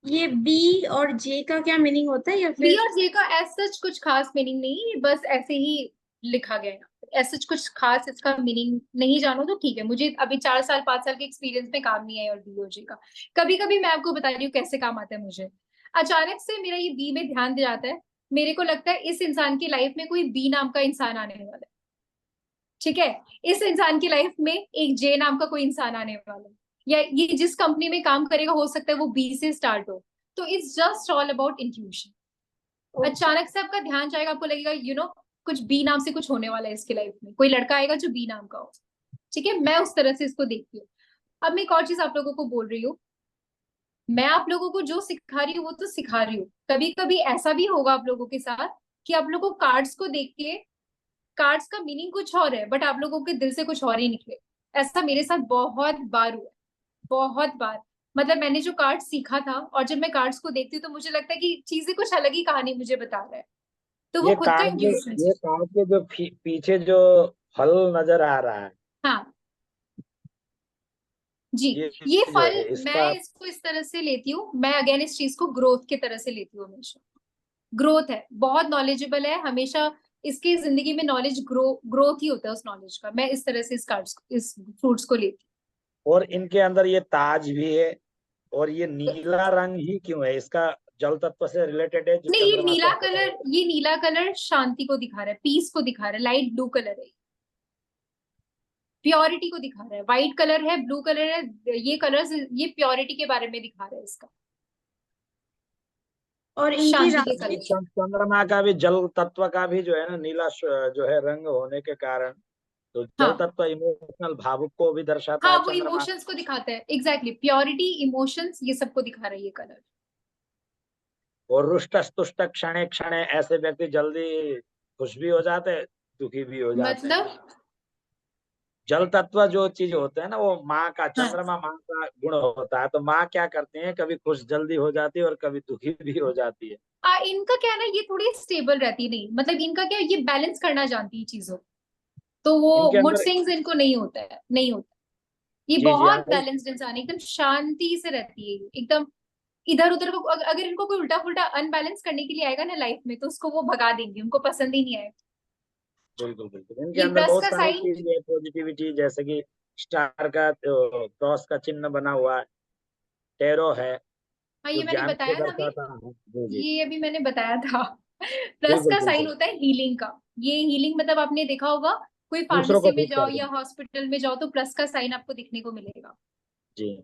[SPEAKER 3] ये बी और जे का क्या मीनिंग होता है, या
[SPEAKER 2] बी
[SPEAKER 3] फिर
[SPEAKER 2] और जे का एज सच कुछ खास मीनिंग नहीं, बस ऐसे ही लिखा गया है। एज सच कुछ खास इसका मीनिंग नहीं जानो तो ठीक है, मुझे अभी 4 साल 5 साल के एक्सपीरियंस में काम नहीं आया। और बी और जे का कभी कभी मैं आपको बता रही हूँ कैसे काम आता है मुझे। अचानक से मेरा ये बी में ध्यान दे जाता है, मेरे को लगता है इस इंसान की लाइफ में कोई बी नाम का इंसान आने वाला है। ठीक है, इस इंसान की लाइफ में एक जे नाम का कोई इंसान आने वाला है, या ये जिस कंपनी में काम करेगा हो सकता है वो बी से स्टार्ट हो। तो it's just all about intuition. अचानक से आपका ध्यान जाएगा, आपको लगेगा कुछ बी नाम से कुछ होने वाला है इसकी लाइफ में, कोई लड़का आएगा जो बी नाम का हो। ठीक है, मैं उस तरह से इसको देखती हूँ। अब मैं एक और चीज आप लोगों को बोल रही हूँ, मैं आप लोगों को जो सिखा रही हूँ वो तो सिखा रही हूँ, कभी कभी ऐसा भी होगा आप लोगों के साथ कि आप लोगों को कार्ड्स को देख के कार्ड्स का मीनिंग कुछ और है बट आप लोगों के दिल से कुछ और ही निकले। ऐसा मेरे साथ बहुत बार हुआ है, बहुत बार। मतलब मैंने जो कार्ड सीखा था और जब मैं कार्ड्स को देखती हूँ तो मुझे लगता है कि चीजें कुछ अलग ही कहानी मुझे बता रहा है, तो वो
[SPEAKER 1] ये
[SPEAKER 2] खुद का
[SPEAKER 1] कार्ड के
[SPEAKER 2] इंट्यूशन।
[SPEAKER 1] ये कार्ड के जो पीछे जो फल नजर आ रहा है,
[SPEAKER 2] हाँ जी,
[SPEAKER 1] ये
[SPEAKER 2] ये
[SPEAKER 1] जो
[SPEAKER 2] फल
[SPEAKER 1] है इसका
[SPEAKER 2] मैं इसको इस तरह से लेती हूँ, मैं अगेन इस चीज को ग्रोथ की तरह से लेती हूँ हमेशा। ग्रोथ है, बहुत नॉलेजेबल है, हमेशा इसकी जिंदगी में नॉलेज ग्रोथ ही होता है उस नॉलेज का। मैं इस तरह से इस फ्रूट्स को लेती
[SPEAKER 1] और इनके अंदर ये ताज भी है। और ये नीला रंग ही क्यों है? इसका जल तत्व से रिलेटेड है जो
[SPEAKER 2] हूँ। नहीं,
[SPEAKER 1] चंद्रमा से होता है।
[SPEAKER 2] ये नीला कलर शांति को दिखा रहा है, पीस को दिखा रहा है, लाइट ब्लू कलर है, प्योरिटी को दिखा रहा है। व्हाइट कलर है, ब्लू कलर है, ये कलर्स ये प्योरिटी के बारे में दिखा रहा है इसका,
[SPEAKER 3] और इनकी
[SPEAKER 2] शांति के
[SPEAKER 3] राशि
[SPEAKER 2] कलर।
[SPEAKER 1] चंद्रमा का भी जल तत्व का भी जो है ना नीला जो है रंग होने के कारण, तो जल
[SPEAKER 2] हाँ
[SPEAKER 1] तत्व इमोशनल भावुक को भी दर्शाता
[SPEAKER 2] हाँ,
[SPEAKER 1] है
[SPEAKER 2] वो
[SPEAKER 1] चंद्रमा।
[SPEAKER 2] इमोशंस को दिखाता है, एग्जैक्टली प्योरिटी, इमोशंस, ये सबको दिखा रहा है ये कलर।
[SPEAKER 1] और रुष्ट तुष्ट क्षणे क्षणे ऐसे व्यक्ति जल्दी खुश भी हो जाते हैं, दुखी भी हो जाते हैं।
[SPEAKER 2] मतलब
[SPEAKER 1] जल तत्व जो चीज होते हैं ना, वो माँ का,
[SPEAKER 2] हाँ
[SPEAKER 1] चंद्रमा माँ का गुण होता है। तो माँ क्या करती है, कभी खुश जल्दी हो जाती है और कभी दुखी भी हो जाती है।
[SPEAKER 2] इनका क्या है ना, ये थोड़ी स्टेबल रहती नहीं, मतलब इनका क्या है, ये बैलेंस करना जानती है चीजों, तो वो
[SPEAKER 1] इनके
[SPEAKER 2] मूड
[SPEAKER 1] अंदर
[SPEAKER 2] स्विंग्स इनको नहीं होता है, नहीं होता। ये
[SPEAKER 1] जी जी
[SPEAKER 2] बहुत
[SPEAKER 1] हाँ,
[SPEAKER 2] बैलेंस्ड इंसान है, एकदम शांति से रहती है ये, एकदम इधर उधर को अगर इनको कोई उल्टा फुल्टा अनबैलेंस करने के लिए आएगा ना लाइफ में, तो उसको वो भगा देंगे, उनको पसंद ही नहीं आएगा।
[SPEAKER 1] बिल्कुल बिल्कुल। इनके
[SPEAKER 2] ये
[SPEAKER 1] अंदर
[SPEAKER 2] प्लस
[SPEAKER 1] बहुत
[SPEAKER 2] का
[SPEAKER 1] सारी
[SPEAKER 2] साइन,
[SPEAKER 1] चीज है, पॉजिटिविटी, जैसे कि स्टार का क्रॉस का चिन्ह बना हुआ है, टैरो है
[SPEAKER 2] हाँ
[SPEAKER 1] जो
[SPEAKER 2] ये मैंने
[SPEAKER 1] ज्ञान को
[SPEAKER 2] बताया ना अभी,
[SPEAKER 1] दर्शाता है। जी जी,
[SPEAKER 2] ये अभी मैंने बताया था। प्लस
[SPEAKER 1] बिल्कुल
[SPEAKER 2] का साइन
[SPEAKER 1] बिल्कुल।
[SPEAKER 2] होता है हीलिंग का। ये हीलिंग मतलब आपने देखा होगा, कोई
[SPEAKER 1] दूसरों को
[SPEAKER 2] फार्मेसी में
[SPEAKER 1] ठीक
[SPEAKER 2] जाओ
[SPEAKER 1] कर
[SPEAKER 2] या
[SPEAKER 1] देना।
[SPEAKER 2] हॉस्पिटल में जाओ तो प्लस का साइन आपको दिखने को मिलेगा।
[SPEAKER 1] जी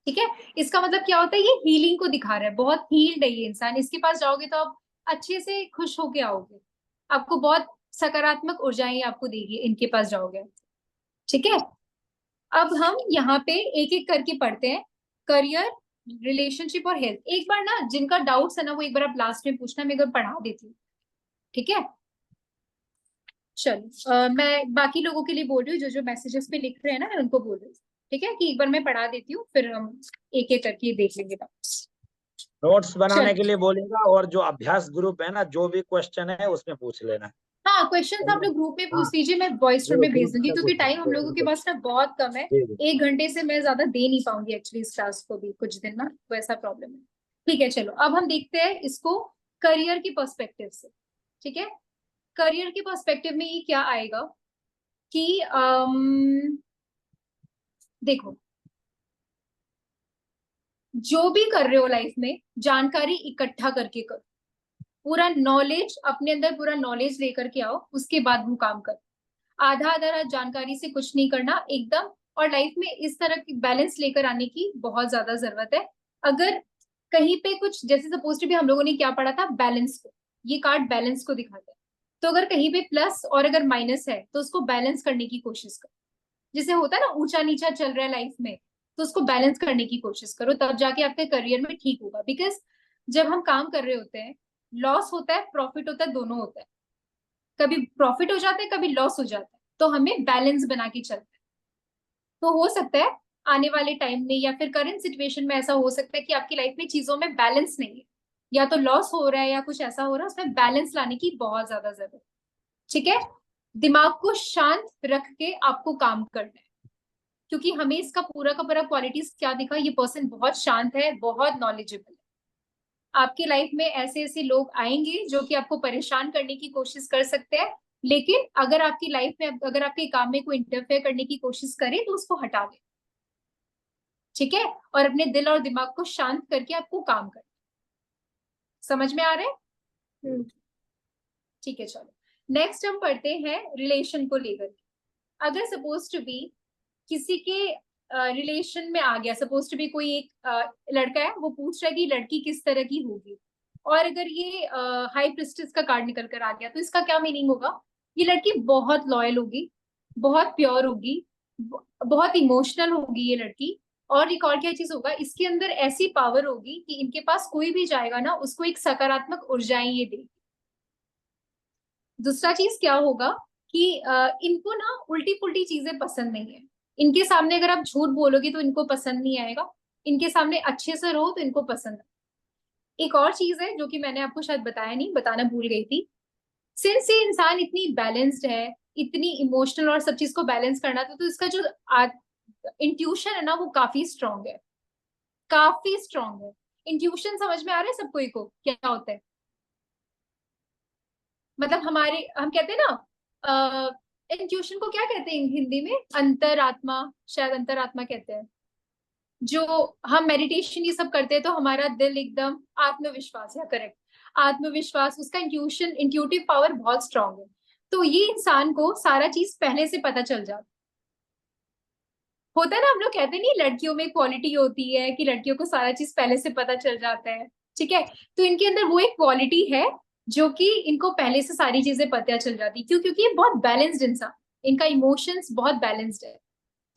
[SPEAKER 2] ठीक है, इसका मतलब क्या होता है, ये हीलिंग को दिखा रहा है, बहुत हील्ड है ये इंसान। इसके पास जाओगे तो आप अच्छे से खुश होके आओगे, आपको बहुत सकारात्मक ऊर्जाएं आपको देगी इनके पास जाओगे। ठीक है, अब हम यहाँ पे एक एक करके पढ़ते हैं, करियर, रिलेशनशिप और हेल्थ। एक बार ना जिनका डाउट्स है ना वो एक बार आप लास्ट में पूछना, मैं एक बार पढ़ा देती हूँ। ठीक है, चलो मैं बाकी लोगों के लिए बोल रही हूँ, जो जो मैसेजेस पे लिख रहे हैं ना मैं उनको बोल रही हूँ। ठीक है, कि एक बार मैं पढ़ा देती हूँ, फिर हम एक एक करके देख लेंगे डाउट्स।
[SPEAKER 1] नोट्स बनाने के
[SPEAKER 2] चलो,
[SPEAKER 1] लिए बोलेगा, और जो अभ्यास ग्रुप है ना, जो भी क्वेश्चन है उसमें पूछ लेना।
[SPEAKER 2] हाँ क्वेश्चन आप लोग ग्रुप में
[SPEAKER 1] हाँ,
[SPEAKER 2] पूछ लीजिए, मैं वॉइस
[SPEAKER 1] वो
[SPEAKER 2] में भेज
[SPEAKER 1] ग्रुप
[SPEAKER 2] दूंगी,
[SPEAKER 1] में
[SPEAKER 2] क्योंकि
[SPEAKER 1] पूछ
[SPEAKER 2] टाइम हम
[SPEAKER 1] सकते
[SPEAKER 2] लोगों के
[SPEAKER 1] हैं।
[SPEAKER 2] पास ना बहुत कम है।
[SPEAKER 1] जी जी।
[SPEAKER 2] 1 घंटे से मैं ज्यादा दे नहीं पाऊंगी एक्चुअली इस क्लास को भी, कुछ दिन ना वैसा प्रॉब्लम है। ठीक है, चलो अब हम देखते हैं इसको करियर की पर्सपेक्टिव से। ठीक है, करियर के पर्सपेक्टिव में ये क्या आएगा कि देखो, जो भी कर रहे हो लाइफ में जानकारी इकट्ठा करके करो, पूरा नॉलेज अपने अंदर, पूरा नॉलेज लेकर के आओ, उसके बाद वो काम करो। आधा आधा जानकारी से कुछ नहीं करना एकदम। और लाइफ में इस तरह की बैलेंस लेकर आने की बहुत ज्यादा जरूरत है। अगर कहीं पे कुछ, जैसे सपोज टू भी हम लोगों ने क्या पढ़ा था, बैलेंस को, ये कार्ड बैलेंस को दिखाता है। तो अगर कहीं पे प्लस और अगर माइनस है तो उसको बैलेंस करने की कोशिश करो। जैसे होता है ना ऊंचा नीचा चल रहा है लाइफ में, तो उसको बैलेंस करने की कोशिश करो, तब जाके आपके करियर में ठीक होगा। बिकॉज जब हम काम कर रहे होते हैं, लॉस होता है, प्रॉफिट होता है, दोनों होता है। कभी प्रॉफिट हो जाता है, कभी लॉस हो जाता है, तो हमें बैलेंस बना के चलना है। तो हो सकता है आने वाले टाइम में या फिर करंट सिचुएशन में ऐसा हो सकता है कि आपकी लाइफ में चीजों में बैलेंस नहीं है, या तो लॉस हो रहा है या कुछ ऐसा हो रहा है, उसमें बैलेंस लाने की बहुत ज्यादा जरूरत है। ठीक है, दिमाग को शांत रख के आपको काम करना है, क्योंकि हमें इसका पूरा का पूरा क्वालिटीज क्या दिखा, ये पर्सन बहुत शांत है, बहुत नॉलेजेबल है। आपकी लाइफ में ऐसे ऐसे लोग आएंगे जो कि आपको परेशान करने की कोशिश कर सकते हैं, लेकिन अगर आपकी लाइफ में, अगर आपके काम में कोई इंटरफेयर करने की कोशिश करे तो उसको हटा दे। ठीक है, और अपने दिल और दिमाग को शांत करके आपको काम करना। समझ में आ रहा है? ठीक है, चलो नेक्स्ट हम पढ़ते हैं रिलेशन को लेकर। अगर सपोज टू बी किसी के रिलेशन में आ गया, सपोज टू बी कोई एक लड़का है, वो पूछ रहा है कि लड़की किस तरह की होगी, और अगर ये हाई प्रिस्टेस का कार्ड निकल कर आ गया, तो इसका क्या मीनिंग होगा? ये लड़की बहुत लॉयल होगी, बहुत प्योर होगी, बहुत इमोशनल होगी ये लड़की। और एक और क्या चीज होगा, इसके अंदर ऐसी पावर होगी कि इनके पास कोई भी जाएगा ना, उसको एक सकारात्मक ऊर्जाएं ये देगी। दूसरा चीज क्या होगा कि इनको ना उल्टी पुल्टी चीजें पसंद नहीं है। इनके सामने अगर आप झूठ बोलोगे तो इनको पसंद नहीं आएगा, इनके सामने अच्छे से रहो तो इनको पसंद है। एक और चीज है जो कि मैंने आपको शायद बताया नहीं, बताना भूल गई थी। सिंस ये इंसान इतनी बैलेंस्ड है, इतनी इमोशनल और सब चीज को बैलेंस करना था, तो इसका जो इंट्यूशन है ना वो काफी स्ट्रांग है, काफी स्ट्रांग है। इंट्यूशन समझ में आ रहा है सबको को क्या होता है? मतलब हमारे, हम कहते हैं ना इंट्यूशन को क्या कहते हैं हिंदी में? अंतरात्मा, शायद अंतरात्मा कहते हैं। जो हम मेडिटेशन ये सब करते हैं तो हमारा दिल एकदम आत्मविश्वास, या करेक्ट, आत्मविश्वास, उसका इंट्यूशन, इंट्यूटिव पावर बहुत स्ट्रांग है। तो ये इंसान को सारा चीज पहले से पता चल जाता होता है ना। हम लोग कहते नहीं लड़कियों में क्वालिटी होती है कि लड़कियों को सारा चीज पहले से पता चल जाता है, ठीक है? तो इनके अंदर वो एक क्वालिटी है जो कि इनको पहले से सारी चीजें पता चल जाती। क्यों? क्योंकि ये बहुत बैलेंस्ड इंसान, इनका इमोशंस बहुत बैलेंस्ड है।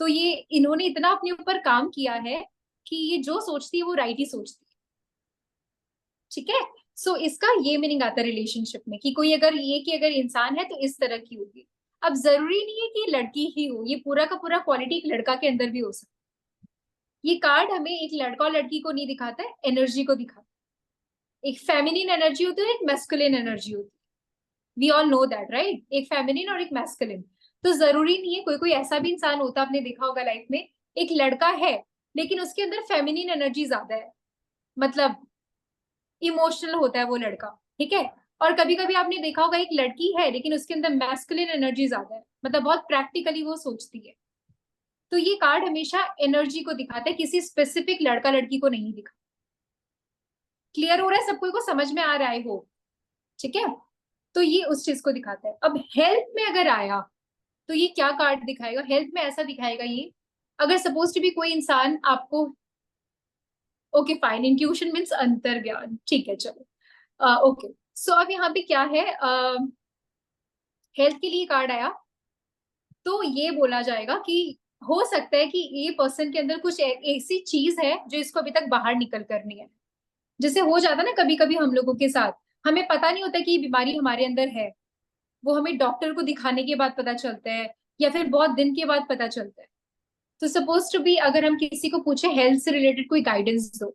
[SPEAKER 2] तो ये इन्होंने इतना अपने ऊपर काम किया है कि ये जो सोचती है वो राइट ही सोचती है, ठीक है? सो इसका ये मीनिंग आता है रिलेशनशिप में कि कोई अगर ये कि अगर इंसान है तो इस तरह की होगी। अब जरूरी नहीं है कि लड़की ही हो, ये पूरा का पूरा क्वालिटी एक लड़का के अंदर भी हो सकता है। ये कार्ड हमें एक लड़का और लड़की को नहीं दिखाता है, एनर्जी को दिखाता है। एक फेमिनिन एनर्जी होती है, एक मैस्कुलिन एनर्जी होती है। We all know that, right? एक फेमिनिन और एक मैस्कुलिन। तो जरूरी नहीं है, कोई कोई ऐसा भी इंसान होता, आपने देखा होगा लाइफ में, एक लड़का है लेकिन उसके अंदर फेमिनिन एनर्जी ज्यादा है, मतलब इमोशनल होता है वो लड़का, ठीक है? और कभी कभी आपने देखा होगा एक लड़की है लेकिन उसके अंदर मैस्कुलिन एनर्जी ज्यादा है, मतलब बहुत प्रैक्टिकली वो सोचती है। तो ये कार्ड हमेशा एनर्जी को दिखाता है, किसी स्पेसिफिक लड़का लड़की को नहीं दिखा। क्लियर हो रहा है सबको? को समझ में आ रहा है हो? ठीक है, तो ये उस चीज को दिखाता है। अब हेल्थ में अगर आया तो ये क्या कार्ड दिखाएगा? हेल्थ में ऐसा दिखाएगा ये, अगर सपोज टू भी कोई इंसान आपको, ओके फाइन, इंट्यूशन मीन्स अंतर ज्ञान, ठीक है चलो, ओके। सो अब यहाँ पे क्या है, हेल्थ के लिए कार्ड आया तो ये बोला जाएगा कि हो सकता है कि ये पर्सन के अंदर कुछ ऐसी चीज है जो इसको अभी तक बाहर निकल करनी है। जैसे हो जाता ना कभी कभी हम लोगों के साथ, हमें पता नहीं होता कि ये बीमारी हमारे अंदर है, वो हमें डॉक्टर को दिखाने के बाद पता चलता है या फिर बहुत दिन के बाद पता चलता है। तो सपोज टू बी अगर हम किसी को पूछे हेल्थ से रिलेटेड कोई गाइडेंस दो,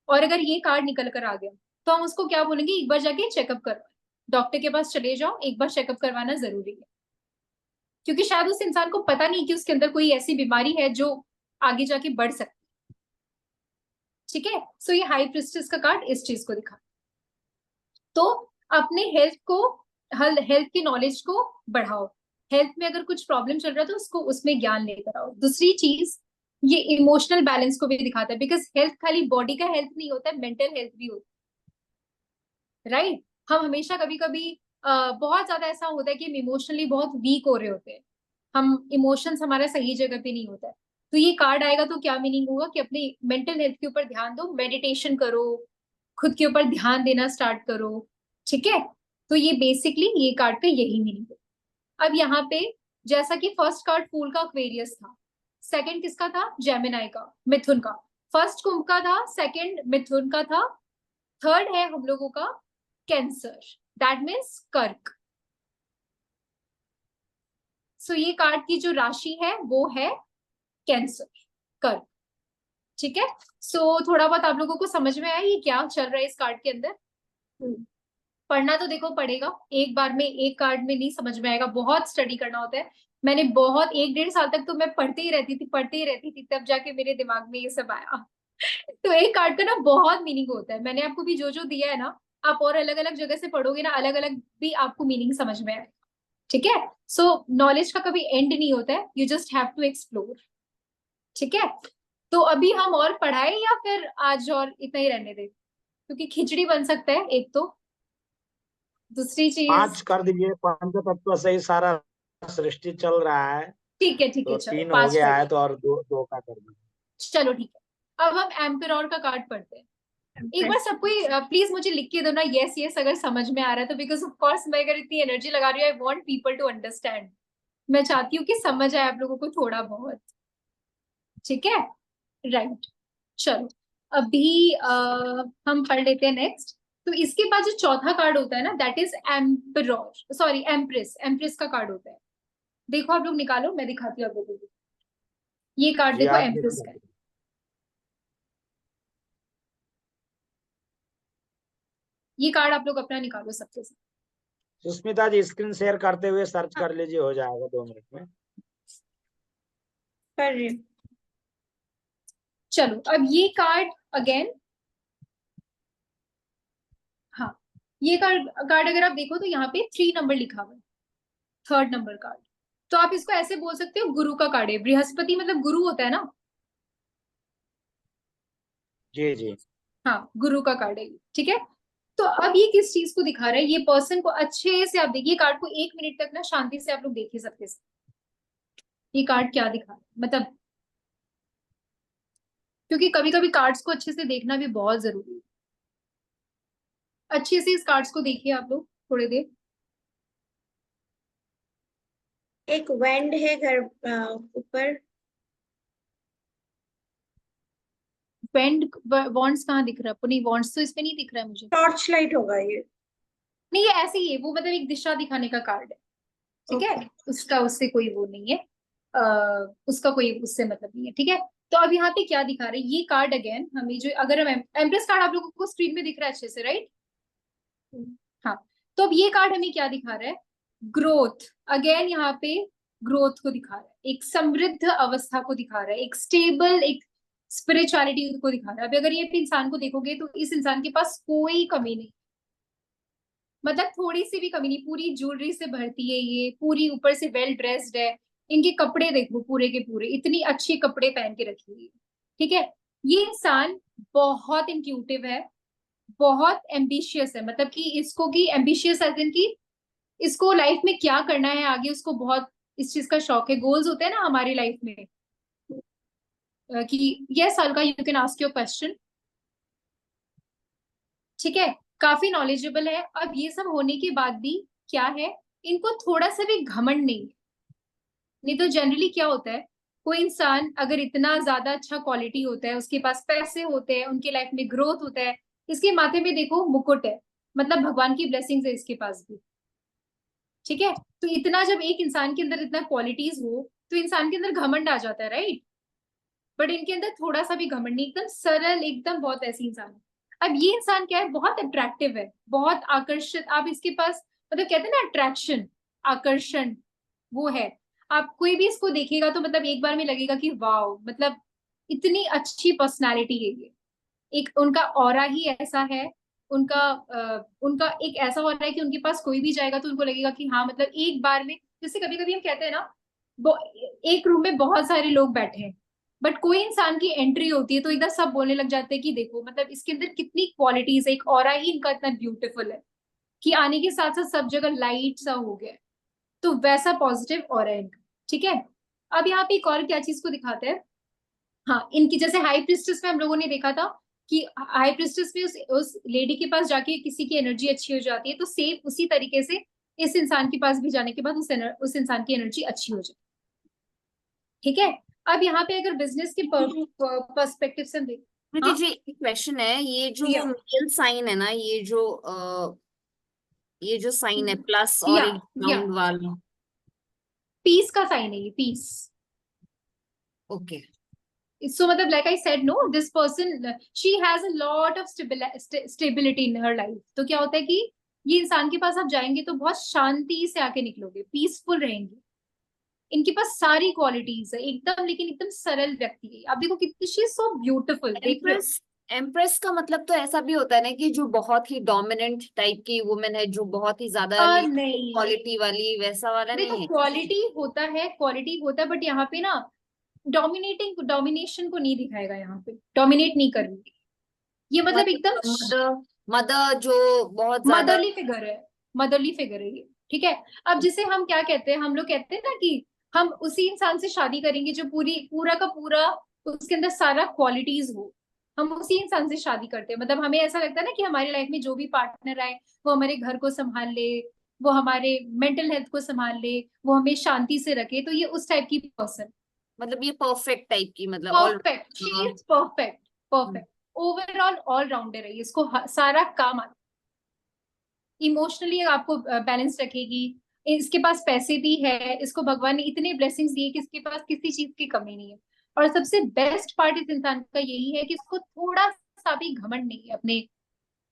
[SPEAKER 2] और अगर ये कार्ड निकल कर आ गया तो हम उसको क्या बोलेंगे? एक बार जाके चेकअप करवाओ, डॉक्टर के पास चले जाओ, एक बार चेकअप करवाना जरूरी है। क्योंकि शायद उस इंसान को पता नहीं कि उसके अंदर कोई ऐसी बीमारी है जो आगे जाके बढ़ सकती है, ठीक है? सो ये हाई प्रिस्टेस का कार्ड इस चीज को दिखा। तो अपने हेल्थ की नॉलेज को बढ़ाओ। हेल्थ में अगर कुछ प्रॉब्लम चल रहा है तो उसको उसमें ज्ञान लेकर आओ। दूसरी चीज, ये इमोशनल बैलेंस को भी दिखाता है, बिकॉज हेल्थ खाली बॉडी का हेल्थ नहीं होता है, मेंटल हेल्थ भी होता है, राइट? हम हमेशा कभी कभी बहुत ज्यादा ऐसा होता है कि हम इमोशनली बहुत वीक हो रहे होते हैं, हम इमोशंस हमारा सही जगह पे नहीं होता है। तो ये कार्ड आएगा तो क्या मीनिंग होगा कि अपनी मेंटल हेल्थ के ऊपर ध्यान दो, मेडिटेशन करो, खुद के ऊपर ध्यान देना स्टार्ट करो, ठीक है? तो ये बेसिकली ये कार्ड का यही मीनिंग है। अब यहाँ पे जैसा कि फर्स्ट कार्ड फूल का एक्वेरियस था, सेकंड किसका था? जेमिनाई का, मिथुन का। फर्स्ट कुंभ का था, सेकंड मिथुन का था, थर्ड है हम लोगों का कैंसर, दैट मीन्स कर्क। सो ये कार्ड की जो राशि है वो है कैंसर, कर्क, ठीक है? सो थोड़ा बहुत आप लोगों को समझ में आया ये क्या चल रहा है इस कार्ड के अंदर? पढ़ना तो देखो पड़ेगा, एक बार में एक कार्ड में नहीं समझ में आएगा, बहुत स्टडी करना होता है। मैंने बहुत 1-1.5 साल तक तो मैं पढ़ती ही रहती थी, तब जाके मेरे दिमाग में ये सब आया। तो एक कार्ड का ना बहुत मीनिंग होता है। मैंने आपको भी जो जो दिया है ना, आप और अलग अलग जगह से पढ़ोगे ना, अलग अलग भी आपको मीनिंग समझ में आएगा, ठीक है? सो नॉलेज का कभी एंड नहीं होता है, you just have to explore, ठीक है? तो अभी हम और पढ़ाए या फिर आज और इतना ही रहने दे? क्योंकि खिचड़ी बन सकता है एक तो। दूसरी चीज
[SPEAKER 1] 5 कर दीजिए, पंच तत्व से ही सारा सृष्टि चल रहा है,
[SPEAKER 2] ठीक है
[SPEAKER 1] तो
[SPEAKER 2] चलो
[SPEAKER 1] 3 हो
[SPEAKER 2] 5
[SPEAKER 1] गया
[SPEAKER 2] कर
[SPEAKER 1] है,
[SPEAKER 2] दिया।
[SPEAKER 1] तो और दो का कर दीजिए।
[SPEAKER 2] चलो ठीक है, अब हम एम्पेरर का कार्ड पढ़ते हैं। एक बार सबको प्लीज मुझे लिख के दो ना यस यस अगर समझ में आ रहा है तो, बिकॉज ऑफ कोर्स मैं अगर इतनी एनर्जी लगा रही हूँ, I want people to understand. मैं चाहती हूँ कि समझ आए आप लोगों को थोड़ा बहुत, ठीक है, राइट। चलो अभी हम पढ़ लेते हैं नेक्स्ट। तो इसके बाद जो चौथा कार्ड होता है ना, that is emperor, sorry empress, empress का कार्ड होता है। देखो आप लोग निकालो, मैं दिखाती हूँ आप लोगों को। ये कार्ड
[SPEAKER 1] जी
[SPEAKER 2] देखो
[SPEAKER 1] आप
[SPEAKER 2] एम्प्रेस का है। ये कार्ड आप लोग अपना निकालो सबके साथ।
[SPEAKER 1] सुष्मिता जी स्क्रीन शेयर करते हुए सर्च कर लीजिए, हो जाएगा 2 मिनट में।
[SPEAKER 3] कर रही हूँ।
[SPEAKER 2] चलो अब ये कार्ड अगेन, हाँ ये कार्ड कार्ड अगर आप देखो तो यहाँ पे 3 नंबर लिखा हुआ है, 3rd नंबर कार्ड। तो आप इसको ऐसे बोल सकते हो गुरु का कार्ड है। बृहस्पति मतलब गुरु होता है ना,
[SPEAKER 1] जी जी।
[SPEAKER 2] हाँ गुरु का कार्ड है ये, ठीक है। तो अब ये किस चीज को दिखा रहा है, ये पर्सन को अच्छे से आप देखिए कार्ड को 1 मिनट तक ना शांति से आप लोग देखिए सबके साथ। ये कार्ड क्या दिखा रहा है, मतलब क्योंकि कभी कभी कार्ड्स को अच्छे से देखना भी बहुत जरूरी है। अच्छे से इस कार्ड्स को देखिए आप लोग थोड़ी देर।
[SPEAKER 3] एक वेंड है घर ऊपर।
[SPEAKER 2] वेंड वॉन्ड्स कहाँ दिख रहा है आपको? नहीं वॉन्ड्स तो इसमें नहीं दिख रहा है मुझे।
[SPEAKER 3] टॉर्च लाइट होगा ये।
[SPEAKER 2] नहीं ये ऐसे ही है, वो मतलब एक दिशा दिखाने का कार्ड है, ठीक है। उसका उससे कोई वो नहीं है, उसका कोई उससे मतलब नहीं है, ठीक है। तो अब यहाँ पे क्या दिखा रहे हैं ये कार्ड अगेन हमें, जो अगर हम एम्प्रेस कार्ड आप लोगों को स्क्रीन में दिख रहा है अच्छे से, राइट? हाँ। तो अब ये कार्ड हमें क्या दिखा रहा है? ग्रोथ। अगेन यहाँ पे ग्रोथ को दिखा रहा है, एक समृद्ध अवस्था को दिखा रहा है, एक स्टेबल, एक स्पिरिचुअलिटी को दिखा रहा है। अभी अगर ये इंसान को देखोगे तो इस इंसान के पास कोई कमी नहीं, मतलब थोड़ी सी भी कमी नहीं, पूरी ज्वेलरी से भरती है ये, पूरी ऊपर से वेल ड्रेस्ड है। इनके कपड़े देखो पूरे के पूरे इतनी अच्छे कपड़े पहन के रखी हुई है, ठीक है। ये इंसान बहुत इंट्यूटिव है, बहुत एम्बिशियस है, मतलब कि इसको की एम्बिशियस एज इन की इसको लाइफ में क्या करना है आगे, उसको बहुत इस चीज का शौक है। गोल्स होते हैं ना हमारी लाइफ में, कि yes Alka you can ask your question, ठीक है। काफी नॉलेजेबल है। अब ये सब होने के बाद भी क्या है, इनको थोड़ा सा भी घमंड नहीं है। नहीं तो जनरली क्या होता है, कोई इंसान अगर इतना ज्यादा अच्छा क्वालिटी होता है, उसके पास पैसे होते हैं, उनके लाइफ में ग्रोथ होता है, इसके माथे में देखो मुकुट है, मतलब भगवान की ब्लेसिंग्स है इसके पास भी, ठीक है। तो इतना जब एक इंसान के अंदर इतना क्वालिटीज हो तो इंसान के अंदर घमंड आ जाता है, राइट? बट इनके अंदर थोड़ा सा भी घमंड नहीं, एकदम सरल, एकदम बहुत ऐसी इंसान है। अब ये इंसान क्या है, बहुत अट्रैक्टिव है, बहुत आकर्षित, आप इसके पास मतलब कहते हैं ना अट्रैक्शन, आकर्षण वो है। आप कोई भी इसको देखेगा तो मतलब एक बार में लगेगा कि वाओ, मतलब इतनी अच्छी पर्सनालिटी है ये। एक उनका ऑरा ही ऐसा है, उनका एक ऐसा ऑरा है कि उनके पास कोई भी जाएगा तो उनको लगेगा कि हाँ मतलब एक बार में, जैसे कभी कभी हम कहते हैं ना, एक रूम में बहुत सारे लोग बैठे हैं बट कोई इंसान की एंट्री होती है तो इधर सब बोलने लग जाते हैं कि देखो मतलब इसके अंदर कितनी क्वालिटीज है, एक ऑरा ही इनका इतना ब्यूटीफुल है कि आने के साथ साथ सब जगह लाइट सा हो गया है। तो वैसा पॉजिटिव ऑरा है इनका, ठीक है। अब यहाँ पे एक और क्या चीज को दिखाते हैं, हाँ इनकी जैसे हाई प्रिस्टेस में हम लोगों ने देखा था कि हाई प्रिस्टेस में उस लेडी के पास जाके किसी की एनर्जी अच्छी हो जाती है, तो सेम उसी तरीके से इस इंसान के पास भी जाने के बाद उस इंसान की एनर्जी अच्छी हो जाए, ठीक है। अब यहाँ पे अगर बिजनेस के पर्सपेक्टिव से हम देखें,
[SPEAKER 5] प्रीति
[SPEAKER 2] हाँ
[SPEAKER 5] जी एक क्वेश्चन है, ये जो
[SPEAKER 2] या
[SPEAKER 5] मेल साइन है ना, ये जो साइन है प्लस और
[SPEAKER 2] या
[SPEAKER 5] एक राउंड वाला,
[SPEAKER 2] पीस का साइन है ये, पीस।
[SPEAKER 5] ओके
[SPEAKER 2] So मतलब like I said no, this person she has a lot of stability in her life। तो क्या होता है कि ये इंसान के पास आप जाएंगे तो बहुत शांति से आके निकलोगे, पीसफुल रहेंगे। इनके पास सारी क्वालिटीज है एकदम, लेकिन एकदम सरल व्यक्ति है। आप देखो कितनी शी इज सो ब्यूटीफुल, देख रहे हो?
[SPEAKER 5] एम्प्रेस का मतलब तो ऐसा भी होता है ना कि जो बहुत ही डोमिनेंट टाइप की वुमेन है, जो बहुत ही ज्यादा
[SPEAKER 2] नहीं
[SPEAKER 5] क्वालिटी वाली, वैसा वाला
[SPEAKER 2] देखो
[SPEAKER 5] नहीं है।
[SPEAKER 2] क्वालिटी होता है, क्वालिटी होता है, बट यहाँ पे ना डोमिनेशन को नहीं दिखाएगा, यहाँ पे डोमिनेट नहीं करेंगे ये, मतलब एकदम
[SPEAKER 5] मदर मदर जो बहुत ज्यादा
[SPEAKER 2] मदरली फिगर है, मदरली फिगर है ये, ठीक है। अब जिसे हम क्या कहते हैं, हम लोग कहते हैं ना कि हम उसी इंसान से शादी करेंगे जो पूरा का पूरा उसके अंदर सारा क्वालिटीज हो, हम उसी इंसान से शादी करते हैं। मतलब हमें ऐसा लगता है ना कि हमारी लाइफ में जो भी पार्टनर आए वो हमारे घर को संभाल ले, वो हमारे मेंटल हेल्थ को संभाल ले, वो हमें शांति से रखे, तो ये उस टाइप की पर्सन।
[SPEAKER 5] मतलब ये परफेक्ट टाइप की, मतलब all
[SPEAKER 2] perfect, she is perfect, perfect overall allrounder है, इसको सारा काम आता है। इमोशनली आपको बैलेंस रखेगी, इसके पास पैसे भी है, इसको भगवान ने इतने ब्लेसिंग्स दिए कि इसके पास किसी चीज की कमी नहीं है। और सबसे बेस्ट पार्ट इस इंसान का यही है कि इसको थोड़ा सा भी घमंड नहीं है अपने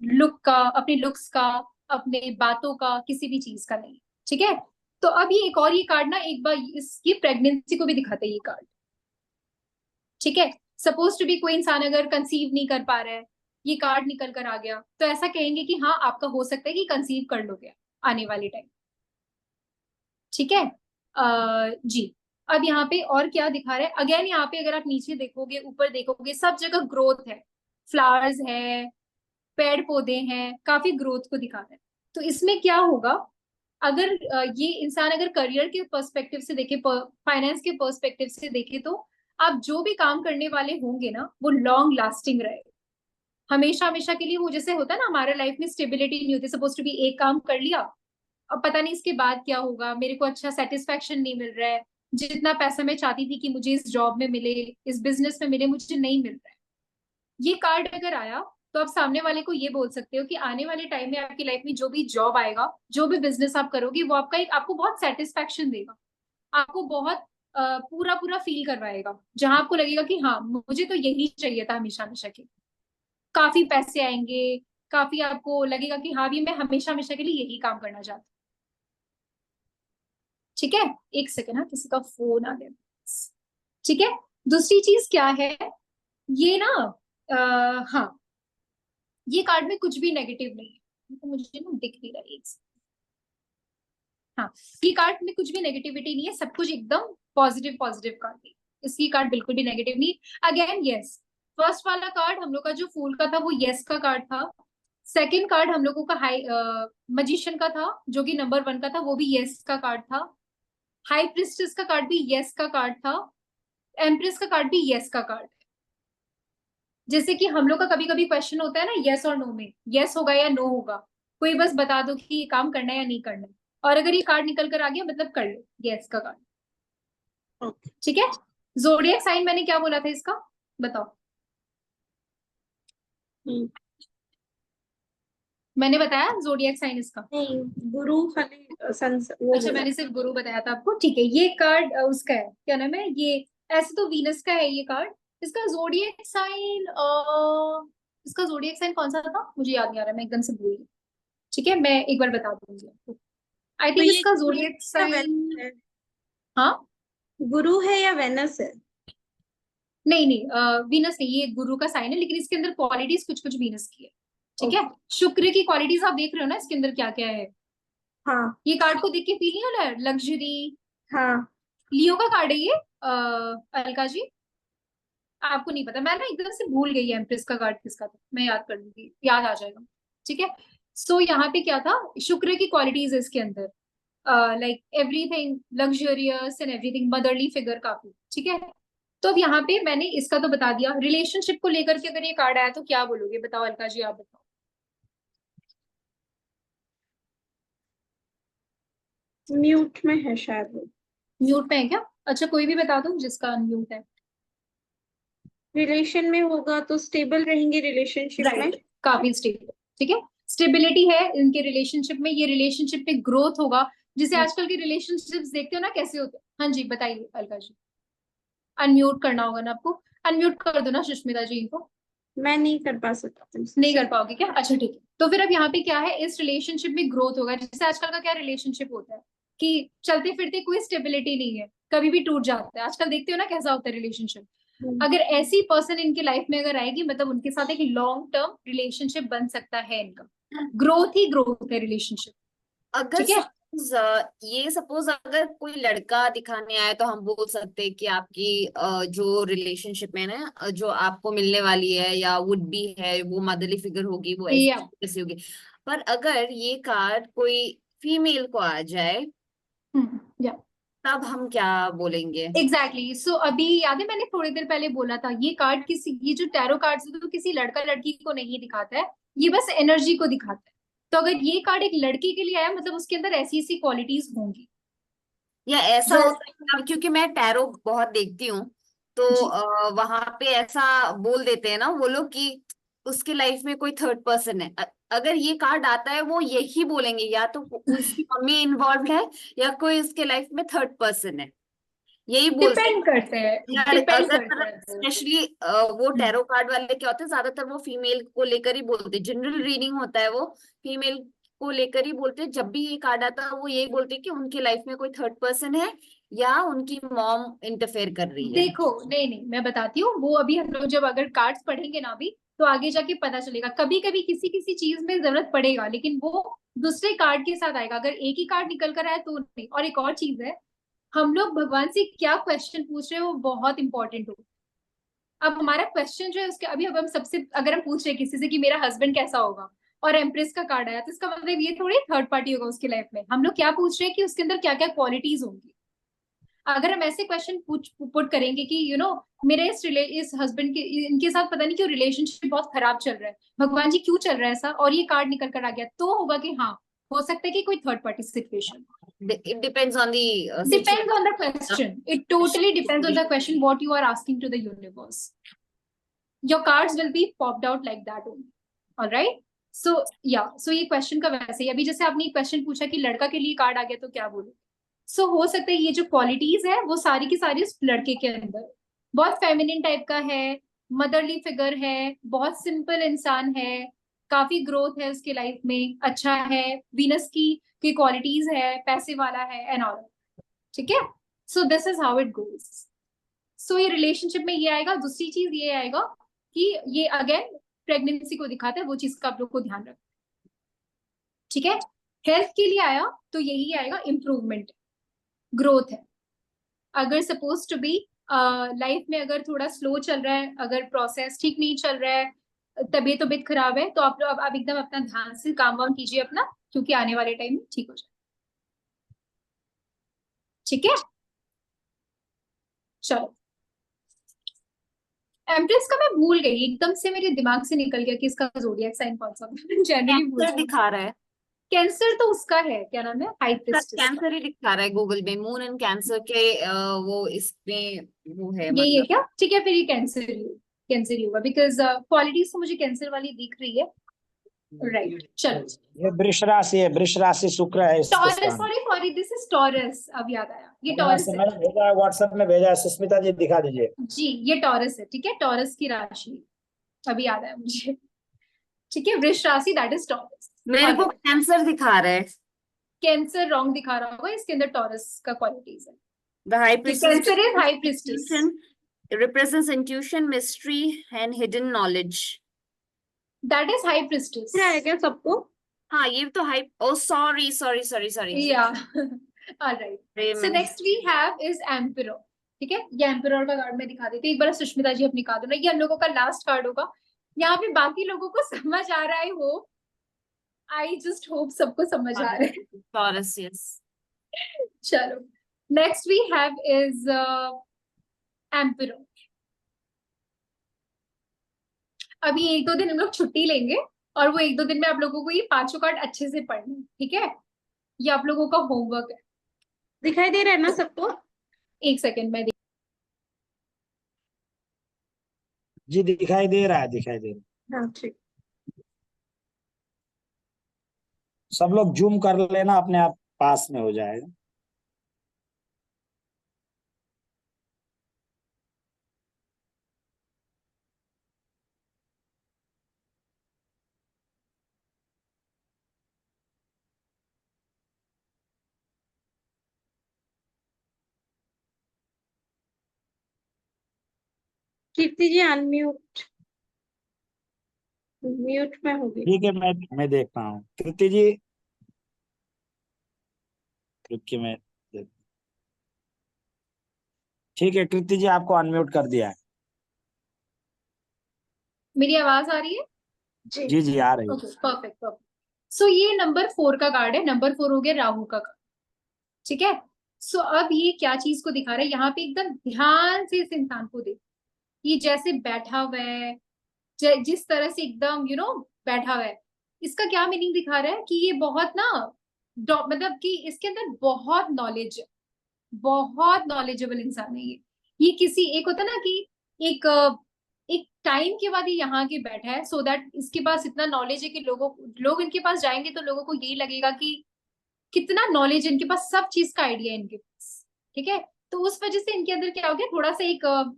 [SPEAKER 2] लुक का, अपने लुक्स का, अपने बातों का, किसी भी चीज का नहीं। ठीक है, तो अब ये एक और ये कार्ड ना एक बार इसकी प्रेगनेंसी को भी दिखाता है ये कार्ड। ठीक है, सपोज टू बी कोई इंसान अगर कंसीव नहीं कर पा रहा है, ये कार्ड निकल कर आ गया, तो ऐसा कहेंगे कि हाँ आपका हो सकता है कि कंसीव कर लोगे आने वाले टाइम। ठीक है, जी। अब यहाँ पे और क्या दिखा रहा है, अगेन यहाँ पे अगर आप नीचे देखोगे, ऊपर देखोगे, सब जगह ग्रोथ है, फ्लावर्स है, पेड़ पौधे हैं, काफी ग्रोथ को दिखा रहा है। तो इसमें क्या होगा, अगर ये इंसान अगर करियर के पर्सपेक्टिव से देखे, फाइनेंस के पर्सपेक्टिव से देखे, तो आप जो भी काम करने वाले होंगे ना वो लॉन्ग लास्टिंग रहे, हमेशा हमेशा के लिए। वो जैसे होता है ना हमारे लाइफ में स्टेबिलिटी नहीं होती, सपोज टू बी एक काम कर लिया, अब पता नहीं इसके बाद क्या होगा, मेरे को अच्छा सेटिस्फेक्शन नहीं मिल रहा है, जितना पैसा मैं चाहती थी कि मुझे इस जॉब में मिले, इस बिजनेस में मिले, मुझे नहीं मिल रहा है। ये कार्ड अगर आया तो आप सामने वाले को ये बोल सकते हो कि आने वाले टाइम में आपकी लाइफ में जो भी जॉब आएगा, जो भी बिजनेस आप करोगे, वो आपको बहुत सेटिस्फेक्शन देगा, आपको बहुत पूरा पूरा फील करवाएगा, जहां आपको लगेगा कि हाँ मुझे तो यही चाहिए था हमेशा हमेशा के। काफी पैसे आएंगे, काफी आपको लगेगा कि हाँ भी मैं हमेशा हमेशा के लिए यही काम करना चाहता हूँ। ठीक है, एक सेकेंड, हाँ किसी का फोन आ गया। ठीक है, दूसरी चीज क्या है, ये ना हाँ ये कार्ड में कुछ भी नेगेटिव नहीं है, तो मुझे ना दिख नहीं रहा है। हाँ, ये कार्ड में कुछ भी नेगेटिविटी नहीं है, सब कुछ एकदम पॉजिटिव पॉजिटिव कार्ड है, इसकी कार्ड बिल्कुल भी नेगेटिव नहीं। अगेन यस, फर्स्ट वाला कार्ड हम लोग का जो फूल का था वो यस का कार्ड था, सेकंड कार्ड हम लोगों का हाई मजिशियन का था जो कि नंबर 1 का था, वो भी यस का कार्ड था, हाई प्रिस्टेस का कार्ड भी यस का कार्ड था, एम्प्रेस का कार्ड भी यस का कार्ड है। जैसे कि हम लोग का कभी कभी क्वेश्चन होता है ना यस और नो में, यस होगा या नो होगा, कोई बस बता दो कि ये काम करना है या नहीं करना है, और अगर ये कार्ड निकल कर आ गया मतलब कर लो, यस का कार्ड। ठीक है, जोडियक साइन मैंने क्या बोला था इसका, बताओ। मैंने बताया जोडियक साइन इसका?
[SPEAKER 3] नहीं, गुरु खाली
[SPEAKER 2] अच्छा, मैंने सिर्फ गुरु बताया था आपको। ठीक है, ये कार्ड उसका है, क्या नाम है ये, ऐसे तो वीनस का है ये कार्ड, इसका जोडियक साइन इसका जोडियक साइन कौन सा था मुझे याद नहीं आ रहा, मैं एकदम से भूल गई। ठीक है, मैं एक बार बता दूंगी आपको। आई थिंक इसका जोडियक साइन, हाँ
[SPEAKER 3] गुरु है या वेनस है?
[SPEAKER 2] नहीं नहीं, वीनस नहीं, ये गुरु का साइन है, लेकिन इसके अंदर क्वालिटीज कुछ कुछ वीनस की है। ठीक है, शुक्र की क्वालिटीज आप देख रहे हो ना इसके अंदर क्या क्या है।
[SPEAKER 3] हाँ,
[SPEAKER 2] ये कार्ड को देख के फील नहीं हो रहा है लग्जरी?
[SPEAKER 3] हाँ,
[SPEAKER 2] लियो का कार्ड है ये, अलका जी आपको नहीं पता, मैं ना एकदम से भूल गई एम्प्रेस का कार्ड किसका था, मैं याद कर लूंगी, याद आ जाएगा। ठीक है, सो यहाँ पे क्या था, शुक्र की क्वालिटीज है इसके अंदर, like everything luxurious and everything, motherly figure काफी। ठीक है, तो अब यहाँ पे मैंने इसका तो बता दिया, रिलेशनशिप को लेकर के अगर ये कार्ड आया तो क्या बोलोगे, बताओ अलका जी, आप बताओ।
[SPEAKER 3] म्यूट में है शायद वो।
[SPEAKER 2] म्यूट में है क्या? अच्छा, कोई भी बता दो जिसका अनम्यूट है।
[SPEAKER 3] रिलेशन में होगा तो स्टेबल रहेंगे रिलेशनशिप में।
[SPEAKER 2] काफी स्टेबल, ठीक है, स्टेबिलिटी है इनके रिलेशनशिप में, ये रिलेशनशिप में ग्रोथ होगा, जिसे आजकल के रिलेशनशिप्स देखते हो ना कैसे होते हैं। हाँ जी बताइए अलका जी, अनम्यूट करना होगा ना आपको, अनम्यूट कर दो ना सुष्मिता जी इनको।
[SPEAKER 3] मैं नहीं कर पा सकता।
[SPEAKER 2] नहीं कर पाओगे क्या? अच्छा ठीक है, तो फिर अब यहाँ पे क्या है, इस रिलेशनशिप में ग्रोथ होगा, जैसे आजकल का क्या रिलेशनशिप होता है कि चलते फिरते कोई स्टेबिलिटी नहीं है, कभी भी टूट जाता है, आजकल देखते हो ना कैसा होता है रिलेशनशिप। अगर ऐसी पर्सन इनके लाइफ में अगर आएगी, मतलब उनके साथ एक लॉन्ग टर्म रिलेशनशिप बन सकता है इनका, ग्रोथ ही ग्रोथ है रिलेशनशिप।
[SPEAKER 5] अगर
[SPEAKER 2] ठीक है,
[SPEAKER 5] सपोज अगर कोई लड़का दिखाने आए तो हम बोल सकते हैं कि आपकी जो रिलेशनशिप में ना जो आपको मिलने वाली है या वुड बी है, वो मदरली फिगर होगी, वो ऐसी होगी। पर अगर ये कार्ड कोई फीमेल को आ जाए तब हम क्या बोलेंगे?
[SPEAKER 2] एग्जैक्टली सो अभी याद है मैंने थोड़ी देर पहले बोला था, ये कार्ड किसी, ये जो टैरो कार्ड्स है तो किसी लड़का लड़की को नहीं दिखाता है, ये बस एनर्जी को दिखाता है। तो अगर ये कार्ड एक लड़की के लिए आया मतलब उसके अंदर ऐसी ऐसी क्वालिटीज होंगी।
[SPEAKER 5] या ऐसा
[SPEAKER 2] जो
[SPEAKER 5] होता है कि क्योंकि मैं टैरो बहुत देखती हूँ, तो
[SPEAKER 2] जी
[SPEAKER 5] वहां पे ऐसा बोल देते हैं ना वो लोग कि उसके लाइफ में कोई थर्ड पर्सन है। अगर ये कार्ड आता है वो यही बोलेंगे या तो उसकी मम्मी इन्वॉल्व है या कोई उसके लाइफ में थर्ड पर्सन है, यही बोलते
[SPEAKER 2] डिपेंड करते हैं,
[SPEAKER 5] हैं।
[SPEAKER 2] डिपेंड
[SPEAKER 5] अगर
[SPEAKER 2] करते हैं।
[SPEAKER 5] स्पेशली वो टैरो कार्ड वाले क्या होते हैं, ज्यादातर वो फीमेल को लेकर ही बोलते हैं। जनरल रीडिंग होता है वो फीमेल को लेकर ही बोलते हैं। जब भी ये कार्ड आता है वो यही बोलते हैं कि उनकी लाइफ में कोई थर्ड पर्सन है या उनकी मॉम इंटरफेयर कर रही है।
[SPEAKER 2] देखो नहीं नहीं, मैं बताती हूँ, वो अभी हम लोग जब अगर कार्ड्स पढ़ेंगे ना अभी, तो आगे जाके पता चलेगा। कभी कभी किसी किसी चीज में जरूरत पड़ेगा, लेकिन वो दूसरे कार्ड के साथ आएगा। अगर एक ही कार्ड निकल कर आया तो नहीं। और एक और चीज है, हम लोग भगवान से क्या क्वेश्चन पूछ रहे हैं वो बहुत इंपॉर्टेंट हो। अब हमारा क्वेश्चन जो है उसके अभी, अब हम सबसे अगर हम पूछ रहे हैं किसी से कि मेरा हस्बैंड कैसा होगा, और एम्प्रेस का कार्ड आया, तो इसका मतलब ये थोड़ी थर्ड पार्टी होगा उसकी लाइफ में। हम लोग क्या पूछ रहे हैं कि उसके अंदर क्या क्या क्वालिटीज होंगी। अगर हम ऐसे क्वेश्चन पुट करेंगे कि मेरे इस हस्बैंड के इनके साथ पता नहीं क्यों रिलेशनशिप बहुत खराब चल रहा है, भगवान जी क्यों चल रहा है ऐसा, और ये कार्ड निकल कर आ गया, तो होगा कि हाँ, हो सकता है कि कोई third party situation.
[SPEAKER 5] It depends on the
[SPEAKER 2] Depends on the question. It totally depends on the question what you are asking to the universe. Your cards will be popped out like that only. All right. So yeah. So ये question का वैसे ही, अभी जैसे आपने question पूछा कि लड़का के लिए कार्ड आ गया तो क्या बोलो। सो हो सकता है ये जो क्वालिटीज है वो सारी की सारी उस लड़के के अंदर, बहुत फेमिनिन टाइप का है, मदरली फिगर है, बहुत सिंपल इंसान है, काफी ग्रोथ है उसके लाइफ में, अच्छा है, वीनस की क्वालिटीज है, पैसे वाला है एंड ऑल। ठीक है। So this is how it goes. So ये रिलेशनशिप में ये आएगा। दूसरी चीज ये आएगा कि ये अगेन प्रेगनेंसी को दिखाता है, वो चीज का आप लोग को ध्यान रखना। ठीक है। हेल्थ के लिए आया तो यही आएगा, इम्प्रूवमेंट, ग्रोथ है। अगर सपोज टू बी लाइफ में अगर थोड़ा स्लो चल रहा है, अगर प्रोसेस ठीक नहीं चल रहा है, तबीयत खराब है, तो आप लोग अब एकदम अपना ध्यान से काम वाम कीजिए अपना, क्योंकि आने वाले टाइम में ठीक हो जाए। ठीक है। चलो, एम्प्रेस का मैं भूल गई एकदम से, मेरे दिमाग से निकल गया कि इसका जोडिएक साइन कौन सा। जनरली भूल
[SPEAKER 5] कैंसर दिखा रहा है।
[SPEAKER 2] कैंसर तो उसका है, क्या नाम है, हाई प्रिस्टेस।
[SPEAKER 5] कैंसर ही दिखा रहा है गूगल में। मून एंड कैंसर के वो इसमें वो है
[SPEAKER 2] यही है
[SPEAKER 5] मतलब।
[SPEAKER 2] क्या? ठीक है, फिर ये कैंसर ही होगा, बिकॉज क्वालिटीज तो मुझे कैंसर वाली दिख रही है। राइट। चलो,
[SPEAKER 1] ये वृष राशि है, वृष राशि शुक्र है इसके
[SPEAKER 2] टॉरस,
[SPEAKER 1] स्थान।
[SPEAKER 2] Sorry sorry, this is taurus, अब याद आया, ये
[SPEAKER 1] हाँ,
[SPEAKER 2] टॉरस है।
[SPEAKER 1] मैंने भेजा है, व्हाट्सएप में भेजा है, सुष्मिता जी दिखा दीजिए।
[SPEAKER 2] जी, ये टॉरस है। ठीक है, टॉरस की राशि, अभी याद आया मुझे। ठीक है, वृष राशि, दैट इज टॉरस।
[SPEAKER 5] मेरे को कैंसर दिखा रहा है।
[SPEAKER 2] कैंसर रॉन्ग दिखा रहा होगा, इसके अंदर टॉरस का क्वालिटीज है।
[SPEAKER 5] The high priestess
[SPEAKER 2] cancer is high priestess.
[SPEAKER 5] represents intuition, mystery and hidden knowledge.
[SPEAKER 2] That is high priestess.
[SPEAKER 3] है क्या सबको?
[SPEAKER 5] हाँ, ये तो high. Oh sorry.
[SPEAKER 2] Yeah alright. So next we have is emperor. ठीक है, ये एम्परर का कार्ड मैं दिखा देती हूँ एक बार। सुष्मिता जी अपनी कार्ड दो ना, ये हम लोगों का लास्ट कार्ड होगा। यहाँ पे बाकी लोगों को समझ आ रहा है, हो आई जस्ट होप सबको समझ आ रहा है।
[SPEAKER 5] Taurus, yes.
[SPEAKER 2] चलो, next we have is emperor. अभी एक दो दिन हम लोग छुट्टी लेंगे, और वो एक दो दिन में आप लोगों को ये पांचों कार्ड अच्छे से पढ़ना है। ठीक है, ये आप लोगों का होमवर्क है।
[SPEAKER 3] दिखाई दे रहा है ना सबको?
[SPEAKER 2] एक सेकेंड में
[SPEAKER 1] जी दिखाई दे रहा है, दिखाई दे रहा है।
[SPEAKER 3] हाँ ठीक।
[SPEAKER 1] सब लोग जूम कर लेना, अपने आप पास में हो जाएगा।
[SPEAKER 3] कीर्ति जी अनम्यूट, म्यूट में होगी।
[SPEAKER 1] ठीक है, मैं देखता हूँ। कृति जी, कृति में ठीक है, कृति जी आपको अनम्यूट कर दिया है।
[SPEAKER 2] मेरी आवाज आ रही है?
[SPEAKER 1] जी जी आ रही है।
[SPEAKER 2] Okay, perfect perfect. सो ये नंबर 4 का कार्ड है। नंबर 4 हो गया राहु का कार्ड। ठीक है। सो अब ये क्या चीज को दिखा रहा है, यहाँ पे एकदम ध्यान से इस इंसान को देख, ये जैसे बैठा हुआ है, जिस तरह से एकदम बैठा हुआ है, इसका क्या मीनिंग दिखा रहा है कि ये बहुत ना मतलब कि इसके अंदर बहुत नॉलेज है। बहुत नॉलेजेबल इंसान है ये किसी एक होता ना कि एक एक टाइम के बाद ये यहाँ के बैठा है सो दैट इसके पास इतना नॉलेज है कि लोग इनके पास जाएंगे तो लोगों को यही लगेगा कि कितना नॉलेज है इनके पास, सब चीज का आइडिया है इनके पास। ठीक है, तो उस वजह से इनके अंदर क्या हो गया, थोड़ा सा एक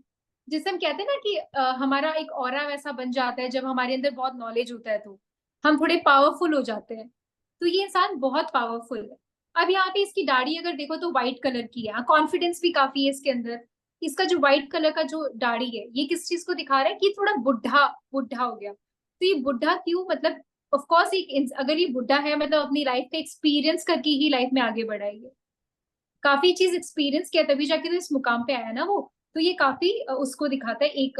[SPEAKER 2] जैसे हम कहते हैं ना कि हमारा एक ऑरा वैसा बन जाता है जब हमारे अंदर बहुत नॉलेज होता है तो हम थोड़े पावरफुल हो जाते हैं। तो ये इंसान बहुत पावरफुल है। अब यहाँ पे इसकी दाढ़ी अगर देखो तो व्हाइट कलर की है, कॉन्फिडेंस भी काफी है इसके अंदर। इसका जो व्हाइट कलर का जो दाढ़ी है ये किस चीज को दिखा रहा है कि थोड़ा बुढ़ा बुढ़ा हो गया। तो ये बुढ़ा क्यों, मतलब ऑफ कोर्स अगर ये बुढ़ा है मतलब अपनी लाइफ का एक्सपीरियंस करके ही लाइफ में आगे बढ़ा है ये, काफी चीज एक्सपीरियंस किया तभी जाके तो इस मुकाम पे आया ना वो। तो ये काफी उसको दिखाता है, एक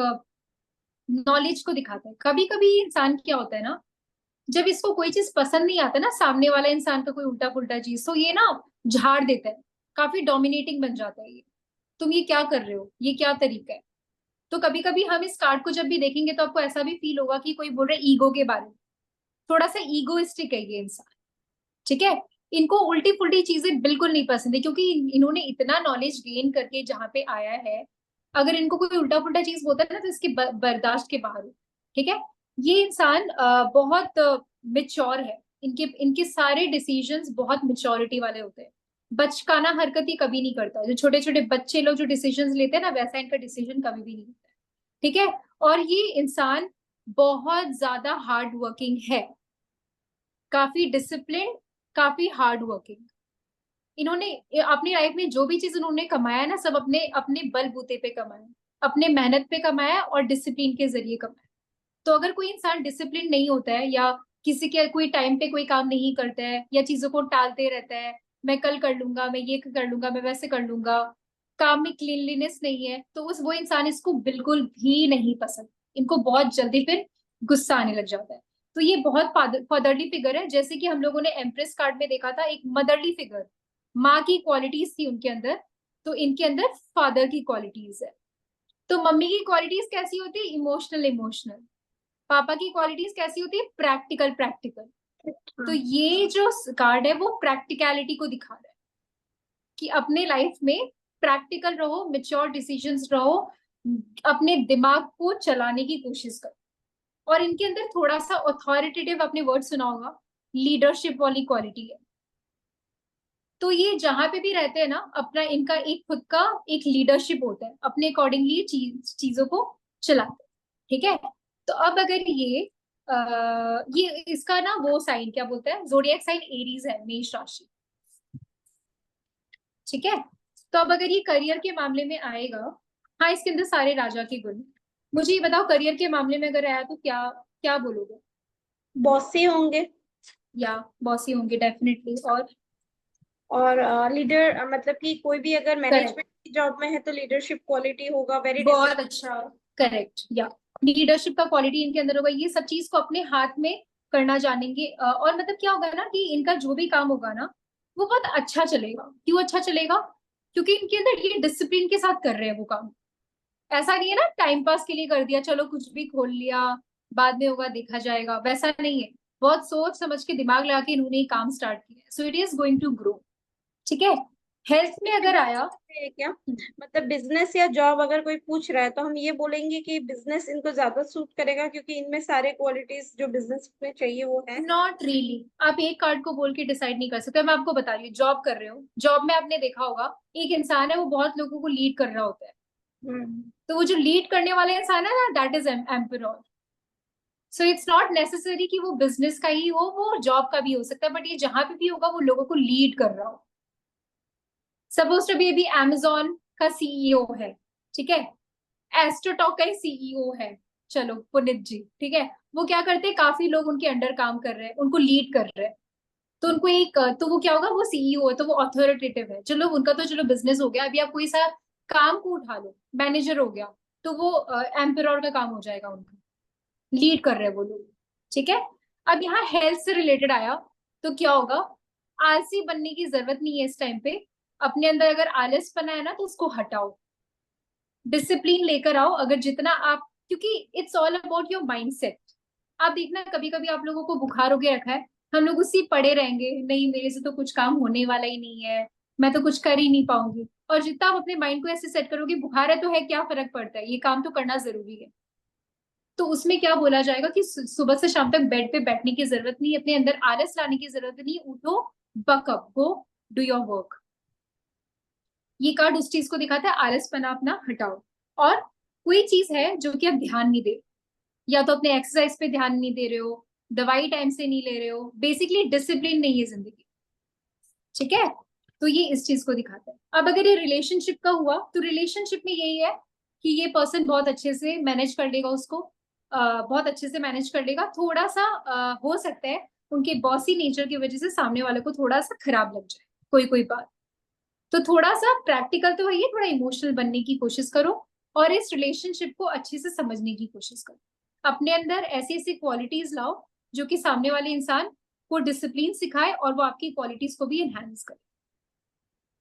[SPEAKER 2] नॉलेज को दिखाता है। कभी कभी इंसान क्या होता है ना, जब इसको कोई चीज पसंद नहीं आता ना, सामने वाला इंसान का कोई उल्टा पुल्टा चीज, तो ये ना झाड़ देता है, काफी डोमिनेटिंग बन जाता है ये। तुम ये क्या कर रहे हो, ये क्या तरीका है। तो कभी कभी हम इस कार्ड को जब भी देखेंगे तो आपको ऐसा भी फील होगा कि कोई बोल रहा है ईगो के बारे में, थोड़ा सा ईगोइस्टिक है ये इंसान। ठीक है, इनको उल्टी पुल्टी चीजें बिल्कुल नहीं पसंद है क्योंकि इन्होंने इतना नॉलेज गेन करके जहाँ पे आया है, अगर इनको कोई उल्टा पुल्टा चीज बोलता है ना तो इसके बर्दाश्त के बाहर हो। ठीक है, ये इंसान बहुत मिच्योर है, इनके इनके सारे डिसीजंस बहुत मिच्योरिटी वाले होते हैं। बचकाना हरकत ही कभी नहीं करता, जो छोटे छोटे बच्चे लोग जो डिसीजंस लेते हैं ना वैसा इनका डिसीजन कभी भी नहीं होता है। ठीक है, और ये इंसान बहुत ज्यादा हार्ड वर्किंग है, काफी डिसिप्लिन, काफी हार्ड वर्किंग। इन्होंने अपनी लाइफ में जो भी चीज उन्होंने कमाया ना सब अपने अपने बलबूते पे कमाया, अपने मेहनत पे कमाया और डिसिप्लिन के जरिए कमाया। तो अगर कोई इंसान डिसिप्लिन नहीं होता है या किसी के कोई टाइम पे कोई काम नहीं करता है या चीजों को टालते रहता है, मैं कल कर लूंगा, मैं ये कर लूंगा, मैं वैसे कर लूंगा, काम में क्लीनलीनेस नहीं है, तो उस वो इंसान इसको बिल्कुल भी नहीं पसंद। इनको बहुत जल्दी फिर गुस्सा आने लग जाता है। तो ये बहुत फादरली फिगर है, जैसे कि हम लोगों ने एम्प्रेस कार्ड में देखा था एक मदरली फिगर, माँ की क्वालिटीज थी उनके अंदर, तो इनके अंदर फादर की क्वालिटीज है। तो मम्मी की क्वालिटीज कैसी होती है, इमोशनल इमोशनल। पापा की क्वालिटीज कैसी होती है, प्रैक्टिकल प्रैक्टिकल। तो ये जो कार्ड है वो प्रैक्टिकलिटी को दिखा रहा है कि अपने लाइफ में प्रैक्टिकल रहो, मेच्योर डिसीजंस रहो, अपने दिमाग को चलाने की कोशिश करो। और इनके अंदर थोड़ा सा अथॉरिटेटिव, आपने वर्ड सुना होगा, लीडरशिप वाली क्वालिटी है। तो ये जहां पे भी रहते हैं ना, अपना इनका एक खुद का एक लीडरशिप होता है, अपने अकॉर्डिंगली चीजों को चलाते हैं। ठीक है, तो अब अगर ये इसका ना वो साइन क्या बोलता है, जोडिएक साइन एरीज है, मेष राशि। ठीक है, तो अब अगर ये करियर के मामले में आएगा, हाँ इसके अंदर सारे राजा के गुण। मुझे ये बताओ करियर के मामले में अगर आया तो क्या क्या बोलोगे।
[SPEAKER 3] बॉसी होंगे
[SPEAKER 2] या बॉसी होंगे डेफिनेटली।
[SPEAKER 3] और लीडर, मतलब कि कोई भी अगर मैनेजमेंट की जॉब में है तो लीडरशिप क्वालिटी होगा, वेरी
[SPEAKER 2] बहुत अच्छा, करेक्ट। या लीडरशिप का क्वालिटी इनके अंदर होगा, ये सब चीज को अपने हाथ में करना जानेंगे। और मतलब क्या होगा ना कि इनका जो भी काम होगा ना वो बहुत अच्छा चलेगा। क्यों अच्छा चलेगा, क्योंकि इनके अंदर ये डिसिप्लिन के साथ कर रहे हैं वो काम। ऐसा नहीं है ना टाइम पास के लिए कर दिया, चलो कुछ भी खोल लिया, बाद में होगा देखा जाएगा, वैसा नहीं है। बहुत सोच समझ के दिमाग लगा के इन्होंने ये काम स्टार्ट किया, so it is going to grow. ठीक है, हेल्थ में अगर आया,
[SPEAKER 3] क्या मतलब बिजनेस या जॉब अगर कोई पूछ रहा है तो हम ये बोलेंगे कि बिजनेस इनको ज्यादा सूट करेगा क्योंकि इनमें सारे क्वालिटीज जो बिजनेस में चाहिए वो है।
[SPEAKER 2] नॉट रियली, आप एक कार्ड को बोल के डिसाइड नहीं कर सकते। मैं आपको बता रही हूँ, जॉब कर रहे हो, जॉब में आपने देखा होगा एक इंसान है वो बहुत लोगों को लीड कर रहा होता है। तो वो जो लीड करने वाला इंसान है ना, that is emperor. So it's not necessary कि वो बिजनेस का ही हो, वो जॉब का भी हो सकता है, बट ये जहां पे भी होगा वो लोगों को लीड कर रहा हो। सपोज टू बी, अभी अमेजोन का सीईओ है, ठीक है, एस्ट्रोटॉक का ही सीईओ है, चलो पुनित जी, ठीक है, वो क्या करते हैं, काफी लोग उनके अंडर काम कर रहे हैं, उनको लीड कर रहे हैं, तो उनको एक, तो वो क्या होगा, वो सीईओ है तो वो अथॉरिटेटिव है। चलो उनका तो चलो बिजनेस हो गया, अभी आप कोई सा काम को उठा लो, मैनेजर हो गया, तो वो एम्परर का काम हो जाएगा, उनका लीड कर रहे हैं वो लोग। ठीक है, अब यहाँ हेल्थ से रिलेटेड आया तो क्या होगा, आलसी बनने की जरूरत नहीं है इस टाइम पे। अपने अंदर अगर आलसपना है ना तो उसको हटाओ, डिसिप्लिन लेकर आओ। अगर जितना आप, क्योंकि it's all about your mindset. आप देखना कभी कभी आप लोगों को बुखार हो के रखा है, हम लोग उसी पड़े रहेंगे, नहीं मेरे से तो कुछ काम होने वाला ही नहीं है, मैं तो कुछ कर ही नहीं पाऊंगी। और जितना आप अपने माइंड को ऐसे सेट करोगे बुखार है तो है, क्या फर्क पड़ता है, ये काम तो करना जरूरी है, तो उसमें क्या बोला जाएगा कि सुबह से शाम तक बेड पे बैठने की जरूरत नहीं, अपने अंदर आलस लाने की जरूरत नहीं, उठो, backup, go do your work. ये कार्ड उस चीज को दिखाता है, आलसपना अपना हटाओ। और कोई चीज है जो कि आप ध्यान नहीं दे, या तो अपने एक्सरसाइज पे ध्यान नहीं दे रहे हो, दवाई टाइम से नहीं ले रहे हो, बेसिकली डिसिप्लिन नहीं है जिंदगी, ठीक है, तो ये इस चीज को दिखाता है। अब अगर ये रिलेशनशिप का हुआ तो रिलेशनशिप में यही है कि ये पर्सन बहुत अच्छे से मैनेज कर लेगा उसको, बहुत अच्छे से मैनेज कर लेगा। थोड़ा सा हो सकता है उनके बॉसी नेचर की वजह से सामने वाले को थोड़ा सा खराब लग जाए कोई बात, तो थोड़ा सा प्रैक्टिकल तो है ये, थोड़ा इमोशनल बनने की कोशिश करो और इस रिलेशनशिप को अच्छे से समझने की कोशिश करो। अपने अंदर ऐसी ऐसी क्वालिटीज लाओ जो कि सामने वाले इंसान को डिसिप्लिन सिखाए और वो आपकी क्वालिटीज को भी एनहांस करे,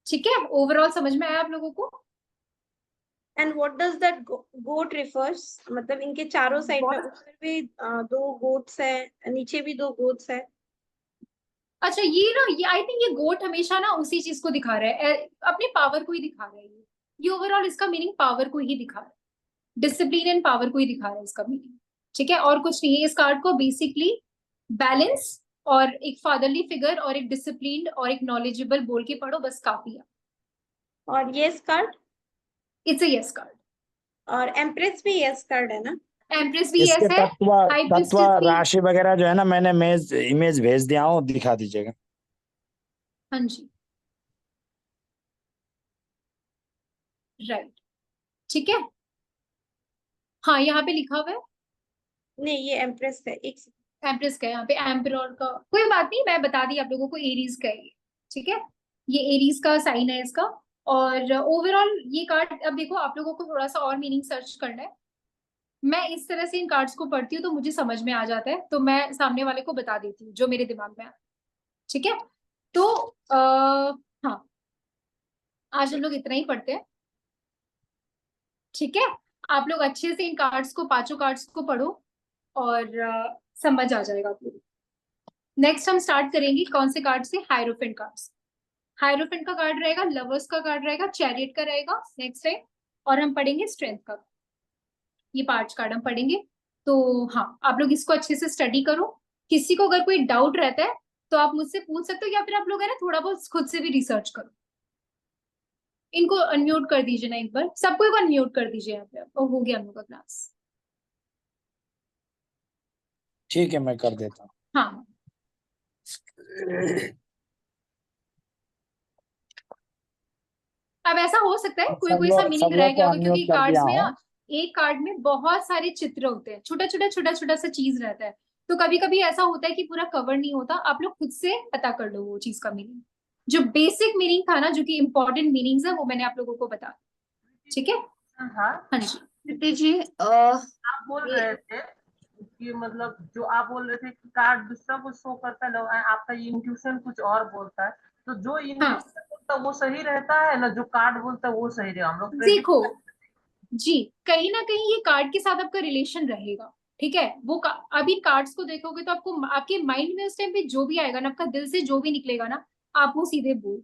[SPEAKER 2] ठीक है। ओवरऑल समझ में आया आप लोगों को?
[SPEAKER 3] And what does that goat refers, मतलब इनके चारों साइड में ऊपर भी 2 गोट्स है, नीचे भी 2 गोट्स है।
[SPEAKER 2] अच्छा, ये ना, ये आई थिंक ये गोट हमेशा ना उसी चीज को दिखा रहा है, अपने पावर को ही दिखा रहा है। ये ओवरऑल इसका मीनिंग पावर को ही दिखा रहा है, डिसिप्लिन एंड पावर को ही दिखा रहा है इसका मीनिंग, ठीक है, और कुछ नहीं है। इस कार्ड को बेसिकली बैलेंस और एक फादरली फिगर और एक डिसिप्लिन और एक नॉलेजेबल बोल के पढ़ो, बस काफी है।
[SPEAKER 3] और yes card,
[SPEAKER 2] it's a yes card.
[SPEAKER 3] और एम्प्रेस भी यस कार्ड है ना?
[SPEAKER 2] एम्प्रेस भी
[SPEAKER 1] इसके
[SPEAKER 2] यस है, हाई
[SPEAKER 1] तत्व
[SPEAKER 2] प्रिस्टेस भी।
[SPEAKER 1] राशि वगैरह जो है ना, मैंने इमेज भेज दिया हूँ, दिखा दीजिएगा।
[SPEAKER 2] हाँ जी, राइट, ठीक है। हाँ, यहाँ पे लिखा हुआ है
[SPEAKER 3] नहीं, ये एम्प्रेस है। एक
[SPEAKER 2] एम्प्रेस का, यहाँ पे एम्परर का, कोई बात नहीं, मैं बता दी आप लोगों को, एरीज का है ये, ठीक है, ये एरीज का साइन है इसका। और ओवरऑल ये कार्ड, अब देखो आप लोगों को थोड़ा सा और मीनिंग सर्च करना है। मैं इस तरह से इन कार्ड्स को पढ़ती हूँ तो मुझे समझ में आ जाता है, तो मैं सामने वाले को बता देती हूँ जो मेरे दिमाग में आया, ठीक है। तो हाँ, आज हम लोग इतना ही पढ़ते हैं, ठीक है। आप लोग अच्छे से इन कार्ड्स को, पांचों कार्ड्स को पढ़ो और समझ आ जाएगा आप लोग। नेक्स्ट हम स्टार्ट करेंगे कौन से कार्ड से? Hierophant cards. हायरोफेंट का कार्ड रहेगा, लवर्स का कार्ड रहेगा, चैरियट का रहेगा नेक्स्ट है, और हम पढ़ेंगे स्ट्रेंथ का। ये 5 कार्ड हम पढ़ेंगे। तो हाँ, आप लोग इसको अच्छे से स्टडी करो। किसी को अगर कोई डाउट रहता है तो आप मुझसे पूछ सकते हो, या फिर आप लोग है ना थोड़ा बहुत खुद से भी रिसर्च करो। इनको अनम्यूट कर दीजिए ना एक बार, सबको अनम्यूट कर दीजिए यहाँ पे। हो गया हम लोग का क्लास।
[SPEAKER 1] ठीक है, मैं कर देता हूँ।
[SPEAKER 2] हाँ, अब ऐसा हो सकता है कोई कोई सा
[SPEAKER 1] सब
[SPEAKER 2] मीनिंग रह
[SPEAKER 1] लोग
[SPEAKER 2] गया
[SPEAKER 1] को
[SPEAKER 2] होगा,
[SPEAKER 1] अनम्यूट
[SPEAKER 2] क्योंकि
[SPEAKER 1] कर
[SPEAKER 2] कार्ड्स
[SPEAKER 1] दिया
[SPEAKER 2] में
[SPEAKER 1] हूँ।
[SPEAKER 2] ना एक कार्ड में बहुत सारे चित्र होते हैं, छोटा सा चीज रहता है, तो कभी कभी ऐसा होता है कि पूरा कवर नहीं होता। आप लोग खुद से पता कर लो वो चीज का मीनिंग। जो बेसिक मीनिंग था ना, जो कि इंपॉर्टेंट मीनिंग्स है, वो मैंने आप लोगों को बता, ठीक है। हाँ जी,
[SPEAKER 5] कृति जी,
[SPEAKER 7] आप बोल रहे थे कि मतलब जो आप बोल रहे थे कि कार्ड दूसरा कुछ शो करता है, आपका इंट्यूशन कुछ और बोलता है, तो जो इंट्यूशन बोलता है वो सही रहता है ना, जो कार्ड बोलता है वो सही रहेगा? हम लोग
[SPEAKER 2] देखो जी, कहीं ना कहीं ये कार्ड के साथ आपका रिलेशन रहेगा, ठीक है। वो अभी कार्ड्स को देखोगे तो आपको आपके माइंड में उस टाइम पे जो भी आएगा ना, आपका दिल से जो भी निकलेगा ना, आप वो सीधे बोल।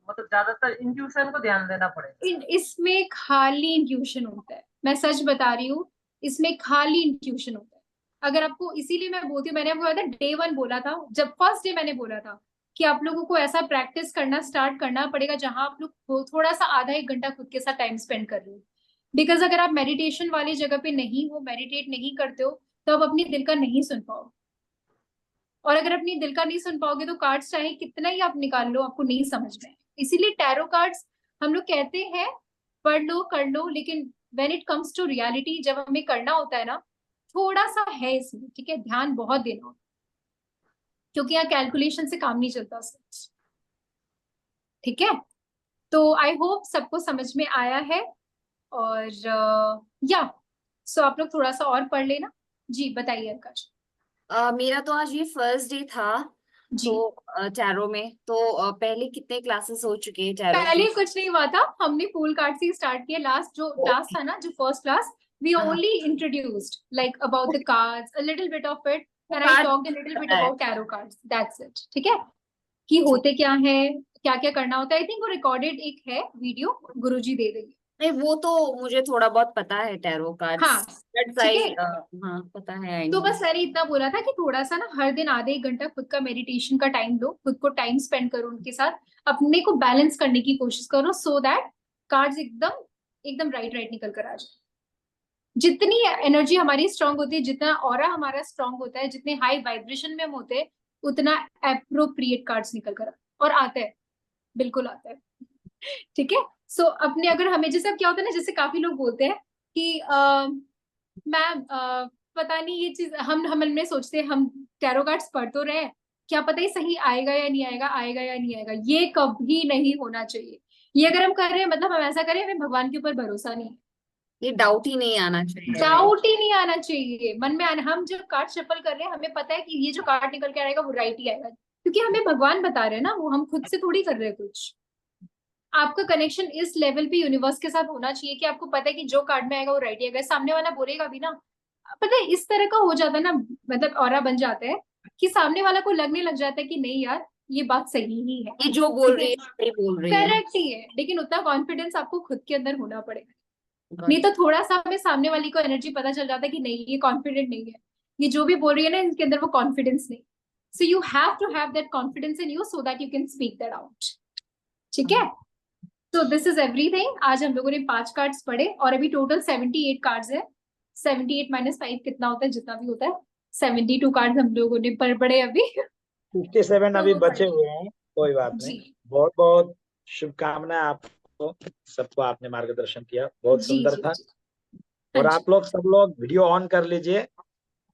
[SPEAKER 7] मतलब ज्यादातर इंट्यूशन को ध्यान देना पड़ेगा।
[SPEAKER 2] इसमें खाली इंट्यूशन होता है, मैं सच बता रही हूँ, इसमें खाली इंट्यूशन होता है। अगर आपको, इसीलिए मैं बोलती हूँ, मैंने आपको बताया डे 1 बोला था, जब फर्स्ट डे मैंने बोला था कि आप लोगों को ऐसा प्रैक्टिस करना स्टार्ट करना पड़ेगा जहां आप लोग थोड़ा सा आधा 1 घंटा खुद के साथ टाइम स्पेंड कर रहे हो। बिकॉज अगर आप मेडिटेशन वाली जगह पे नहीं हो, मेडिटेट नहीं करते हो, तो आप अपनी दिल का नहीं सुन पाओ। और अगर अपनी दिल का नहीं सुन पाओगे तो कार्ड्स चाहे कितना ही आप निकाल लो, आपको नहीं समझ में। इसीलिए टैरो कार्ड्स हम लोग कहते हैं पढ़ लो कर लो, लेकिन when it comes to reality, जब हमें करना होता है ना, थोड़ा सा है इसमें, ठीक है, ध्यान बहुत देना होता है, क्योंकि यहाँ कैलकुलेशन से काम नहीं चलता सच, ठीक है। तो आई होप सबको समझ में आया है। और या सो आप लोग थोड़ा सा और पढ़ लेना। जी बताइए अर्काश।
[SPEAKER 5] मेरा तो आज ये फर्स्ट डे था,
[SPEAKER 2] जी,
[SPEAKER 5] तो टैरो में तो पहले कितने क्लासेस हो चुके हैं टैरो
[SPEAKER 2] पहले
[SPEAKER 5] के?
[SPEAKER 2] कुछ नहीं हुआ था, हमने फूल कार्ड से स्टार्ट किया। लास्ट जो क्लास था ना, जो फर्स्ट क्लास, वी
[SPEAKER 5] हाँ।
[SPEAKER 2] Only introduced like about the cards, a little bit of it, and I
[SPEAKER 5] card
[SPEAKER 2] talked a little bit
[SPEAKER 5] है।
[SPEAKER 2] About tarot cards, that's it, ठीक है, कि होते क्या है, क्या क्या करना होता है। आई थिंक वो रिकॉर्डेड एक है वीडियो, गुरुजी दे देंगे।
[SPEAKER 5] नहीं, वो तो मुझे थोड़ा बहुत पता है टैरो कार्ड्स।
[SPEAKER 2] हाँ
[SPEAKER 5] दैट्स
[SPEAKER 2] ठीक
[SPEAKER 5] आई
[SPEAKER 2] है।
[SPEAKER 5] हाँ पता है, आई
[SPEAKER 2] तो
[SPEAKER 5] नो।
[SPEAKER 2] बस मैंने इतना बोला था कि थोड़ा सा ना हर दिन आधे एक घंटा खुद का मेडिटेशन का टाइम दो, खुद को टाइम स्पेंड करो उनके साथ, अपने को बैलेंस करने की कोशिश करो, सो दैट कार्ड्स एकदम एकदम राइट राइट निकल कर आ जाए। जितनी एनर्जी हमारी स्ट्रांग होती है, जितना ऑरा हमारा स्ट्रांग होता है, जितने हाई वाइब्रेशन में हम होते हैं, उतना एप्रोप्रिएट कार्ड्स निकल कर और आते हैं, बिल्कुल आते हैं। ठीक है। सो अपने अगर हमें जैसे अब क्या होता है ना, जैसे काफी लोग बोलते हैं कि मैम पता नहीं ये चीज हम मन में सोचते हैं, हम टैरो कार्ड्स पढ़ तो रहे हैं, क्या पता ही सही आएगा या नहीं आएगा, आएगा या नहीं आएगा। ये कभी नहीं होना चाहिए। ये अगर हम कर रहे हैं मतलब हम ऐसा करें, हमें भगवान के ऊपर भरोसा नहीं है।
[SPEAKER 5] ये डाउट ही नहीं आना चाहिए।
[SPEAKER 2] डाउट ही नहीं आना चाहिए मन में हम जब कार्ड शफल कर रहे हैं, हमें पता है कि ये जो कार्ड निकल के आएगा वो राइट ही आएगा, क्योंकि हमें भगवान बता रहे हैं ना, वो हम खुद से थोड़ी कर रहे हैं कुछ। आपका कनेक्शन इस लेवल पे यूनिवर्स के साथ होना चाहिए कि आपको पता है कि जो कार्ड में आएगा वो राइट ही आएगा। सामने वाला बोलेगा भी ना, पता है इस तरह का हो जाता है ना, मतलब ऑरा बन जाता है कि सामने वाला को लगने लग जाता है कि नहीं यार ये बात सही ही है,
[SPEAKER 5] ये जो बोल रही है सही बोल रही है।
[SPEAKER 2] करेक्ट ही है। लेकिन उतना कॉन्फिडेंस आपको खुद के अंदर होना पड़ेगा। नहीं तो थोड़ा सा हमें सामने वाली को एनर्जी पता चल जाता है कि नहीं ये कॉन्फिडेंट नहीं है, ये जो भी बोल रही है ना इनके अंदर वो कॉन्फिडेंस नहीं। So you have to have that confidence in you so that you can speak that out. ठीक है। तो दिस इज एवरीथिंग। आज हम लोगों ने 5 कार्ड्स पढ़े और अभी टोटल 78 कार्ड्स है। 78 माइनस 5 कितना होता है, जितना भी होता है, 72 कार्ड्स हम लोगों ने पढ़े अभी।
[SPEAKER 1] 57 अभी
[SPEAKER 2] तो
[SPEAKER 1] बचे हुए हैं, कोई बात नहीं।
[SPEAKER 2] जी
[SPEAKER 1] बहुत बहुत शुभकामनाएं आपको, सबको आपने मार्गदर्शन किया, बहुत
[SPEAKER 2] जी
[SPEAKER 1] सुंदर
[SPEAKER 2] जी
[SPEAKER 1] था।
[SPEAKER 2] जी।
[SPEAKER 1] और
[SPEAKER 2] हाँ
[SPEAKER 1] आप लोग सब लोग वीडियो ऑन कर लीजिए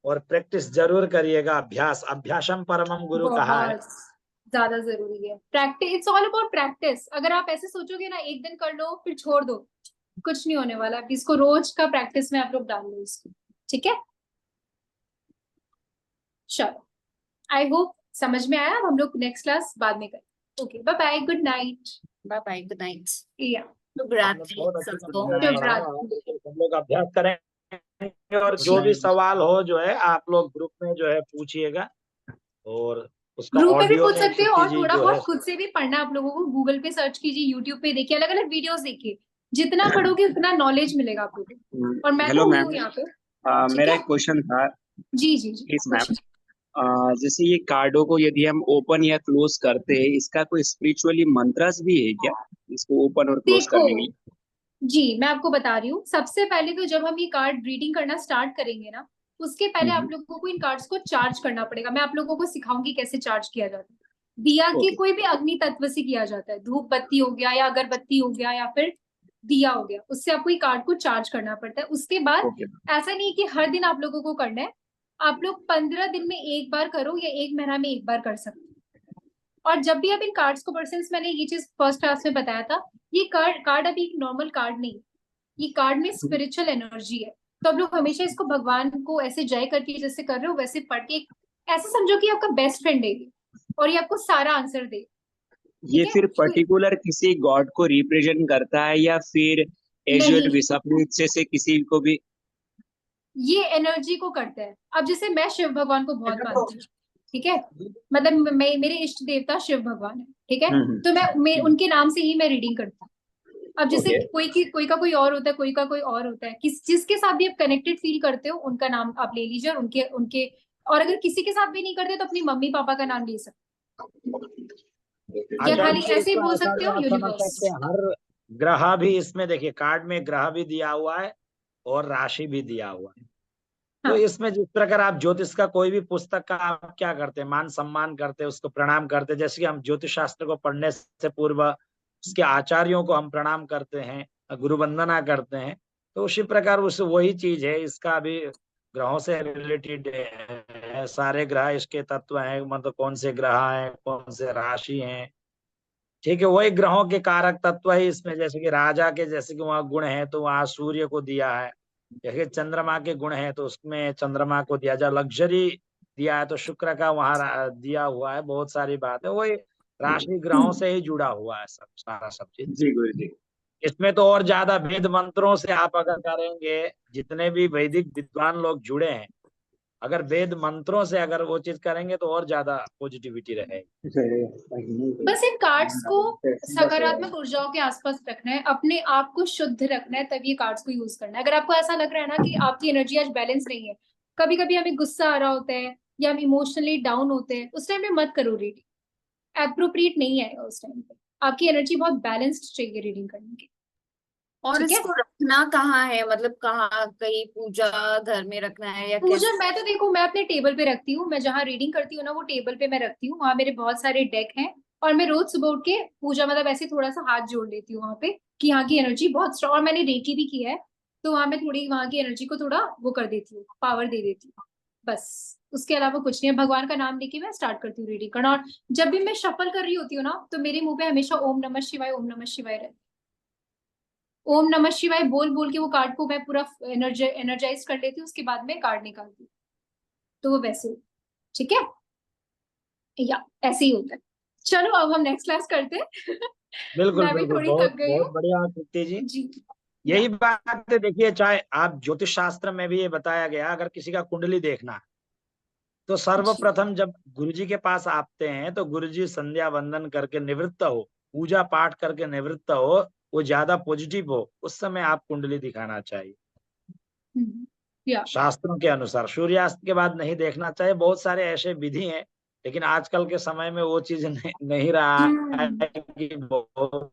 [SPEAKER 1] और प्रैक्टिस जरूर करिएगा। अभ्यास अभ्यासम परमम गुरु कहा है।
[SPEAKER 2] बहुत ज्यादा जरूरी है practice. It's all about practice. अगर आप ऐसे सोचोगे ना एक दिन कर लो फिर छोड़ दो, कुछ नहीं होने वाला। इसको रोज का प्रैक्टिस में आप लोग डाल लो इसको। ठीक है। चलो, आई होप समझ में आया। अब हम लोग नेक्स्ट क्लास बाद में करें। Okay, bye bye, good night.
[SPEAKER 5] Bye bye, good night,
[SPEAKER 2] या
[SPEAKER 5] शुभ
[SPEAKER 1] आपने
[SPEAKER 5] रात्रि
[SPEAKER 1] बहुत अच्छे से
[SPEAKER 5] सबको।
[SPEAKER 1] समझाया,
[SPEAKER 2] शुभ
[SPEAKER 1] पढ़ाया।
[SPEAKER 2] रात्रि।
[SPEAKER 1] हम लोग अभ्यास करेंगे और
[SPEAKER 4] Good
[SPEAKER 1] जो भी
[SPEAKER 4] night.
[SPEAKER 1] सवाल हो जो है आप लोग ग्रुप में जो है पूछिएगा, और उसका
[SPEAKER 2] ग्रुप में भी
[SPEAKER 1] ऑडियो
[SPEAKER 2] पूछ
[SPEAKER 1] में
[SPEAKER 2] सकते हो
[SPEAKER 1] श्रुति
[SPEAKER 2] और
[SPEAKER 1] जी
[SPEAKER 2] थोड़ा
[SPEAKER 1] जो है
[SPEAKER 2] बहुत खुद से भी पढ़ना आप लोगों को। गूगल पे सर्च कीजिए, यूट्यूब पे देखिए, अलग अलग वीडियोस देखिए। जितना पढ़ोगे उतना नॉलेज मिलेगा आप लोगों को। और मैं
[SPEAKER 6] हेलो
[SPEAKER 2] तो
[SPEAKER 6] मैम,
[SPEAKER 2] हूँ यहाँ पे। ठीक
[SPEAKER 6] मेरा
[SPEAKER 2] है।
[SPEAKER 6] एक क्वेश्चन था।
[SPEAKER 2] जी जी जी
[SPEAKER 6] प्लीज मैम,
[SPEAKER 2] पूछिए।
[SPEAKER 6] जैसे ये कार्डों को यदि हम ओपन या क्लोज करते हैं, इसका कोई स्पिरिचुअली मंत्रस भी है क्या, इसको ओपन और क्लोज
[SPEAKER 2] देखो
[SPEAKER 6] करने के लिए?
[SPEAKER 2] जी, मैं आपको बता रही हूँ। सबसे पहले तो जब हम ये कार्ड रीडिंग करना स्टार्ट करेंगे ना, उसके पहले आप लोगों को इन कार्ड्स को चार्ज करना पड़ेगा। मैं आप लोगों को सिखाऊंगी कैसे चार्ज किया जाता है। दिया के
[SPEAKER 6] ओके।
[SPEAKER 2] कोई भी अग्नि तत्व से किया जाता है, धूप बत्ती हो गया या अगरबत्ती हो गया या फिर दिया हो गया, उससे आपको ये कार्ड को चार्ज करना पड़ता है। उसके बाद
[SPEAKER 6] ओके।
[SPEAKER 2] ऐसा नहीं कि हर दिन आप लोगों को करना है, आप लोग 15 दिन में एक बार करो या 1 महीना में एक बार कर सकते हो। और जब भी आप इन कार्ड्स को सिंस मैंने ये चीज फर्स्ट क्लास में बताया था, ये कार्ड अभी एक नॉर्मल कार्ड नहीं, ये कार्ड में स्पिरिचुअल एनर्जी है। तो आप लोग हमेशा इसको भगवान को ऐसे जय करके जैसे कर रहे हो वैसे पढ़ के ऐसे समझो कि आपका बेस्ट फ्रेंड है ये, और ये आपको सारा आंसर दे।
[SPEAKER 6] ये
[SPEAKER 2] ठीक है।
[SPEAKER 6] फिर
[SPEAKER 2] तो
[SPEAKER 6] पर्टिकुलर किसी गॉड को रिप्रेजेंट करता है या फिर एजुअल
[SPEAKER 2] नहीं,
[SPEAKER 6] विश अपने इच्छे से किसी को भी?
[SPEAKER 2] ये एनर्जी को करता है। अब जैसे मैं शिव भगवान को बहुत मानती हूँ, ठीक है, मतलब मेरे इष्ट देवता शिव भगवान है, ठीक है, तो मैं उनके नाम से ही मैं रीडिंग करती हूँ। अब जैसे
[SPEAKER 1] ओके।
[SPEAKER 2] कोई का कोई और होता है, कोई का कोई और होता है, जिसके साथ भी आप कनेक्टेड फील करते हो उनका नाम आप ले लीजिए, और उनके उनके और अगर किसी के साथ भी नहीं करते तो अपनी मम्मी पापा का नाम ले सकते हो, या
[SPEAKER 1] अच्छा,
[SPEAKER 2] खाली
[SPEAKER 1] फिर
[SPEAKER 2] ऐसे ही
[SPEAKER 1] इसको
[SPEAKER 2] बोल
[SPEAKER 1] ऐसा
[SPEAKER 2] सकते
[SPEAKER 1] भी
[SPEAKER 2] हो
[SPEAKER 1] आप समझ
[SPEAKER 2] यूनिवर्स।
[SPEAKER 1] सकते हैं, हर ग्रह भी इसमें देखिए, कार्ड में ग्रह भी दिया हुआ है और राशि भी दिया हुआ है। तो
[SPEAKER 2] हाँ
[SPEAKER 1] इसमें जिस प्रकार आप ज्योतिष का कोई भी पुस्तक का आप क्या करते हैं, मान सम्मान करते हैं, उसको प्रणाम करते हैं, जैसे कि हम ज्योतिष शास्त्र को पढ़ने से पूर्व उसके आचार्यों को हम प्रणाम करते हैं, गुरु वंदना करते हैं, तो उसी प्रकार उस वही चीज है, इसका भी ग्रहों से रिलेटेड है। सारे ग्रह इसके तत्व हैं, मतलब कौन से ग्रह हैं, कौन से राशि हैं, ठीक है, वही ग्रहों के कारक तत्व है इसमें। जैसे कि राजा के जैसे कि वहाँ गुण है तो वहाँ सूर्य को दिया है, जैसे चंद्रमा के गुण है तो उसमें चंद्रमा को दिया, जब लग्जरी दिया है तो शुक्र का वहाँ दिया हुआ है। बहुत सारी बात है, वही राशि ग्रहों से ही जुड़ा हुआ है सब, सारा सब चीज।
[SPEAKER 6] जी गुरु जी।
[SPEAKER 1] इसमें तो और ज्यादा वेद मंत्रों से आप अगर करेंगे, जितने भी वैदिक विद्वान लोग जुड़े हैं अगर वेद मंत्रों से अगर वो चीज करेंगे तो और ज्यादा पॉजिटिविटी रहेगी।
[SPEAKER 2] बस इन कार्ड्स को सकारात्मक ऊर्जाओं के आसपास रखना है, अपने आप को शुद्ध रखना है, तभी ये कार्ड्स को यूज करना है। अगर आपको ऐसा लग रहा है ना कि आपकी एनर्जी आज बैलेंस नहीं है, कभी कभी हमें गुस्सा आ रहा होता है या हम इमोशनली डाउन होते हैं, उस टाइम पे मत करो रीडिंग, एप्रोप्रिएट नहीं आएगा उस टाइम पे। आपकी एनर्जी बहुत बैलेंस्ड चाहिए रीडिंग करने की।
[SPEAKER 5] और
[SPEAKER 2] ठीक है?
[SPEAKER 5] इसको रखना कहाँ है, मतलब कहाँ, कहीं पूजा घर में रखना है या
[SPEAKER 2] पूजा
[SPEAKER 5] कैसे?
[SPEAKER 2] मैं तो देखो, मैं अपने टेबल पे रखती हूँ, मैं जहाँ रीडिंग करती हूँ ना वो टेबल पे मैं रखती हूँ, वहां मेरे बहुत सारे डेक हैं, और मैं रोज सुबह उठ के पूजा मतलब ऐसे थोड़ा सा हाथ जोड़ लेती हूँ वहां पे कि यहाँ की एनर्जी बहुत स्ट्रॉन्ग, और मैंने रेकी भी किया है, तो वहां मैं थोड़ी वहां की एनर्जी को थोड़ा वो कर देती हूँ, पावर दे देती हूँ, बस। उसके अलावा कुछ नहीं है। भगवान का नाम लेके मैं स्टार्ट करती हूँ रीडिंग करना, और जब भी मैं शफल कर रही होती हूँ ना, तो मेरे मुंह पे हमेशा ओम नमः शिवाय, ओम नमः शिवाय रहता है। ओम नमः शिवाय बोल बोल के वो कार्ड को मैं पूरा एनर्जाइज कर लेती हूँ, उसके बाद में कार्ड निकालती हूँ, तो वो वैसे। ठीक है, या ऐसे ही होता है। चलो अब हम नेक्स्ट क्लास करते हैं।
[SPEAKER 1] बिल्कुल
[SPEAKER 2] मैं भी
[SPEAKER 1] बिल्कुल,
[SPEAKER 2] थोड़ी
[SPEAKER 1] बहुत
[SPEAKER 2] थक गई
[SPEAKER 1] बहुत
[SPEAKER 2] हूँ
[SPEAKER 1] बढ़िया कीर्ति जी।
[SPEAKER 2] जी।
[SPEAKER 1] यही बात है, देखिए चाहे आप ज्योतिष शास्त्र में भी ये बताया गया, अगर किसी का कुंडली देखना है तो सर्वप्रथम जब गुरुजी के पास आते हैं तो गुरुजी संध्या वंदन करके निवृत्त हो, पूजा पाठ करके निवृत्त हो, वो ज्यादा पॉजिटिव हो, उस समय आप कुंडली दिखाना चाहिए।
[SPEAKER 2] या
[SPEAKER 1] शास्त्रों के अनुसार सूर्यास्त के बाद नहीं देखना चाहिए। बहुत सारे ऐसे विधि हैं, लेकिन आजकल के समय में वो चीज नहीं रहा है कि बहुत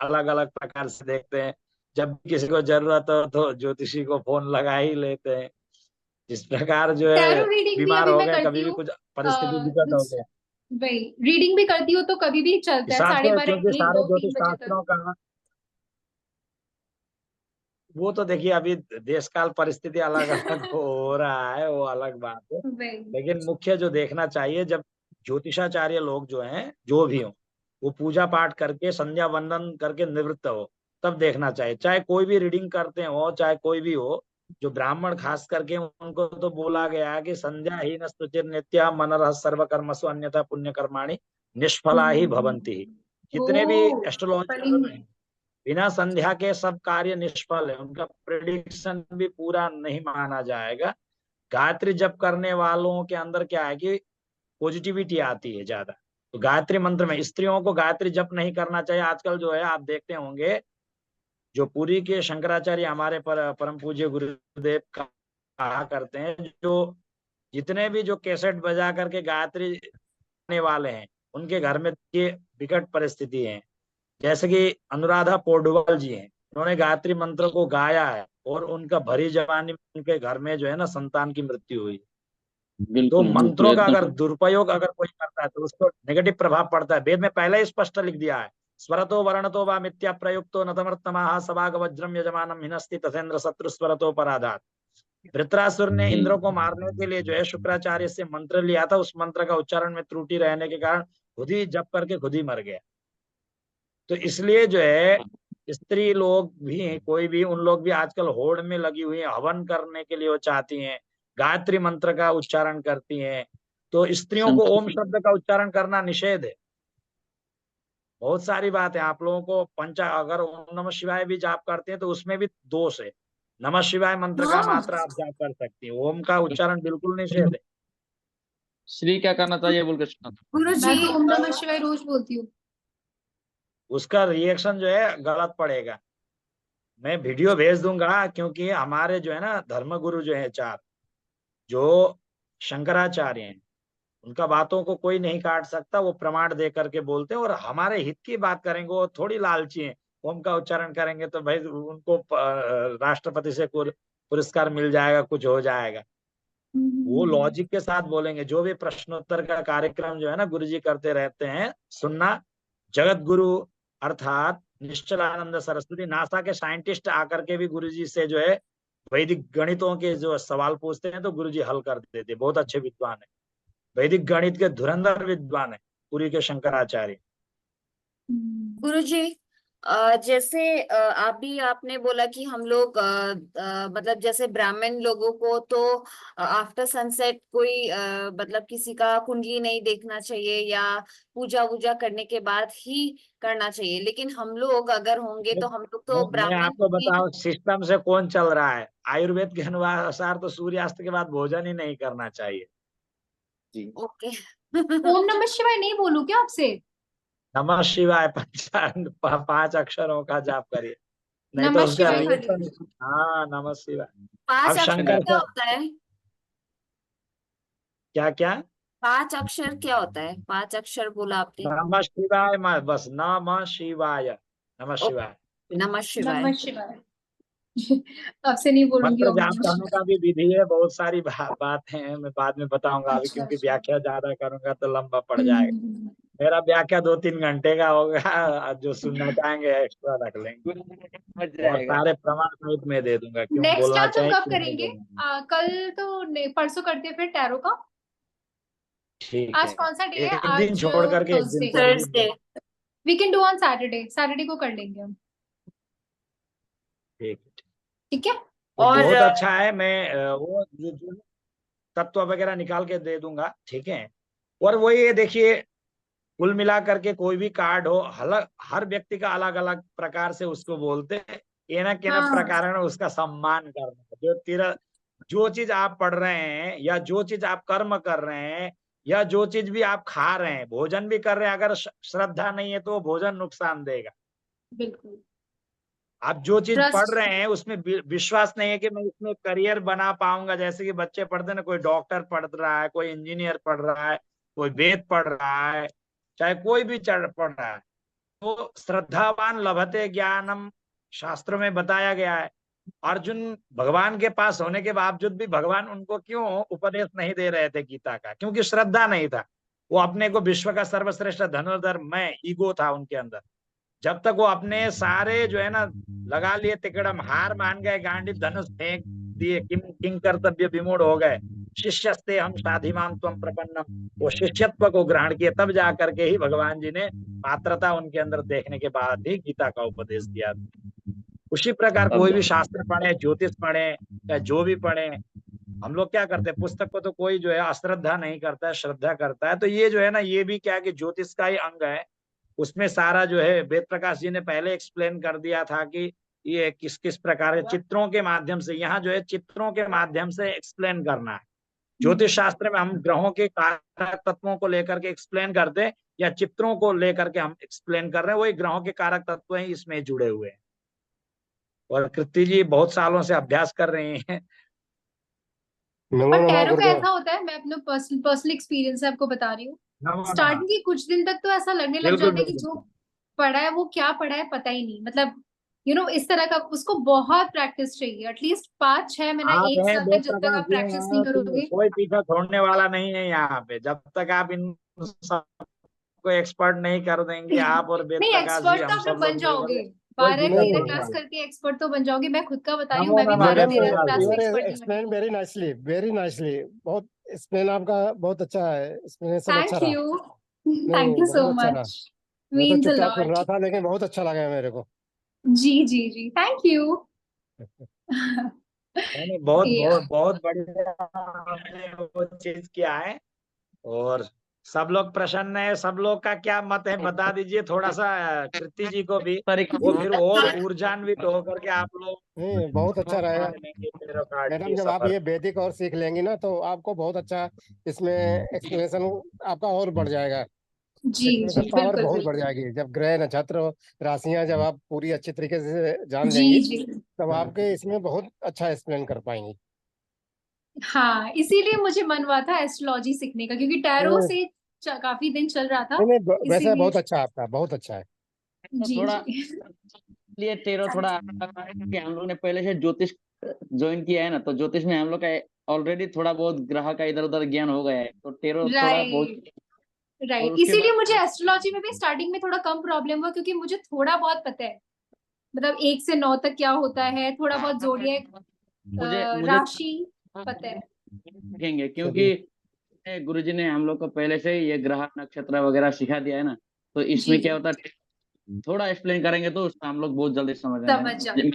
[SPEAKER 1] अलग अलग प्रकार से देखते हैं। जब भी किसी को जरूरत हो तो ज्योतिषी को फोन लगा ही लेते हैं। इस प्रकार जो है,
[SPEAKER 2] टैरो रीडिंग भी
[SPEAKER 1] बीमार
[SPEAKER 2] अभी
[SPEAKER 1] हो
[SPEAKER 2] मैं
[SPEAKER 1] गए,
[SPEAKER 2] करती
[SPEAKER 1] कभी भी
[SPEAKER 2] हूँ।
[SPEAKER 1] कुछ परिस्थिति विकट हो गया,
[SPEAKER 2] भाई रीडिंग भी करती हूँ तो कभी भी चलता है,
[SPEAKER 1] हिसाब से,
[SPEAKER 2] 12:30,
[SPEAKER 1] क्योंकि
[SPEAKER 2] 1,
[SPEAKER 1] सारे
[SPEAKER 2] 2, 3
[SPEAKER 1] ज्योतिष
[SPEAKER 2] बजे तक।
[SPEAKER 1] शास्त्रों का वो तो देखिए अभी देश काल परिस्थिति अलग अलग हो रहा है, वो अलग बात है।
[SPEAKER 2] भाई
[SPEAKER 1] लेकिन मुख्य जो देखना चाहिए, जब ज्योतिषाचार्य लोग जो हैं, जो भी हो, वो पूजा पाठ करके संध्या वंदन करके निवृत्त हो, तब देखना चाहिए। चाहे कोई भी रीडिंग करते हो, चाहे कोई भी हो, जो ब्राह्मण खास करके, उनको तो बोला गया है कि संध्या ही न स्तुतिर नित्या मनरः सर्वकर्मसु अन्यथा पुण्य कर्माणि निष्फला ही भवन्ति ही। जितने भी एस्ट्रोलॉजर बिना संध्या के सब कार्य निष्फल है, उनका प्रेडिक्शन भी पूरा नहीं माना जाएगा। गायत्री जप करने वालों के अंदर क्या है कि पॉजिटिविटी आती है ज्यादा। तो गायत्री मंत्र में स्त्रियों को गायत्री जप नहीं करना चाहिए। आजकल जो है आप देखते होंगे, जो पुरी के शंकराचार्य हमारे परम पूज्य गुरुदेव कहा करते हैं, जो जितने भी जो कैसेट बजा करके गायत्री गाने वाले हैं, उनके घर में ये विकट परिस्थिति है। जैसे कि अनुराधा पौडवाल जी हैं, उन्होंने गायत्री मंत्र को गाया है और उनका भरी जवानी में उनके घर में जो है ना संतान की मृत्यु हुई। तो
[SPEAKER 4] बिल्कुल
[SPEAKER 1] मंत्रों का अगर
[SPEAKER 4] एकदम
[SPEAKER 1] दुरुपयोग अगर कोई करता है तो उसको नेगेटिव प्रभाव पड़ता है। वेद में पहले ही स्पष्ट लिख दिया है, स्वरतो वर्णतो वा मिथ्या प्रयुक्तो नतमर्तमाः सभाग वज्रम यजमानम हिनस्ति तथेन्द्र शत्रु स्वरतो पराधात। वृत्रासुर ने
[SPEAKER 4] जी।
[SPEAKER 1] इंद्र को मारने के लिए जो है शुक्राचार्य से मंत्र लिया था, उस मंत्र का उच्चारण में त्रुटि रहने के कारण खुद ही जप करके खुद ही मर गया। तो इसलिए जो है, स्त्री लोग भी हैं, कोई भी, उन लोग भी आजकल होड़ में लगी हुई है, हवन करने के लिए वो चाहती हैं, गायत्री मंत्र का उच्चारण करती हैं। तो स्त्रियों को ओम
[SPEAKER 4] संस्कृति
[SPEAKER 1] शब्द का उच्चारण करना निषेध है। बहुत सारी बात है। आप लोगों को अगर ओम नमः शिवाय भी जाप करते हैं तो उसमें भी दोष है। नमः शिवाय मंत्र का मात्र आप जाप कर सकती हैं, ओम का उच्चारण बिल्कुल निषेध है।
[SPEAKER 4] श्री क्या करना चाहिए बोल के सुना था।
[SPEAKER 5] गुरुजी
[SPEAKER 2] मैं तो ओम नमः शिवाय रोज बोलती हूँ।
[SPEAKER 1] उसका रिएक्शन जो है गलत पड़ेगा। मैं वीडियो भेज दूंगा, क्योंकि हमारे जो है ना धर्मगुरु जो है चार, जो शंकराचार्य हैं, उनका बातों को कोई नहीं काट सकता। वो प्रमाण दे करके बोलते हैं और हमारे हित की बात करेंगे। वो थोड़ी लालची हैं, ओम का उच्चारण करेंगे तो भाई उनको राष्ट्रपति से पुरस्कार मिल जाएगा, कुछ हो जाएगा। वो लॉजिक के साथ बोलेंगे। जो भी प्रश्नोत्तर का कार्यक्रम जो है ना गुरुजी करते रहते हैं, सुनना। जगत गुरु अर्थात निश्चलानंद सरस्वती, नासा के साइंटिस्ट आकर के भी गुरुजी से जो है वैदिक गणितों के जो सवाल पूछते हैं तो गुरुजी हल कर देते। बहुत अच्छे विद्वान है, वैदिक गणित के धुरंधर विद्वान है पुरी के शंकराचार्य।
[SPEAKER 5] गुरुजी जैसे अभी आपने बोला कि हम लोग मतलब जैसे ब्राह्मण लोगों को तो आफ्टर सनसेट कोई मतलब किसी का कुंडली नहीं देखना चाहिए या पूजा वूजा करने के बाद ही करना चाहिए, लेकिन हम लोग अगर होंगे तो हम लोग तो
[SPEAKER 1] मैं
[SPEAKER 5] ब्राह्मण
[SPEAKER 1] आपको
[SPEAKER 5] की।
[SPEAKER 1] बताऊं सिस्टम से कौन चल रहा है। आयुर्वेद के अनुसार तो सूर्यास्त के बाद भोजन ही नहीं करना चाहिए।
[SPEAKER 6] जी।
[SPEAKER 5] ओके।
[SPEAKER 2] ओम नमः शिवाय नहीं बोलूं क्या आपसे?
[SPEAKER 1] नमः शिवाय पंचांग 5 अक्षरों का जाप करिए, नहीं तो
[SPEAKER 2] नमः
[SPEAKER 1] उसका
[SPEAKER 2] शिवाय खाली।
[SPEAKER 1] रिएक्शन। हाँ नमः शिवाय। अब
[SPEAKER 5] 5 अक्षर
[SPEAKER 1] शंकर
[SPEAKER 5] क्या
[SPEAKER 1] से
[SPEAKER 5] होता है?
[SPEAKER 1] क्या क्या?
[SPEAKER 5] 5 अक्षर क्या होता है? 5 अक्षर बोला आपने।
[SPEAKER 1] नमः शिवाय, बस नमः शिवाय, नमः शिवाय।
[SPEAKER 5] ओके, नमः शिवाय।
[SPEAKER 2] नमः शिवाय। आपसे नहीं बोलूंगी
[SPEAKER 1] मंत्र
[SPEAKER 2] ओम
[SPEAKER 1] जाप
[SPEAKER 2] नमः
[SPEAKER 1] करने का
[SPEAKER 2] शिवाय।
[SPEAKER 1] भी विधि है, बहुत सारी बातें हैं, मैं बाद में बताऊंगा। अभी
[SPEAKER 2] अच्छा
[SPEAKER 1] क्योंकि
[SPEAKER 2] अच्छा।
[SPEAKER 1] व्याख्या ज्यादा करूंगा तो लंबा पड़
[SPEAKER 2] हम्म,
[SPEAKER 1] जाएगा।
[SPEAKER 2] हम्म, हम्म।
[SPEAKER 1] मेरा व्याख्या 2-3 घंटे का होगा, जो सुनना चाहेंगे एक्स्ट्रा रख लेंगे।
[SPEAKER 4] बच
[SPEAKER 1] और
[SPEAKER 4] जाएगा।
[SPEAKER 1] सारे प्रमाण सहित में दे दूंगा, क्यों
[SPEAKER 2] नेक्स्ट
[SPEAKER 1] बोलना
[SPEAKER 2] क्लास हम
[SPEAKER 1] चाहिए
[SPEAKER 2] कब
[SPEAKER 1] क्यों नहीं
[SPEAKER 2] करेंगे?
[SPEAKER 1] बोलना।
[SPEAKER 2] कल तो परसों करते हैं फिर टैरो का।
[SPEAKER 1] ठीक
[SPEAKER 2] आज
[SPEAKER 1] है,
[SPEAKER 2] कौन सा डे है?
[SPEAKER 1] एक दिन
[SPEAKER 2] आज
[SPEAKER 1] छोड़ करके एक दिन
[SPEAKER 2] थर्सडे।
[SPEAKER 1] कर
[SPEAKER 5] थर्सडे।
[SPEAKER 1] लीजिए।
[SPEAKER 2] We can do on Saturday, Saturday को कर लेंगे हम।
[SPEAKER 1] ठीक है,
[SPEAKER 2] ठीक है।
[SPEAKER 1] तो
[SPEAKER 5] और
[SPEAKER 1] बहुत अच्छा है। मैं वो जो तत्व वगैरह निकाल के दे दूंगा, ठीक है। और वही है, देखिए कुल मिला करके कोई भी कार्ड हो, हर व्यक्ति का अलग अलग प्रकार से उसको बोलते हैं। ये ना के ना
[SPEAKER 2] हाँ
[SPEAKER 1] प्रकार है उसका सम्मान करना। जो चीज आप पढ़ रहे हैं या जो चीज आप कर्म कर रहे हैं या जो चीज भी आप खा रहे हैं, भोजन भी कर रहे हैं, अगर श्रद्धा नहीं है तो वो भोजन नुकसान देगा।
[SPEAKER 2] बिल्कुल।
[SPEAKER 1] आप जो चीज पढ़
[SPEAKER 2] ट्रस्ट।
[SPEAKER 1] रहे हैं उसमें विश्वास नहीं है कि मैं इसमें करियर बना पाऊंगा। जैसे कि बच्चे पढ़ते हैं ना, कोई डॉक्टर पढ़ रहा है, कोई इंजीनियर पढ़ रहा है, कोई वेद पढ़ रहा है, चाहे कोई भी पढ़ रहा है, तो श्रद्धावान लभते ज्ञानम शास्त्रों में बताया गया है। अर्जुन भगवान के पास होने के बावजूद भी भगवान उनको क्यों उपदेश नहीं दे रहे थे गीता का? क्योंकि श्रद्धा नहीं था। वो अपने को विश्व का सर्वश्रेष्ठ धनुर्धर, मैं ईगो था उनके अंदर। जब तक वो अपने सारे जो है ना लगा लिए तिकड़म, हार मान गए, गांडीव धनुष फेंक दिए, किंग कर्तव्य विमूढ़ हो गए, शिष्यस्ते हम साधिमाम त्वम प्रपन्नम, वो शिष्यत्व को ग्रहण किए, तब जा करके ही भगवान जी ने पात्रता उनके अंदर देखने के बाद ही गीता का उपदेश दिया। उसी प्रकार कोई भी शास्त्र पढ़े, ज्योतिष पढ़े या जो भी पढ़े, हम लोग क्या करते हैं, पुस्तक को तो कोई जो है अश्रद्धा नहीं करता है, श्रद्धा करता है। तो ये जो है ना, ये भी क्या है कि ज्योतिष का ही अंग है। उसमें सारा जो है वेद प्रकाश जी ने पहले एक्सप्लेन कर दिया था कि ये किस किस प्रकार के चित्रों के माध्यम से, यहाँ जो है चित्रों के माध्यम से एक्सप्लेन करना है। ज्योतिष शास्त्र में हम ग्रहों के कारक तत्वों को लेकर के एक्सप्लेन करते हैं, या चित्रों को लेकर के हम एक्सप्लेन कर रहे हैं, वही ग्रहों के कारक तत्व ही इसमें जुड़े हुए हैं। और कृति जी बहुत सालों से अभ्यास कर रही हैं।
[SPEAKER 2] पर टैरो का ऐसा होता है, मैं अपना पर्सनल एक्सपीरियंस से आपको बता रही हूँ।
[SPEAKER 1] नमो नमः।
[SPEAKER 2] स्टार्टिंग के कुछ दिन तक तो ऐसा लगने लग
[SPEAKER 1] बिल्कुल
[SPEAKER 2] जाता है कि
[SPEAKER 1] बिल्कुल।
[SPEAKER 2] जो पढ़ा है वो क्या पढ़ा है पता ही नहीं, मतलब इस तरह का। उसको बहुत प्रैक्टिस चाहिए, एटलीस्ट 5-6 महीना,
[SPEAKER 1] आप
[SPEAKER 2] 1
[SPEAKER 1] हैं
[SPEAKER 2] साल तक
[SPEAKER 1] वेद
[SPEAKER 2] जब तक
[SPEAKER 1] प्रकाश
[SPEAKER 2] आप
[SPEAKER 1] जी
[SPEAKER 2] प्रैक्टिस नहीं
[SPEAKER 1] हैं, तो
[SPEAKER 2] करोगे।
[SPEAKER 1] कोई पीछा छोड़ने वाला नहीं है यहाँ पे। जब तक आप इन सबको एक्सपर्ट नहीं कर देंगे, आप और वेद
[SPEAKER 2] नहीं,
[SPEAKER 1] प्रकाश जी,
[SPEAKER 2] एक्सपर्ट तो
[SPEAKER 1] हम
[SPEAKER 2] आप
[SPEAKER 1] सब
[SPEAKER 2] लोग बन
[SPEAKER 1] लोग मिलकर
[SPEAKER 2] जाओगे।
[SPEAKER 1] कोई
[SPEAKER 2] 12
[SPEAKER 1] दिक्कत
[SPEAKER 2] 13
[SPEAKER 1] होने
[SPEAKER 2] क्लास
[SPEAKER 1] वाला।
[SPEAKER 2] करके एक्सपर्ट तो बन जाओगे। मैं खुद का बता रही हूँ,
[SPEAKER 1] नमो
[SPEAKER 2] मैं भी
[SPEAKER 1] नमः,
[SPEAKER 2] 12
[SPEAKER 9] मैडम,
[SPEAKER 2] 13
[SPEAKER 1] बिल्कुल
[SPEAKER 2] क्लास में
[SPEAKER 9] यू आर
[SPEAKER 1] बिल्कुल।
[SPEAKER 2] एक्सपर्ट नहीं बनी।
[SPEAKER 9] Explain very nicely. बहुत एक्सप्लेन आपका बहुत अच्छा है, एक्सप्लेनेशन अच्छा
[SPEAKER 2] थैंक
[SPEAKER 9] रहा।
[SPEAKER 2] यू। थैंक
[SPEAKER 9] नहीं,
[SPEAKER 2] यू सो
[SPEAKER 9] बहुत अच्छा रहा।
[SPEAKER 2] मच।
[SPEAKER 9] मैं तो
[SPEAKER 2] मीन्स अ
[SPEAKER 9] चुपचाप सुन
[SPEAKER 2] लॉट।
[SPEAKER 9] रहा था, लेकिन बहुत अच्छा लगा मेरे को।
[SPEAKER 2] जी जी जी, थैंक यू।
[SPEAKER 1] नहीं, बहुत
[SPEAKER 2] या
[SPEAKER 1] बहुत बहुत बढ़िया आपने वो चीज किया है। और सब लोग प्रसन्न है। सब लोग का क्या मत है बता दीजिए थोड़ा सा, कृति जी को भी।
[SPEAKER 4] सर एक
[SPEAKER 1] वो फिर और ऊर्जान्वित होकर के आप लोग
[SPEAKER 9] नहीं, बहुत अच्छा रहेगा
[SPEAKER 1] लेंगे तेरे कार्ड
[SPEAKER 9] मैडम।
[SPEAKER 1] के
[SPEAKER 9] जब आप
[SPEAKER 1] सफर
[SPEAKER 9] ये
[SPEAKER 1] में।
[SPEAKER 9] वैदिक और सीख लेंगी ना, तो आपको बहुत अच्छा इसमें एक्सप्लेनेशन आपका और बढ़ जाएगा।
[SPEAKER 2] जी जी,
[SPEAKER 9] एक्सप्लेनेशन पावर
[SPEAKER 2] बिल्कुल
[SPEAKER 9] बहुत बढ़
[SPEAKER 2] बिल्कुल।
[SPEAKER 9] जाएगी। जब ग्रह, नक्षत्र, राशियां जब आप पूरी अच्छी तरीके से जान
[SPEAKER 2] जी
[SPEAKER 9] लेंगी,
[SPEAKER 2] जी।
[SPEAKER 9] तब आपके इसमें बहुत अच्छा एक्सप्लेन कर पाएंगी।
[SPEAKER 2] हाँ, इसीलिए मुझे मन हुआ था एस्ट्रोलॉजी सीखने का, क्योंकि टैरो
[SPEAKER 9] नहीं
[SPEAKER 2] से काफी दिन चल रहा था।
[SPEAKER 9] नहीं, वैसे
[SPEAKER 2] इसीलिए।
[SPEAKER 9] बहुत अच्छा है आपका, बहुत अच्छा है।
[SPEAKER 2] जी
[SPEAKER 4] थोड़ा
[SPEAKER 2] जी।
[SPEAKER 4] लिए टेरो थोड़ा अलग लगा है, क्योंकि हम लोग ने पहले से ज्योतिष ज्वाइन किया है ना, तो ज्योतिष में हम लोग का ऑलरेडी थोड़ा बहुत ग्रह का इधर उधर ज्ञान हो गया है, तो टेरो थोड़ा बहुत।
[SPEAKER 2] राइट
[SPEAKER 4] और
[SPEAKER 2] राइट,
[SPEAKER 4] उसके
[SPEAKER 2] इसीलिए
[SPEAKER 4] बाद
[SPEAKER 2] मुझे एस्ट्रोलॉजी में भी स्टार्टिंग में थोड़ा कम प्रॉब्लम हुआ, क्योंकि मुझे थोड़ा बहुत पता है। मतलब 1 से 9 तक क्या होता है, थोड़ा बहुत जोडिएक
[SPEAKER 4] मुझे मुझे
[SPEAKER 2] राशि पता है।
[SPEAKER 4] देखेंगे,
[SPEAKER 9] चलिए।
[SPEAKER 4] क्योंकि गुरुजी ने हम लोग को पहले से ही ये ग्रह नक्षत्र वगैरह सिखा दिया है ना, तो
[SPEAKER 2] जी
[SPEAKER 4] इसमें क्या
[SPEAKER 2] जी।
[SPEAKER 4] होता है, थोड़ा एक्सप्लेन करेंगे तो उसका हम लोग बहुत जल्दी समझ जाएंगे।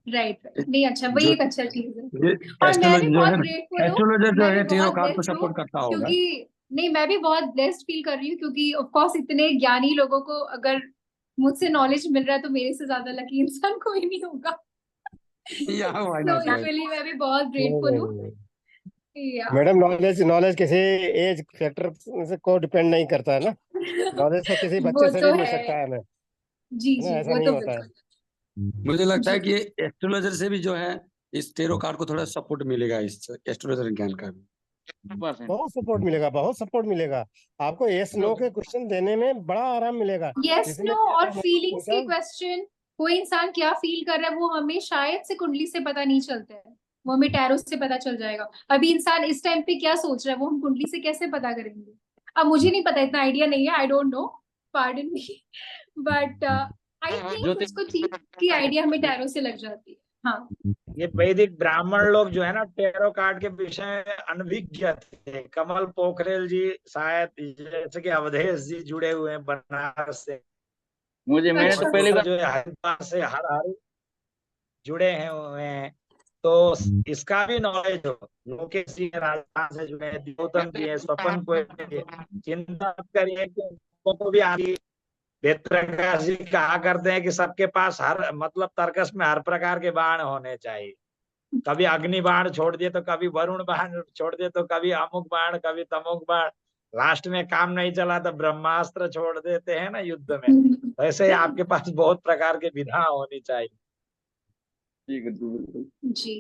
[SPEAKER 2] राइट नहीं अच्छा वही
[SPEAKER 10] जो
[SPEAKER 2] एक अच्छा चीज है
[SPEAKER 10] ये
[SPEAKER 2] और मैं भी
[SPEAKER 10] एस्ट्रोलॉजी जो
[SPEAKER 2] बहुत
[SPEAKER 10] है ना,
[SPEAKER 2] ग्रेटफुल हूँ
[SPEAKER 10] एस्ट्रोलॉजर जो
[SPEAKER 2] मैं भी
[SPEAKER 10] है तेरो
[SPEAKER 2] बहुत
[SPEAKER 10] कार्ड को
[SPEAKER 2] ब्लेस्ड हूँ
[SPEAKER 10] सपोर्ट करता होगा।
[SPEAKER 2] क्योंकि नहीं मैं भी बहुत ब्लेस्ड फील कर रही हूँ क्योंकि ऑफ कोर्स इतने ज्ञानी लोगों को अगर मुझसे नॉलेज मिल रहा है तो मेरे से ज्यादा लकी इंसान कोई नहीं होगा
[SPEAKER 10] या व्हाई
[SPEAKER 2] तो
[SPEAKER 10] नॉट राइट।
[SPEAKER 2] इसके लिए मैं भी बहुत ग्रेटफुल हूँ या
[SPEAKER 9] मैडम नॉलेज नॉलेज किसी एज फैक्टर से को डिपेंड नहीं करता है ना। नॉलेज तो किसी
[SPEAKER 2] वो
[SPEAKER 9] बच्चे से
[SPEAKER 2] तो
[SPEAKER 9] भी मिल
[SPEAKER 2] है
[SPEAKER 9] सकता है हमें,
[SPEAKER 2] जी
[SPEAKER 9] है ना,
[SPEAKER 2] जी
[SPEAKER 9] ऐसा
[SPEAKER 2] वो
[SPEAKER 9] नहीं
[SPEAKER 2] तो
[SPEAKER 9] होता है।
[SPEAKER 2] बिल्कुल
[SPEAKER 10] मुझे लगता है
[SPEAKER 2] जी
[SPEAKER 10] कि एस्ट्रोलॉजर से भी जो है इस तेरो कार्ड को थोड़ा सपोर्ट मिलेगा, इस एस्ट्रोलॉजर ज्ञान का भी।
[SPEAKER 4] 100%।
[SPEAKER 9] बहुत सपोर्ट मिलेगा, बहुत सपोर्ट मिलेगा आपको। यस नो के क्वेश्चन देने में बड़ा आराम मिलेगा।
[SPEAKER 2] यस
[SPEAKER 9] इसलिए
[SPEAKER 2] नो
[SPEAKER 9] क्या
[SPEAKER 2] और
[SPEAKER 9] कहना
[SPEAKER 2] फीलिंग्स के
[SPEAKER 9] इंसान
[SPEAKER 2] क्वेश्चन कोई इंसान क्या फील कर रहा है वो हमें शायद से कुंडली से पता नहीं चलता है वो हमें टैरो से पता चल जाएगा अभी इंसान इस टाइम पे क्या सोच रहा है वो हम कुंडली से कैसे पता करेंगे अब मुझे नहीं पता इतना आइडिया नहीं है I don't know pardon me but I think
[SPEAKER 4] ज्योतिष
[SPEAKER 2] मुझको ठीक की आइडिया हमें टैरो से लग जाती है हाँ
[SPEAKER 1] ये वैदिक ब्राह्मण लोग जो है ना टेरो कार्ड के विषय में अनभिज्ञ थे। कमल पोखरेल जी शायद, जैसे कि अवधेश जी जुड़े हुए हैं बनारस से,
[SPEAKER 4] मैंने तो
[SPEAKER 2] अच्छा
[SPEAKER 4] पहली
[SPEAKER 1] और
[SPEAKER 4] बार
[SPEAKER 1] जो है हरिद्वार से हर जुड़े हैं हुए हैं। तो इसका भी नॉलेज हो। लोकेश जी राजस्थान से जुड़े हैं, गौतम जी है, स्वपन को चिंता मत करिए कि उनको को भी आगे वेदप्रकाश जी कहा करते हैं कि सबके पास हर मतलब तर्कस में हर प्रकार के बाण होने चाहिए। कभी अग्नि बाण छोड़ दिए तो कभी वरुण बाण छोड़ दिए तो कभी अमुक बाण कभी तमुक बाण, लास्ट में काम नहीं चला तो ब्रह्मास्त्र छोड़ देते हैं ना युद्ध में। तो ऐसे ही आपके पास बहुत प्रकार की विधा होनी चाहिए।
[SPEAKER 4] ठीक है, बिल्कुल।
[SPEAKER 2] जी